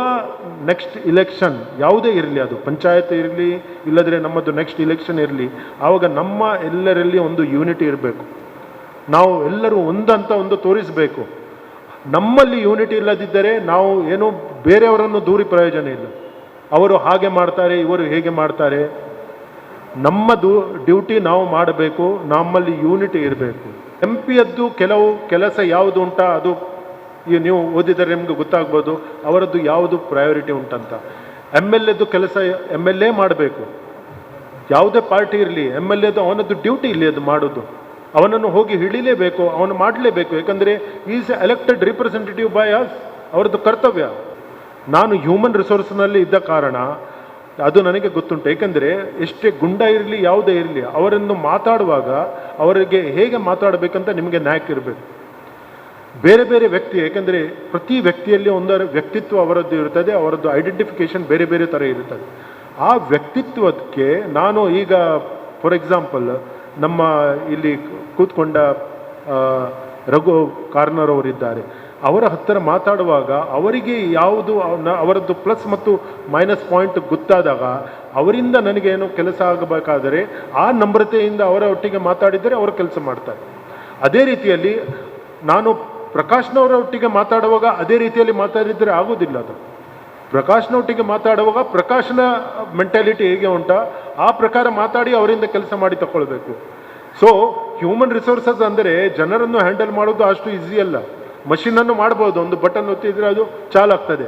ನೆಕ್ಸ್ಟ್ ಇಲೆಕ್ಷನ್ ಯಾವುದೇ ಇರಲಿ, ಅದು ಪಂಚಾಯತ್ ಇರಲಿ ಇಲ್ಲದ್ರೆ ನಮ್ಮದು ನೆಕ್ಸ್ಟ್ ಇಲೆಕ್ಷನ್ ಇರಲಿ, ಆವಾಗ ನಮ್ಮ ಎಲ್ಲರಲ್ಲಿ ಒಂದು ಯೂನಿಟಿ ಇರಬೇಕು. ನಾವು ಎಲ್ಲರೂ ಒಂದಂತ ಒಂದು ತೋರಿಸಬೇಕು. ನಮ್ಮಲ್ಲಿ ಯೂನಿಟಿ ಇಲ್ಲದಿದ್ದರೆ ನಾವು ಏನೋ ಬೇರೆಯವರನ್ನು ದೂರಿ ಪ್ರಯೋಜನ ಇಲ್ಲ. ಅವರು ಹಾಗೆ ಮಾಡ್ತಾರೆ, ಇವರು ಹೇಗೆ ಮಾಡ್ತಾರೆ. ನಮ್ಮ ಡ್ಯೂಟಿ ನಾವು ಮಾಡಬೇಕು, ನಮ್ಮಲ್ಲಿ ಯೂನಿಟಿ ಇರಬೇಕು. MP ಯದ್ದು ಕೆಲವು ಕೆಲಸ ಯಾವುದು ಉಂಟಾ ಅದು ನೀವು ಓದಿದರೆ ನಿಮ್ಗೆ ಗೊತ್ತಾಗ್ಬೋದು, ಅವರದ್ದು ಯಾವುದು ಪ್ರಯಾರಿಟಿ ಉಂಟಂತ. MLAದ್ದು ಕೆಲಸ MLA ಮಾಡಬೇಕು, ಯಾವುದೇ ಪಾರ್ಟಿ ಇರಲಿ. MLAದ್ದು ಅವನದ್ದು ಡ್ಯೂಟಿ ಇಲ್ಲಿ ಅದು ಮಾಡೋದು, ಅವನನ್ನು ಹೋಗಿ ಹಿಡಿಲೇಬೇಕು, ಅವನು ಮಾಡಲೇಬೇಕು. ಯಾಕಂದರೆ is elected representative by us, ಅವರದ್ದು ಕರ್ತವ್ಯ. ನಾನು ಹ್ಯೂಮನ್ ರಿಸೋರ್ಸ್ನಲ್ಲಿ ಇದ್ದ ಕಾರಣ ಅದು ನನಗೆ ಗೊತ್ತುಂಟು. ಏಕೆಂದರೆ ಎಷ್ಟೇ ಗುಂಡ ಇರಲಿ ಯಾವುದೇ ಇರಲಿ, ಅವರನ್ನು ಮಾತಾಡುವಾಗ ಅವರಿಗೆ ಹೇಗೆ ಮಾತಾಡಬೇಕಂತ ನಿಮಗೆ ನ್ಯಾಕ್ ಇರಬೇಕು. ಬೇರೆ ಬೇರೆ ವ್ಯಕ್ತಿ, ಏಕೆಂದರೆ ಪ್ರತಿ ವ್ಯಕ್ತಿಯಲ್ಲಿ ಒಂದರ ವ್ಯಕ್ತಿತ್ವ ಅವರದ್ದು ಇರುತ್ತದೆ, ಅವರದ್ದು ಐಡೆಂಟಿಫಿಕೇಶನ್ ಬೇರೆ ಬೇರೆ ಥರ ಇರುತ್ತದೆ. ಆ ವ್ಯಕ್ತಿತ್ವಕ್ಕೆ ನಾನು ಈಗ ಫಾರ್ ಎಕ್ಸಾಂಪಲ್ ನಮ್ಮ ಇಲ್ಲಿ ಕೂತ್ಕೊಂಡ ರಘು ಕಾರ್ನರ್ ಅವರಿದ್ದಾರೆ, ಅವರ ಹತ್ತಿರ ಮಾತಾಡುವಾಗ ಅವರಿಗೆ ಯಾವುದು ಅವರದ್ದು ಪ್ಲಸ್ ಮತ್ತು ಮೈನಸ್ ಪಾಯಿಂಟ್ ಗೊತ್ತಾದಾಗ ಅವರಿಂದ ನನಗೇನು ಕೆಲಸ ಆಗಬೇಕಾದರೆ ಆ ನಮ್ರತೆಯಿಂದ ಅವರ ಒಟ್ಟಿಗೆ ಮಾತಾಡಿದರೆ ಅವರು ಕೆಲಸ ಮಾಡ್ತಾರೆ. ಅದೇ ರೀತಿಯಲ್ಲಿ ನಾನು ಪ್ರಕಾಶ್ನವರ ಒಟ್ಟಿಗೆ ಮಾತಾಡುವಾಗ ಅದೇ ರೀತಿಯಲ್ಲಿ ಮಾತಾಡಿದರೆ ಆಗೋದಿಲ್ಲ. ಅದು ಪ್ರಕಾಶ್ನೊಟ್ಟಿಗೆ ಮಾತಾಡುವಾಗ ಪ್ರಕಾಶ್ನ ಮೆಂಟಾಲಿಟಿ ಹೇಗೆ ಉಂಟಾ ಆ ಪ್ರಕಾರ ಮಾತಾಡಿ ಅವರಿಂದ ಕೆಲಸ ಮಾಡಿ ತಗೊಳ್ಬೇಕು. ಸೊ ಹ್ಯೂಮನ್ ರಿಸೋರ್ಸಸ್ ಅಂದರೆ ಜನರನ್ನು ಹ್ಯಾಂಡಲ್ ಮಾಡೋದು ಅಷ್ಟು ಈಸಿ ಅಲ್ಲ. ಮಷಿನನ್ನು ಮಾಡ್ಬೋದು, ಒಂದು ಬಟನ್ ಒತ್ತಿದ್ರೆ ಅದು ಚಾಲಾಗ್ತದೆ.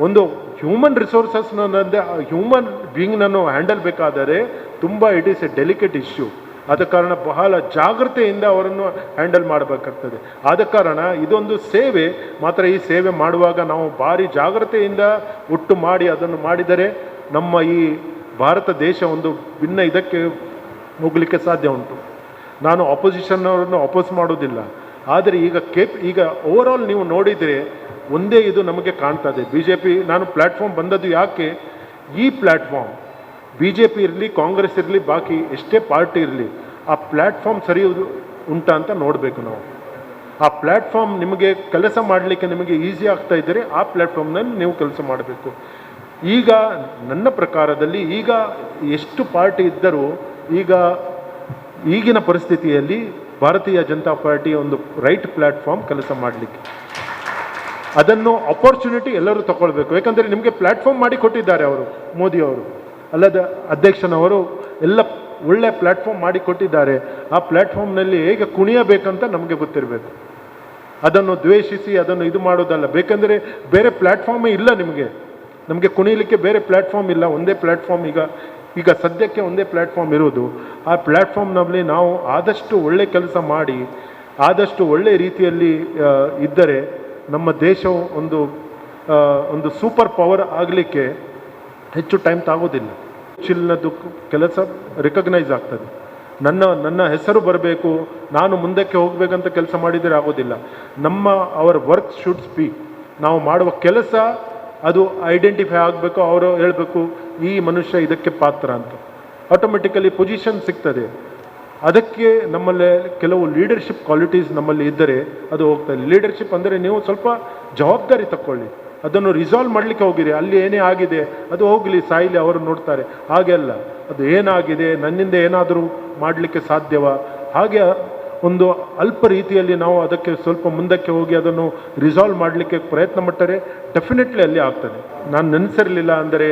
ಒಂದು ಹ್ಯೂಮನ್ ರಿಸೋರ್ಸಸ್ನಂದರೆ ಹ್ಯೂಮನ್ ಬೀಯಿಂಗ್ನನ್ನು ಹ್ಯಾಂಡಲ್ ಬೇಕಾದರೆ ತುಂಬ it is A delicate issue. ಆದ ಕಾರಣ ಬಹಳ ಜಾಗ್ರತೆಯಿಂದ ಅವರನ್ನು ಹ್ಯಾಂಡಲ್ ಮಾಡಬೇಕಾಗ್ತದೆ. ಆದ ಕಾರಣ ಇದೊಂದು ಸೇವೆ ಮಾತ್ರ. ಈ ಸೇವೆ ಮಾಡುವಾಗ ನಾವು ಭಾರಿ ಜಾಗ್ರತೆಯಿಂದ ಒಟ್ಟು ಮಾಡಿ ಅದನ್ನು ಮಾಡಿದರೆ ನಮ್ಮ ಈ ಭಾರತ ದೇಶ ಒಂದು ಭಿನ್ನ ಇದಕ್ಕೆ ಹೋಗಲಿಕ್ಕೆ ಸಾಧ್ಯ ಉಂಟು. ನಾನು ಆಪೋಸಿಷನ್ನವರನ್ನು ಅಪೋಸ್ ಮಾಡೋದಿಲ್ಲ, ಆದರೆ ಈಗ ಓವರಾಲ್ ನೀವು ನೋಡಿದರೆ ಒಂದೇ ಇದು ನಮಗೆ ಕಾಣ್ತದೆ. BJP ನಾನು ಪ್ಲ್ಯಾಟ್ಫಾರ್ಮ್ ಬಂದದ್ದು ಯಾಕೆ, ಈ ಪ್ಲ್ಯಾಟ್ಫಾರ್ಮ್ BJP ಇರಲಿ ಕಾಂಗ್ರೆಸ್ ಇರಲಿ ಬಾಕಿ ಎಷ್ಟೇ ಪಾರ್ಟಿ ಇರಲಿ ಆ ಪ್ಲ್ಯಾಟ್ಫಾರ್ಮ್ ಸರಿ ಉಂಟಾ ಅಂತ ನೋಡಬೇಕು ನಾವು. ಆ ಪ್ಲ್ಯಾಟ್ಫಾರ್ಮ್ ನಿಮಗೆ ಕೆಲಸ ಮಾಡಲಿಕ್ಕೆ ನಿಮಗೆ ಈಸಿ ಆಗ್ತಾ ಇದ್ದರೆ ಆ ಪ್ಲ್ಯಾಟ್ಫಾರ್ಮ್ನಲ್ಲಿ ನೀವು ಕೆಲಸ ಮಾಡಬೇಕು. ಈಗ ನನ್ನ ಪ್ರಕಾರದಲ್ಲಿ ಈಗ ಎಷ್ಟು ಪಾರ್ಟಿ ಇದ್ದರೂ ಈಗಿನ ಪರಿಸ್ಥಿತಿಯಲ್ಲಿ ಭಾರತೀಯ ಜನತಾ ಪಾರ್ಟಿ ಒಂದು ರೈಟ್ ಪ್ಲ್ಯಾಟ್ಫಾರ್ಮ್ ಕೆಲಸ ಮಾಡಲಿಕ್ಕೆ. ಅದನ್ನು ಅಪರ್ಚುನಿಟಿ ಎಲ್ಲರೂ ತಗೊಳ್ಬೇಕು. ಯಾಕಂದರೆ ನಿಮಗೆ ಪ್ಲ್ಯಾಟ್ಫಾರ್ಮ್ ಮಾಡಿ ಕೊಟ್ಟಿದ್ದಾರೆ ಅವರು, ಮೋದಿಯವರು ಅಲ್ಲದ ಅಧ್ಯಕ್ಷನವರು ಎಲ್ಲ ಒಳ್ಳೆ ಪ್ಲ್ಯಾಟ್ಫಾರ್ಮ್ ಮಾಡಿ ಕೊಟ್ಟಿದ್ದಾರೆ. ಆ ಪ್ಲ್ಯಾಟ್ಫಾರ್ಮ್ನಲ್ಲಿ ಹೇಗೆ ಕುಣಿಯಬೇಕಂತ ನಮಗೆ ಗೊತ್ತಿರಬೇಕು. ಅದನ್ನು ದ್ವೇಷಿಸಿ ಅದನ್ನು ಇದು ಮಾಡೋದಲ್ಲ. ಬೇಕೆಂದರೆ ಬೇರೆ ಪ್ಲ್ಯಾಟ್ಫಾರ್ಮೇ ಇಲ್ಲ ನಮಗೆ ಕುಣಿಯಲಿಕ್ಕೆ ಬೇರೆ ಪ್ಲ್ಯಾಟ್ಫಾರ್ಮ್ ಇಲ್ಲ. ಒಂದೇ ಪ್ಲ್ಯಾಟ್ಫಾರ್ಮ್ ಈಗ ಸದ್ಯಕ್ಕೆ ಒಂದೇ ಪ್ಲ್ಯಾಟ್ಫಾರ್ಮ್ ಇರೋದು. ಆ ಪ್ಲ್ಯಾಟ್ಫಾರ್ಮ್ನಲ್ಲಿ ನಾವು ಆದಷ್ಟು ಒಳ್ಳೆ ಕೆಲಸ ಮಾಡಿ ಆದಷ್ಟು ಒಳ್ಳೆಯ ರೀತಿಯಲ್ಲಿ ಇದ್ದರೆ ನಮ್ಮ ದೇಶವು ಒಂದು ಸೂಪರ್ ಪವರ್ ಆಗಲಿಕ್ಕೆ ಹೆಚ್ಚು ಟೈಮ್ ತಾಗೋದಿಲ್ಲ. ಚಿಲ್ನದ್ದು ಕೆಲಸ ರಿಕಗ್ನೈಸ್ ಆಗ್ತದೆ. ನನ್ನ ಹೆಸರು ಬರಬೇಕು, ನಾನು ಮುಂದಕ್ಕೆ ಹೋಗಬೇಕಂತ ಕೆಲಸ ಮಾಡಿದರೆ ಆಗೋದಿಲ್ಲ. Our work should speak. ನಾವು ಮಾಡುವ ಕೆಲಸ ಅದು ಐಡೆಂಟಿಫೈ ಆಗಬೇಕು. ಅವರು ಹೇಳಬೇಕು ಈ ಮನುಷ್ಯ ಇದಕ್ಕೆ ಪಾತ್ರ ಅಂತ. ಆಟೋಮೆಟಿಕಲಿ ಪೊಸಿಷನ್ ಸಿಗ್ತದೆ. ಅದಕ್ಕೆ ನಮ್ಮಲ್ಲಿ ಕೆಲವು ಲೀಡರ್ಶಿಪ್ ಕ್ವಾಲಿಟೀಸ್ ನಮ್ಮಲ್ಲಿ ಇದ್ದರೆ ಅದು ಹೋಗ್ತದೆ. ಲೀಡರ್ಶಿಪ್ ಅಂದರೆ ನೀವು ಸ್ವಲ್ಪ ಜವಾಬ್ದಾರಿ ತಗೊಳ್ಳಿ, ಅದನ್ನು ರಿಸಾಲ್ವ್ ಮಾಡಲಿಕ್ಕೆ ಹೋಗಿರಿ. ಅಲ್ಲಿ ಏನೇ ಆಗಿದೆ ಅದು ಹೋಗಲಿ, ಸಾಯಿಲಿ, ಅವರು ನೋಡ್ತಾರೆ. ಹಾಗೆ ಅಲ್ಲ, ಅದು ಏನಾಗಿದೆ, ನನ್ನಿಂದ ಏನಾದರೂ ಮಾಡಲಿಕ್ಕೆ ಸಾಧ್ಯವಾ, ಹಾಗೆ ಒಂದು ಅಲ್ಪ ರೀತಿಯಲ್ಲಿ ನಾವು ಅದಕ್ಕೆ ಸ್ವಲ್ಪ ಮುಂದಕ್ಕೆ ಹೋಗಿ ಅದನ್ನು ರಿಸಾಲ್ವ್ ಮಾಡಲಿಕ್ಕೆ ಪ್ರಯತ್ನ ಪಟ್ಟರೆ ಡೆಫಿನೆಟ್ಲಿ ಅಲ್ಲಿ ಆಗ್ತದೆ. ನಾನು ನೆನೆಸಿರಲಿಲ್ಲ ಅಂದರೆ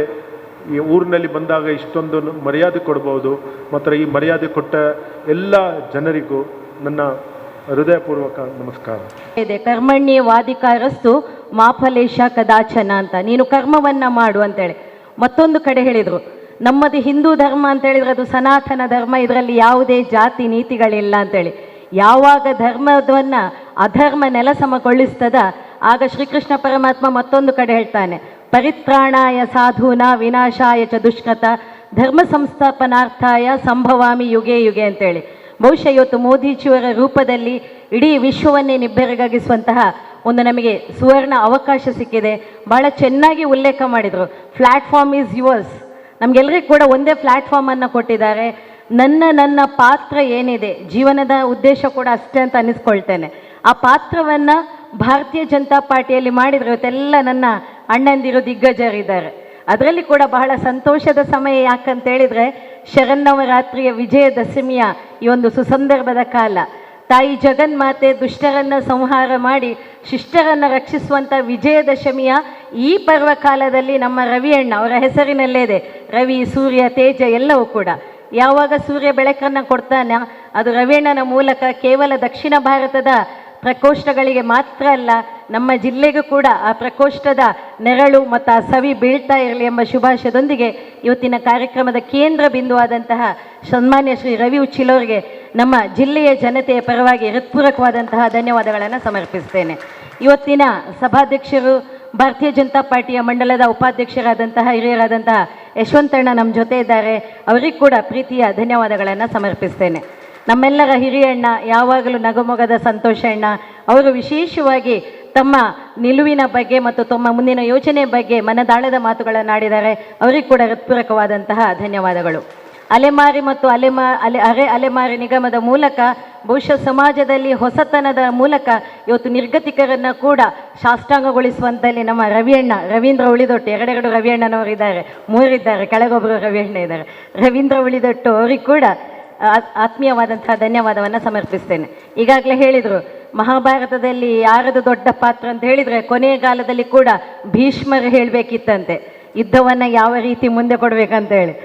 ಈ ಊರಿನಲ್ಲಿ ಬಂದಾಗ ಇಷ್ಟೊಂದು ಮರ್ಯಾದೆ ಕೊಡ್ಬೋದು. ಮತ್ತು ಈ ಮರ್ಯಾದೆ ಕೊಟ್ಟ ಎಲ್ಲ ಜನರಿಗೂ ನನ್ನ ಹೃದಯಪೂರ್ವಕ ನಮಸ್ಕಾರ. ಇದೆ ಕರ್ಮಣ್ಯವಾಧಿಕಾರಸ್ತು ಮಾಫಲೇಶ ಕದಾಚನ ಅಂತ, ನೀನು ಕರ್ಮವನ್ನ ಮಾಡು ಅಂತೇಳಿ. ಮತ್ತೊಂದು ಕಡೆ ಹೇಳಿದರು, ನಮ್ಮದು ಹಿಂದೂ ಧರ್ಮ ಅಂತ ಹೇಳಿದ್ರೆ ಅದು ಸನಾತನ ಧರ್ಮ, ಇದರಲ್ಲಿ ಯಾವುದೇ ಜಾತಿ ನೀತಿಗಳಿಲ್ಲ ಅಂತೇಳಿ. ಯಾವಾಗ ಧರ್ಮವನ್ನ ಅಧರ್ಮ ನೆಲಸಮಗೊಳಿಸ್ತದ ಆಗ ಶ್ರೀಕೃಷ್ಣ ಪರಮಾತ್ಮ ಮತ್ತೊಂದು ಕಡೆ ಹೇಳ್ತಾನೆ, ಪರಿತ್ರಾಣಾಯ ಸಾಧೂನ ವಿನಾಶಾಯ ಚ ದುಷ್ಕೃತ ಧರ್ಮ ಸಂಸ್ಥಾಪನಾರ್ಥಾಯ ಸಂಭವಾಮಿ ಯುಗೆ ಯುಗೆ ಅಂತೇಳಿ. ಬಹುಶಃ ಇವತ್ತು ಮೋದಿಜಿಯವರ ರೂಪದಲ್ಲಿ ಇಡೀ ವಿಶ್ವವನ್ನೇ ನಿಬ್ಬೆರಗಾಗಿಸುವಂತಹ ಒಂದು ನಮಗೆ ಸುವರ್ಣ ಅವಕಾಶ ಸಿಕ್ಕಿದೆ. ಭಾಳ ಚೆನ್ನಾಗಿ ಉಲ್ಲೇಖ ಮಾಡಿದರು. Platform is yours. ನಮಗೆಲ್ಲರಿಗೂ ಕೂಡ ಒಂದೇ ಪ್ಲ್ಯಾಟ್ಫಾರ್ಮನ್ನು ಕೊಟ್ಟಿದ್ದಾರೆ. ನನ್ನ ಪಾತ್ರ ಏನಿದೆ, ಜೀವನದ ಉದ್ದೇಶ ಕೂಡ ಅಷ್ಟೇ ಅಂತ ಅನ್ನಿಸ್ಕೊಳ್ತೇನೆ. ಆ ಪಾತ್ರವನ್ನು ಭಾರತೀಯ ಜನತಾ ಪಾರ್ಟಿಯಲ್ಲಿ ಮಾಡಿದರೆ ಇವತ್ತೆಲ್ಲ ನನ್ನ ಅಣ್ಣಂದಿರು ದಿಗ್ಗಜರಿದ್ದಾರೆ. ಅದರಲ್ಲಿ ಕೂಡ ಬಹಳ ಸಂತೋಷದ ಸಮಯ ಯಾಕಂತ ಹೇಳಿದರೆ ಶರನ್ನವರಾತ್ರಿಯ ವಿಜಯದಶಮಿಯ ಈ ಒಂದು ಸುಸಂದರ್ಭದ ಕಾಲ. ತಾಯಿ ಜಗನ್ಮಾತೆ ದುಷ್ಟರನ್ನು ಸಂಹಾರ ಮಾಡಿ ಶಿಷ್ಟರನ್ನು ರಕ್ಷಿಸುವಂಥ ವಿಜಯದಶಮಿಯ ಈ ಪರ್ವಕಾಲದಲ್ಲಿ ನಮ್ಮ ರವಿಯಣ್ಣ ಅವರ ಹೆಸರಿನಲ್ಲೇ ಇದೆ. ರವಿ, ಸೂರ್ಯ, ತೇಜ ಎಲ್ಲವೂ ಕೂಡ. ಯಾವಾಗ ಸೂರ್ಯ ಬೆಳಕನ್ನು ಕೊಡ್ತಾನೆ ಅದು ರವಿಯಣ್ಣನ ಮೂಲಕ ಕೇವಲ ದಕ್ಷಿಣ ಭಾರತದ ಪ್ರಕೋಷ್ಠಗಳಿಗೆ ಮಾತ್ರ ಅಲ್ಲ, ನಮ್ಮ ಜಿಲ್ಲೆಗೂ ಕೂಡ ಆ ಪ್ರಕೋಷ್ಠದ ನೆರಳು ಮತ್ತು ಆ ಸವಿ ಬೀಳ್ತಾ ಇರಲಿ ಎಂಬ ಶುಭಾಶಯದೊಂದಿಗೆ ಇವತ್ತಿನ ಕಾರ್ಯಕ್ರಮದ ಕೇಂದ್ರ ಬಿಂದುವಾದಂತಹ ಸನ್ಮಾನ್ಯ ಶ್ರೀ ರವಿ ಉಚ್ಚಿಲವರಿಗೆ ನಮ್ಮ ಜಿಲ್ಲೆಯ ಜನತೆಯ ಪರವಾಗಿ ಹೃತ್ಪೂರ್ವಕವಾದಂತಹ ಧನ್ಯವಾದಗಳನ್ನು ಸಮರ್ಪಿಸ್ತೇನೆ. ಇವತ್ತಿನ ಸಭಾಧ್ಯಕ್ಷರು ಭಾರತೀಯ ಜನತಾ ಪಾರ್ಟಿಯ ಮಂಡಲದ ಉಪಾಧ್ಯಕ್ಷರಾದಂತಹ ಹಿರಿಯರಾದಂತಹ ಯಶವಂತಣ್ಣ ನಮ್ಮ ಜೊತೆ ಇದ್ದಾರೆ. ಅವರಿಗೂ ಕೂಡ ಪ್ರೀತಿಯ ಧನ್ಯವಾದಗಳನ್ನು ಸಮರ್ಪಿಸ್ತೇನೆ. ನಮ್ಮೆಲ್ಲರ ಹಿರಿಯಣ್ಣ, ಯಾವಾಗಲೂ ನಗುಮೊಗದ ಸಂತೋಷಣ್ಣ ಅವರು ವಿಶೇಷವಾಗಿ ತಮ್ಮ ನಿಲುವಿನ ಬಗ್ಗೆ ಮತ್ತು ತಮ್ಮ ಮುಂದಿನ ಯೋಚನೆ ಬಗ್ಗೆ ಮನದಾಳದ ಮಾತುಗಳನ್ನು ಆಡಿದ್ದಾರೆ. ಅವರಿಗೂ ಕೂಡ ಹೃತ್ಪೂರ್ವಕವಾದಂತಹ ಧನ್ಯವಾದಗಳು. ಅಲೆಮಾರಿ ಮತ್ತು ಅಲೆಮಾರಿ ನಿಗಮದ ಮೂಲಕ ಬಹುಶಃ ಸಮಾಜದಲ್ಲಿ ಹೊಸತನದ ಮೂಲಕ ಇವತ್ತು ನಿರ್ಗತಿಕರನ್ನು ಕೂಡ ಶಾಸ್ತ್ರಾಂಗಗೊಳಿಸುವಂಥಲ್ಲಿ ನಮ್ಮ ರವೀಂದ್ರ ಉಳಿದೊಟ್ಟು, ಎರಡೆರಡು ರವಿಯಣ್ಣನವರಿದ್ದಾರೆ, ಮೂರಿದ್ದಾರೆ, ಕೆಳಗೊಬ್ಬರು ರವಿಯಣ್ಣ ಇದ್ದಾರೆ. ರವೀಂದ್ರ ಉಳಿದೊಟ್ಟು ಅವರಿಗೆ ಕೂಡ ಆತ್ಮೀಯವಾದಂತಹ ಧನ್ಯವಾದವನ್ನು ಸಮರ್ಪಿಸ್ತೇನೆ. ಈಗಾಗಲೇ ಹೇಳಿದರು, ಮಹಾಭಾರತದಲ್ಲಿ ಯಾರದು ದೊಡ್ಡ ಪಾತ್ರ ಅಂತ ಹೇಳಿದರೆ ಕೊನೆಗಾಲದಲ್ಲಿ ಕೂಡ ಭೀಷ್ಮರು ಹೇಳಬೇಕಿತ್ತಂತೆ ಯುದ್ಧವನ್ನು ಯಾವ ರೀತಿ ಮುಂದೆ ಕೊಡಬೇಕಂತ ಹೇಳಿ.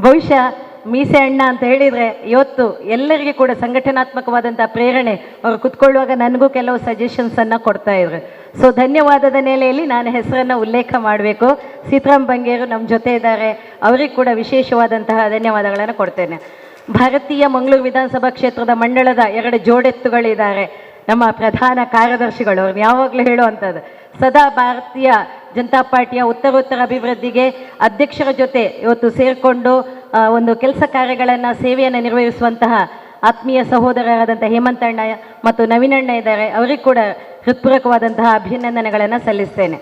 ಬಹುಶಃ ಮೀಸೆ ಅಣ್ಣ ಅಂತ ಹೇಳಿದರೆ ಇವತ್ತು ಎಲ್ಲರಿಗೆ ಕೂಡ ಸಂಘಟನಾತ್ಮಕವಾದಂಥ ಪ್ರೇರಣೆ. ಅವರು ಕುತ್ಕೊಳ್ಳುವಾಗ ನನಗೂ ಕೆಲವು ಸಜೆಷನ್ಸನ್ನು ಕೊಡ್ತಾ ಇದ್ರು. ಸೊ ಧನ್ಯವಾದದ ನೆಲೆಯಲ್ಲಿ ನಾನು ಹೆಸರನ್ನು ಉಲ್ಲೇಖ ಮಾಡಬೇಕು. ಸೀತಾರಾಮ್ ಬಂಗೇರು ನಮ್ಮ ಜೊತೆ ಇದ್ದಾರೆ, ಅವರಿಗೆ ಕೂಡ ವಿಶೇಷವಾದಂತಹ ಧನ್ಯವಾದಗಳನ್ನು ಕೊಡ್ತೇನೆ. ಭಾರತೀಯ ಮಂಗಳೂರು ವಿಧಾನಸಭಾ ಕ್ಷೇತ್ರದ ಮಂಡಳದ 2 ಜೋಡೆತ್ತುಗಳಿದ್ದಾರೆ. ನಮ್ಮ ಪ್ರಧಾನ ಕಾರ್ಯದರ್ಶಿಗಳು ಅವ್ರನ್ನ ಯಾವಾಗಲೂ ಹೇಳುವಂಥದ್ದು, ಸದಾ ಭಾರತೀಯ ಜನತಾ ಪಾರ್ಟಿಯ ಉತ್ತರೋತ್ತರ ಅಭಿವೃದ್ಧಿಗೆ ಅಧ್ಯಕ್ಷರ ಜೊತೆ ಇವತ್ತು ಸೇರಿಕೊಂಡು ಒಂದು ಕೆಲಸ ಕಾರ್ಯಗಳನ್ನು ಸೇವೆಯನ್ನು ನಿರ್ವಹಿಸುವಂತಹ ಆತ್ಮೀಯ ಸಹೋದರರಾದಂಥ ಹೇಮಂತಣ್ಣ ಮತ್ತು ನವೀನಣ್ಣ ಇದ್ದಾರೆ. ಅವರಿಗೂ ಕೂಡ ಹೃತ್ಪೂರ್ವಕವಾದಂತಹ ಅಭಿನಂದನೆಗಳನ್ನು ಸಲ್ಲಿಸ್ತೇನೆ.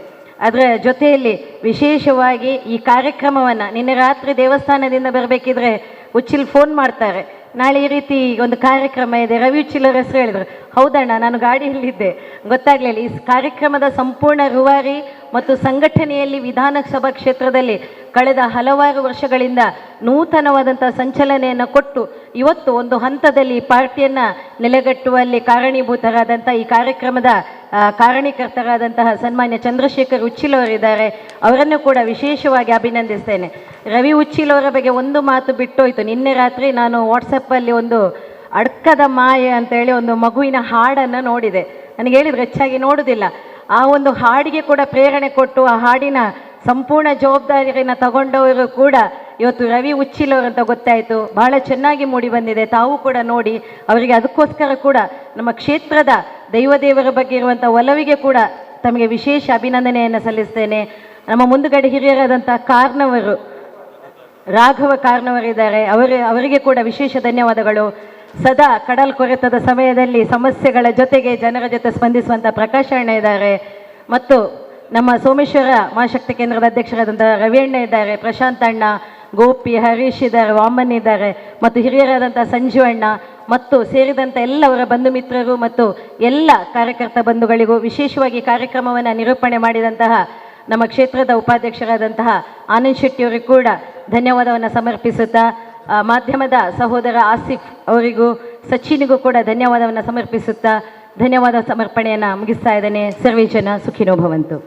ಅದರ ಜೊತೆಯಲ್ಲಿ ವಿಶೇಷವಾಗಿ ಈ ಕಾರ್ಯಕ್ರಮವನ್ನು ನಿನ್ನೆ ರಾತ್ರಿ ದೇವಸ್ಥಾನದಿಂದ ಬರಬೇಕಿದ್ರೆ ಉಚ್ಚಿಲ್ ಫೋನ್ ಮಾಡ್ತಾರೆ, ನಾಳೆ ಈ ರೀತಿ ಒಂದು ಕಾರ್ಯಕ್ರಮ ಇದೆ, ರವಿ ಉಚ್ಚಿಲರ ಹೆಸರು ಹೇಳಿದರು. ಹೌದಣ್ಣ, ನಾನು ಗಾಡಿಯಲ್ಲಿದ್ದೆ, ಗೊತ್ತಾಗಲಿಲ್ಲ. ಈ ಕಾರ್ಯಕ್ರಮದ ಸಂಪೂರ್ಣ ರೂವಾರಿ ಮತ್ತು ಸಂಘಟನೆಯಲ್ಲಿ ವಿಧಾನಸಭಾ ಕ್ಷೇತ್ರದಲ್ಲಿ ಕಳೆದ ಹಲವಾರು ವರ್ಷಗಳಿಂದ ನೂತನವಾದಂಥ ಸಂಚಲನೆಯನ್ನು ಕೊಟ್ಟು ಇವತ್ತು ಒಂದು ಹಂತದಲ್ಲಿ ಪಾರ್ಟಿಯನ್ನು ನೆಲೆಗಟ್ಟುವಲ್ಲಿ ಕಾರಣೀಭೂತರಾದಂಥ ಈ ಕಾರ್ಯಕ್ರಮದ ಕಾರಣೀಕರ್ತರಾದಂತಹ ಸನ್ಮಾನ್ಯ ಚಂದ್ರಶೇಖರ್ ಉಚ್ಚಿಲವರಿದ್ದಾರೆ. ಅವರನ್ನು ಕೂಡ ವಿಶೇಷವಾಗಿ ಅಭಿನಂದಿಸ್ತೇನೆ. ರವಿ ಉಚ್ಚಿಲವರ ಬಗ್ಗೆ ಒಂದು ಮಾತು ಬಿಟ್ಟೋಯ್ತು. ನಿನ್ನೆ ರಾತ್ರಿ ನಾನು ವಾಟ್ಸಪ್ಪಲ್ಲಿ ಒಂದು ಅಡ್ಕದ ಮಾಯೆ ಅಂತೇಳಿ ಒಂದು ಮಗುವಿನ ಹಾಡನ್ನು ನೋಡಿದೆ. ನನಗೆ ಹೇಳಿದ್ರು ಹೆಚ್ಚಾಗಿ ನೋಡೋದಿಲ್ಲ. ಆ ಒಂದು ಹಾಡಿಗೆ ಕೂಡ ಪ್ರೇರಣೆ ಕೊಟ್ಟು ಆ ಹಾಡಿನ ಸಂಪೂರ್ಣ ಜವಾಬ್ದಾರಿಯನ್ನು ತಗೊಂಡವರು ಕೂಡ ಇವತ್ತು ರವಿ ಉಚ್ಚಿಲವರು ಅಂತ ಗೊತ್ತಾಯಿತು, ಬಹಳ ಚೆನ್ನಾಗಿ ಮೂಡಿ ಬಂದಿದೆ. ತಾವು ಕೂಡ ನೋಡಿ ಅವರಿಗೆ ಅದಕ್ಕೋಸ್ಕರ ಕೂಡ ನಮ್ಮ ಕ್ಷೇತ್ರದ ದೇವರ ಬಗ್ಗೆ ಇರುವಂಥ ಒಲವಿಗೆ ಕೂಡ ತಮಗೆ ವಿಶೇಷ ಅಭಿನಂದನೆಯನ್ನು ಸಲ್ಲಿಸ್ತೇನೆ. ನಮ್ಮ ಮುಂದುಗಡೆ ಹಿರಿಯರಾದಂಥ ಕಾರ್ನವರು ರಾಘವ ಕಾರ್ನವರಿದ್ದಾರೆ, ಅವರಿಗೆ ಕೂಡ ವಿಶೇಷ ಧನ್ಯವಾದಗಳು. ಸದಾ ಕಡಲ್ ಕೊರೆತದ ಸಮಯದಲ್ಲಿ ಸಮಸ್ಯೆಗಳ ಜೊತೆಗೆ ಜನರ ಜೊತೆ ಸ್ಪಂದಿಸುವಂಥ ಪ್ರಕಾಶ ಅಣ್ಣ ಇದ್ದಾರೆ, ಮತ್ತು ನಮ್ಮ ಸೋಮೇಶ್ವರ ಮಹಾಶಕ್ತಿ ಕೇಂದ್ರದ ಅಧ್ಯಕ್ಷರಾದಂಥ ರವಿಯಣ್ಣ ಇದ್ದಾರೆ, ಪ್ರಶಾಂತ್ ಅಣ್ಣ, ಗೋಪಿ, ಹರೀಶ್ ಇದ್ದಾರೆ, ವಾಮನ್ ಇದ್ದಾರೆ, ಮತ್ತು ಹಿರಿಯರಾದಂಥ ಸಂಜು ಅಣ್ಣ ಮತ್ತು ಸೇರಿದಂಥ ಎಲ್ಲವರ ಬಂಧು ಮಿತ್ರರು ಮತ್ತು ಎಲ್ಲ ಕಾರ್ಯಕರ್ತ ಬಂಧುಗಳಿಗೂ, ವಿಶೇಷವಾಗಿ ಕಾರ್ಯಕ್ರಮವನ್ನು ನಿರೂಪಣೆ ಮಾಡಿದಂತಹ ನಮ್ಮ ಕ್ಷೇತ್ರದ ಉಪಾಧ್ಯಕ್ಷರಾದಂತಹ ಆನಂದ್ ಶೆಟ್ಟಿಯವರಿಗೂ ಕೂಡ ಧನ್ಯವಾದವನ್ನು ಸಮರ್ಪಿಸುತ್ತಾ, ಮಾಧ್ಯಮದ ಸಹೋದರ ಆಸಿಫ್ ಅವರಿಗೂ ಸಚಿನ್ಗೂ ಕೂಡ ಧನ್ಯವಾದವನ್ನು ಸಮರ್ಪಿಸುತ್ತಾ ಧನ್ಯವಾದ ಸಮರ್ಪಣೆಯನ್ನು ಮುಗಿಸ್ತಾ ಇದ್ದೇನೆ. ಸರ್ವೇ ಜನ ಸುಖಿನೋ ಭವಂತು.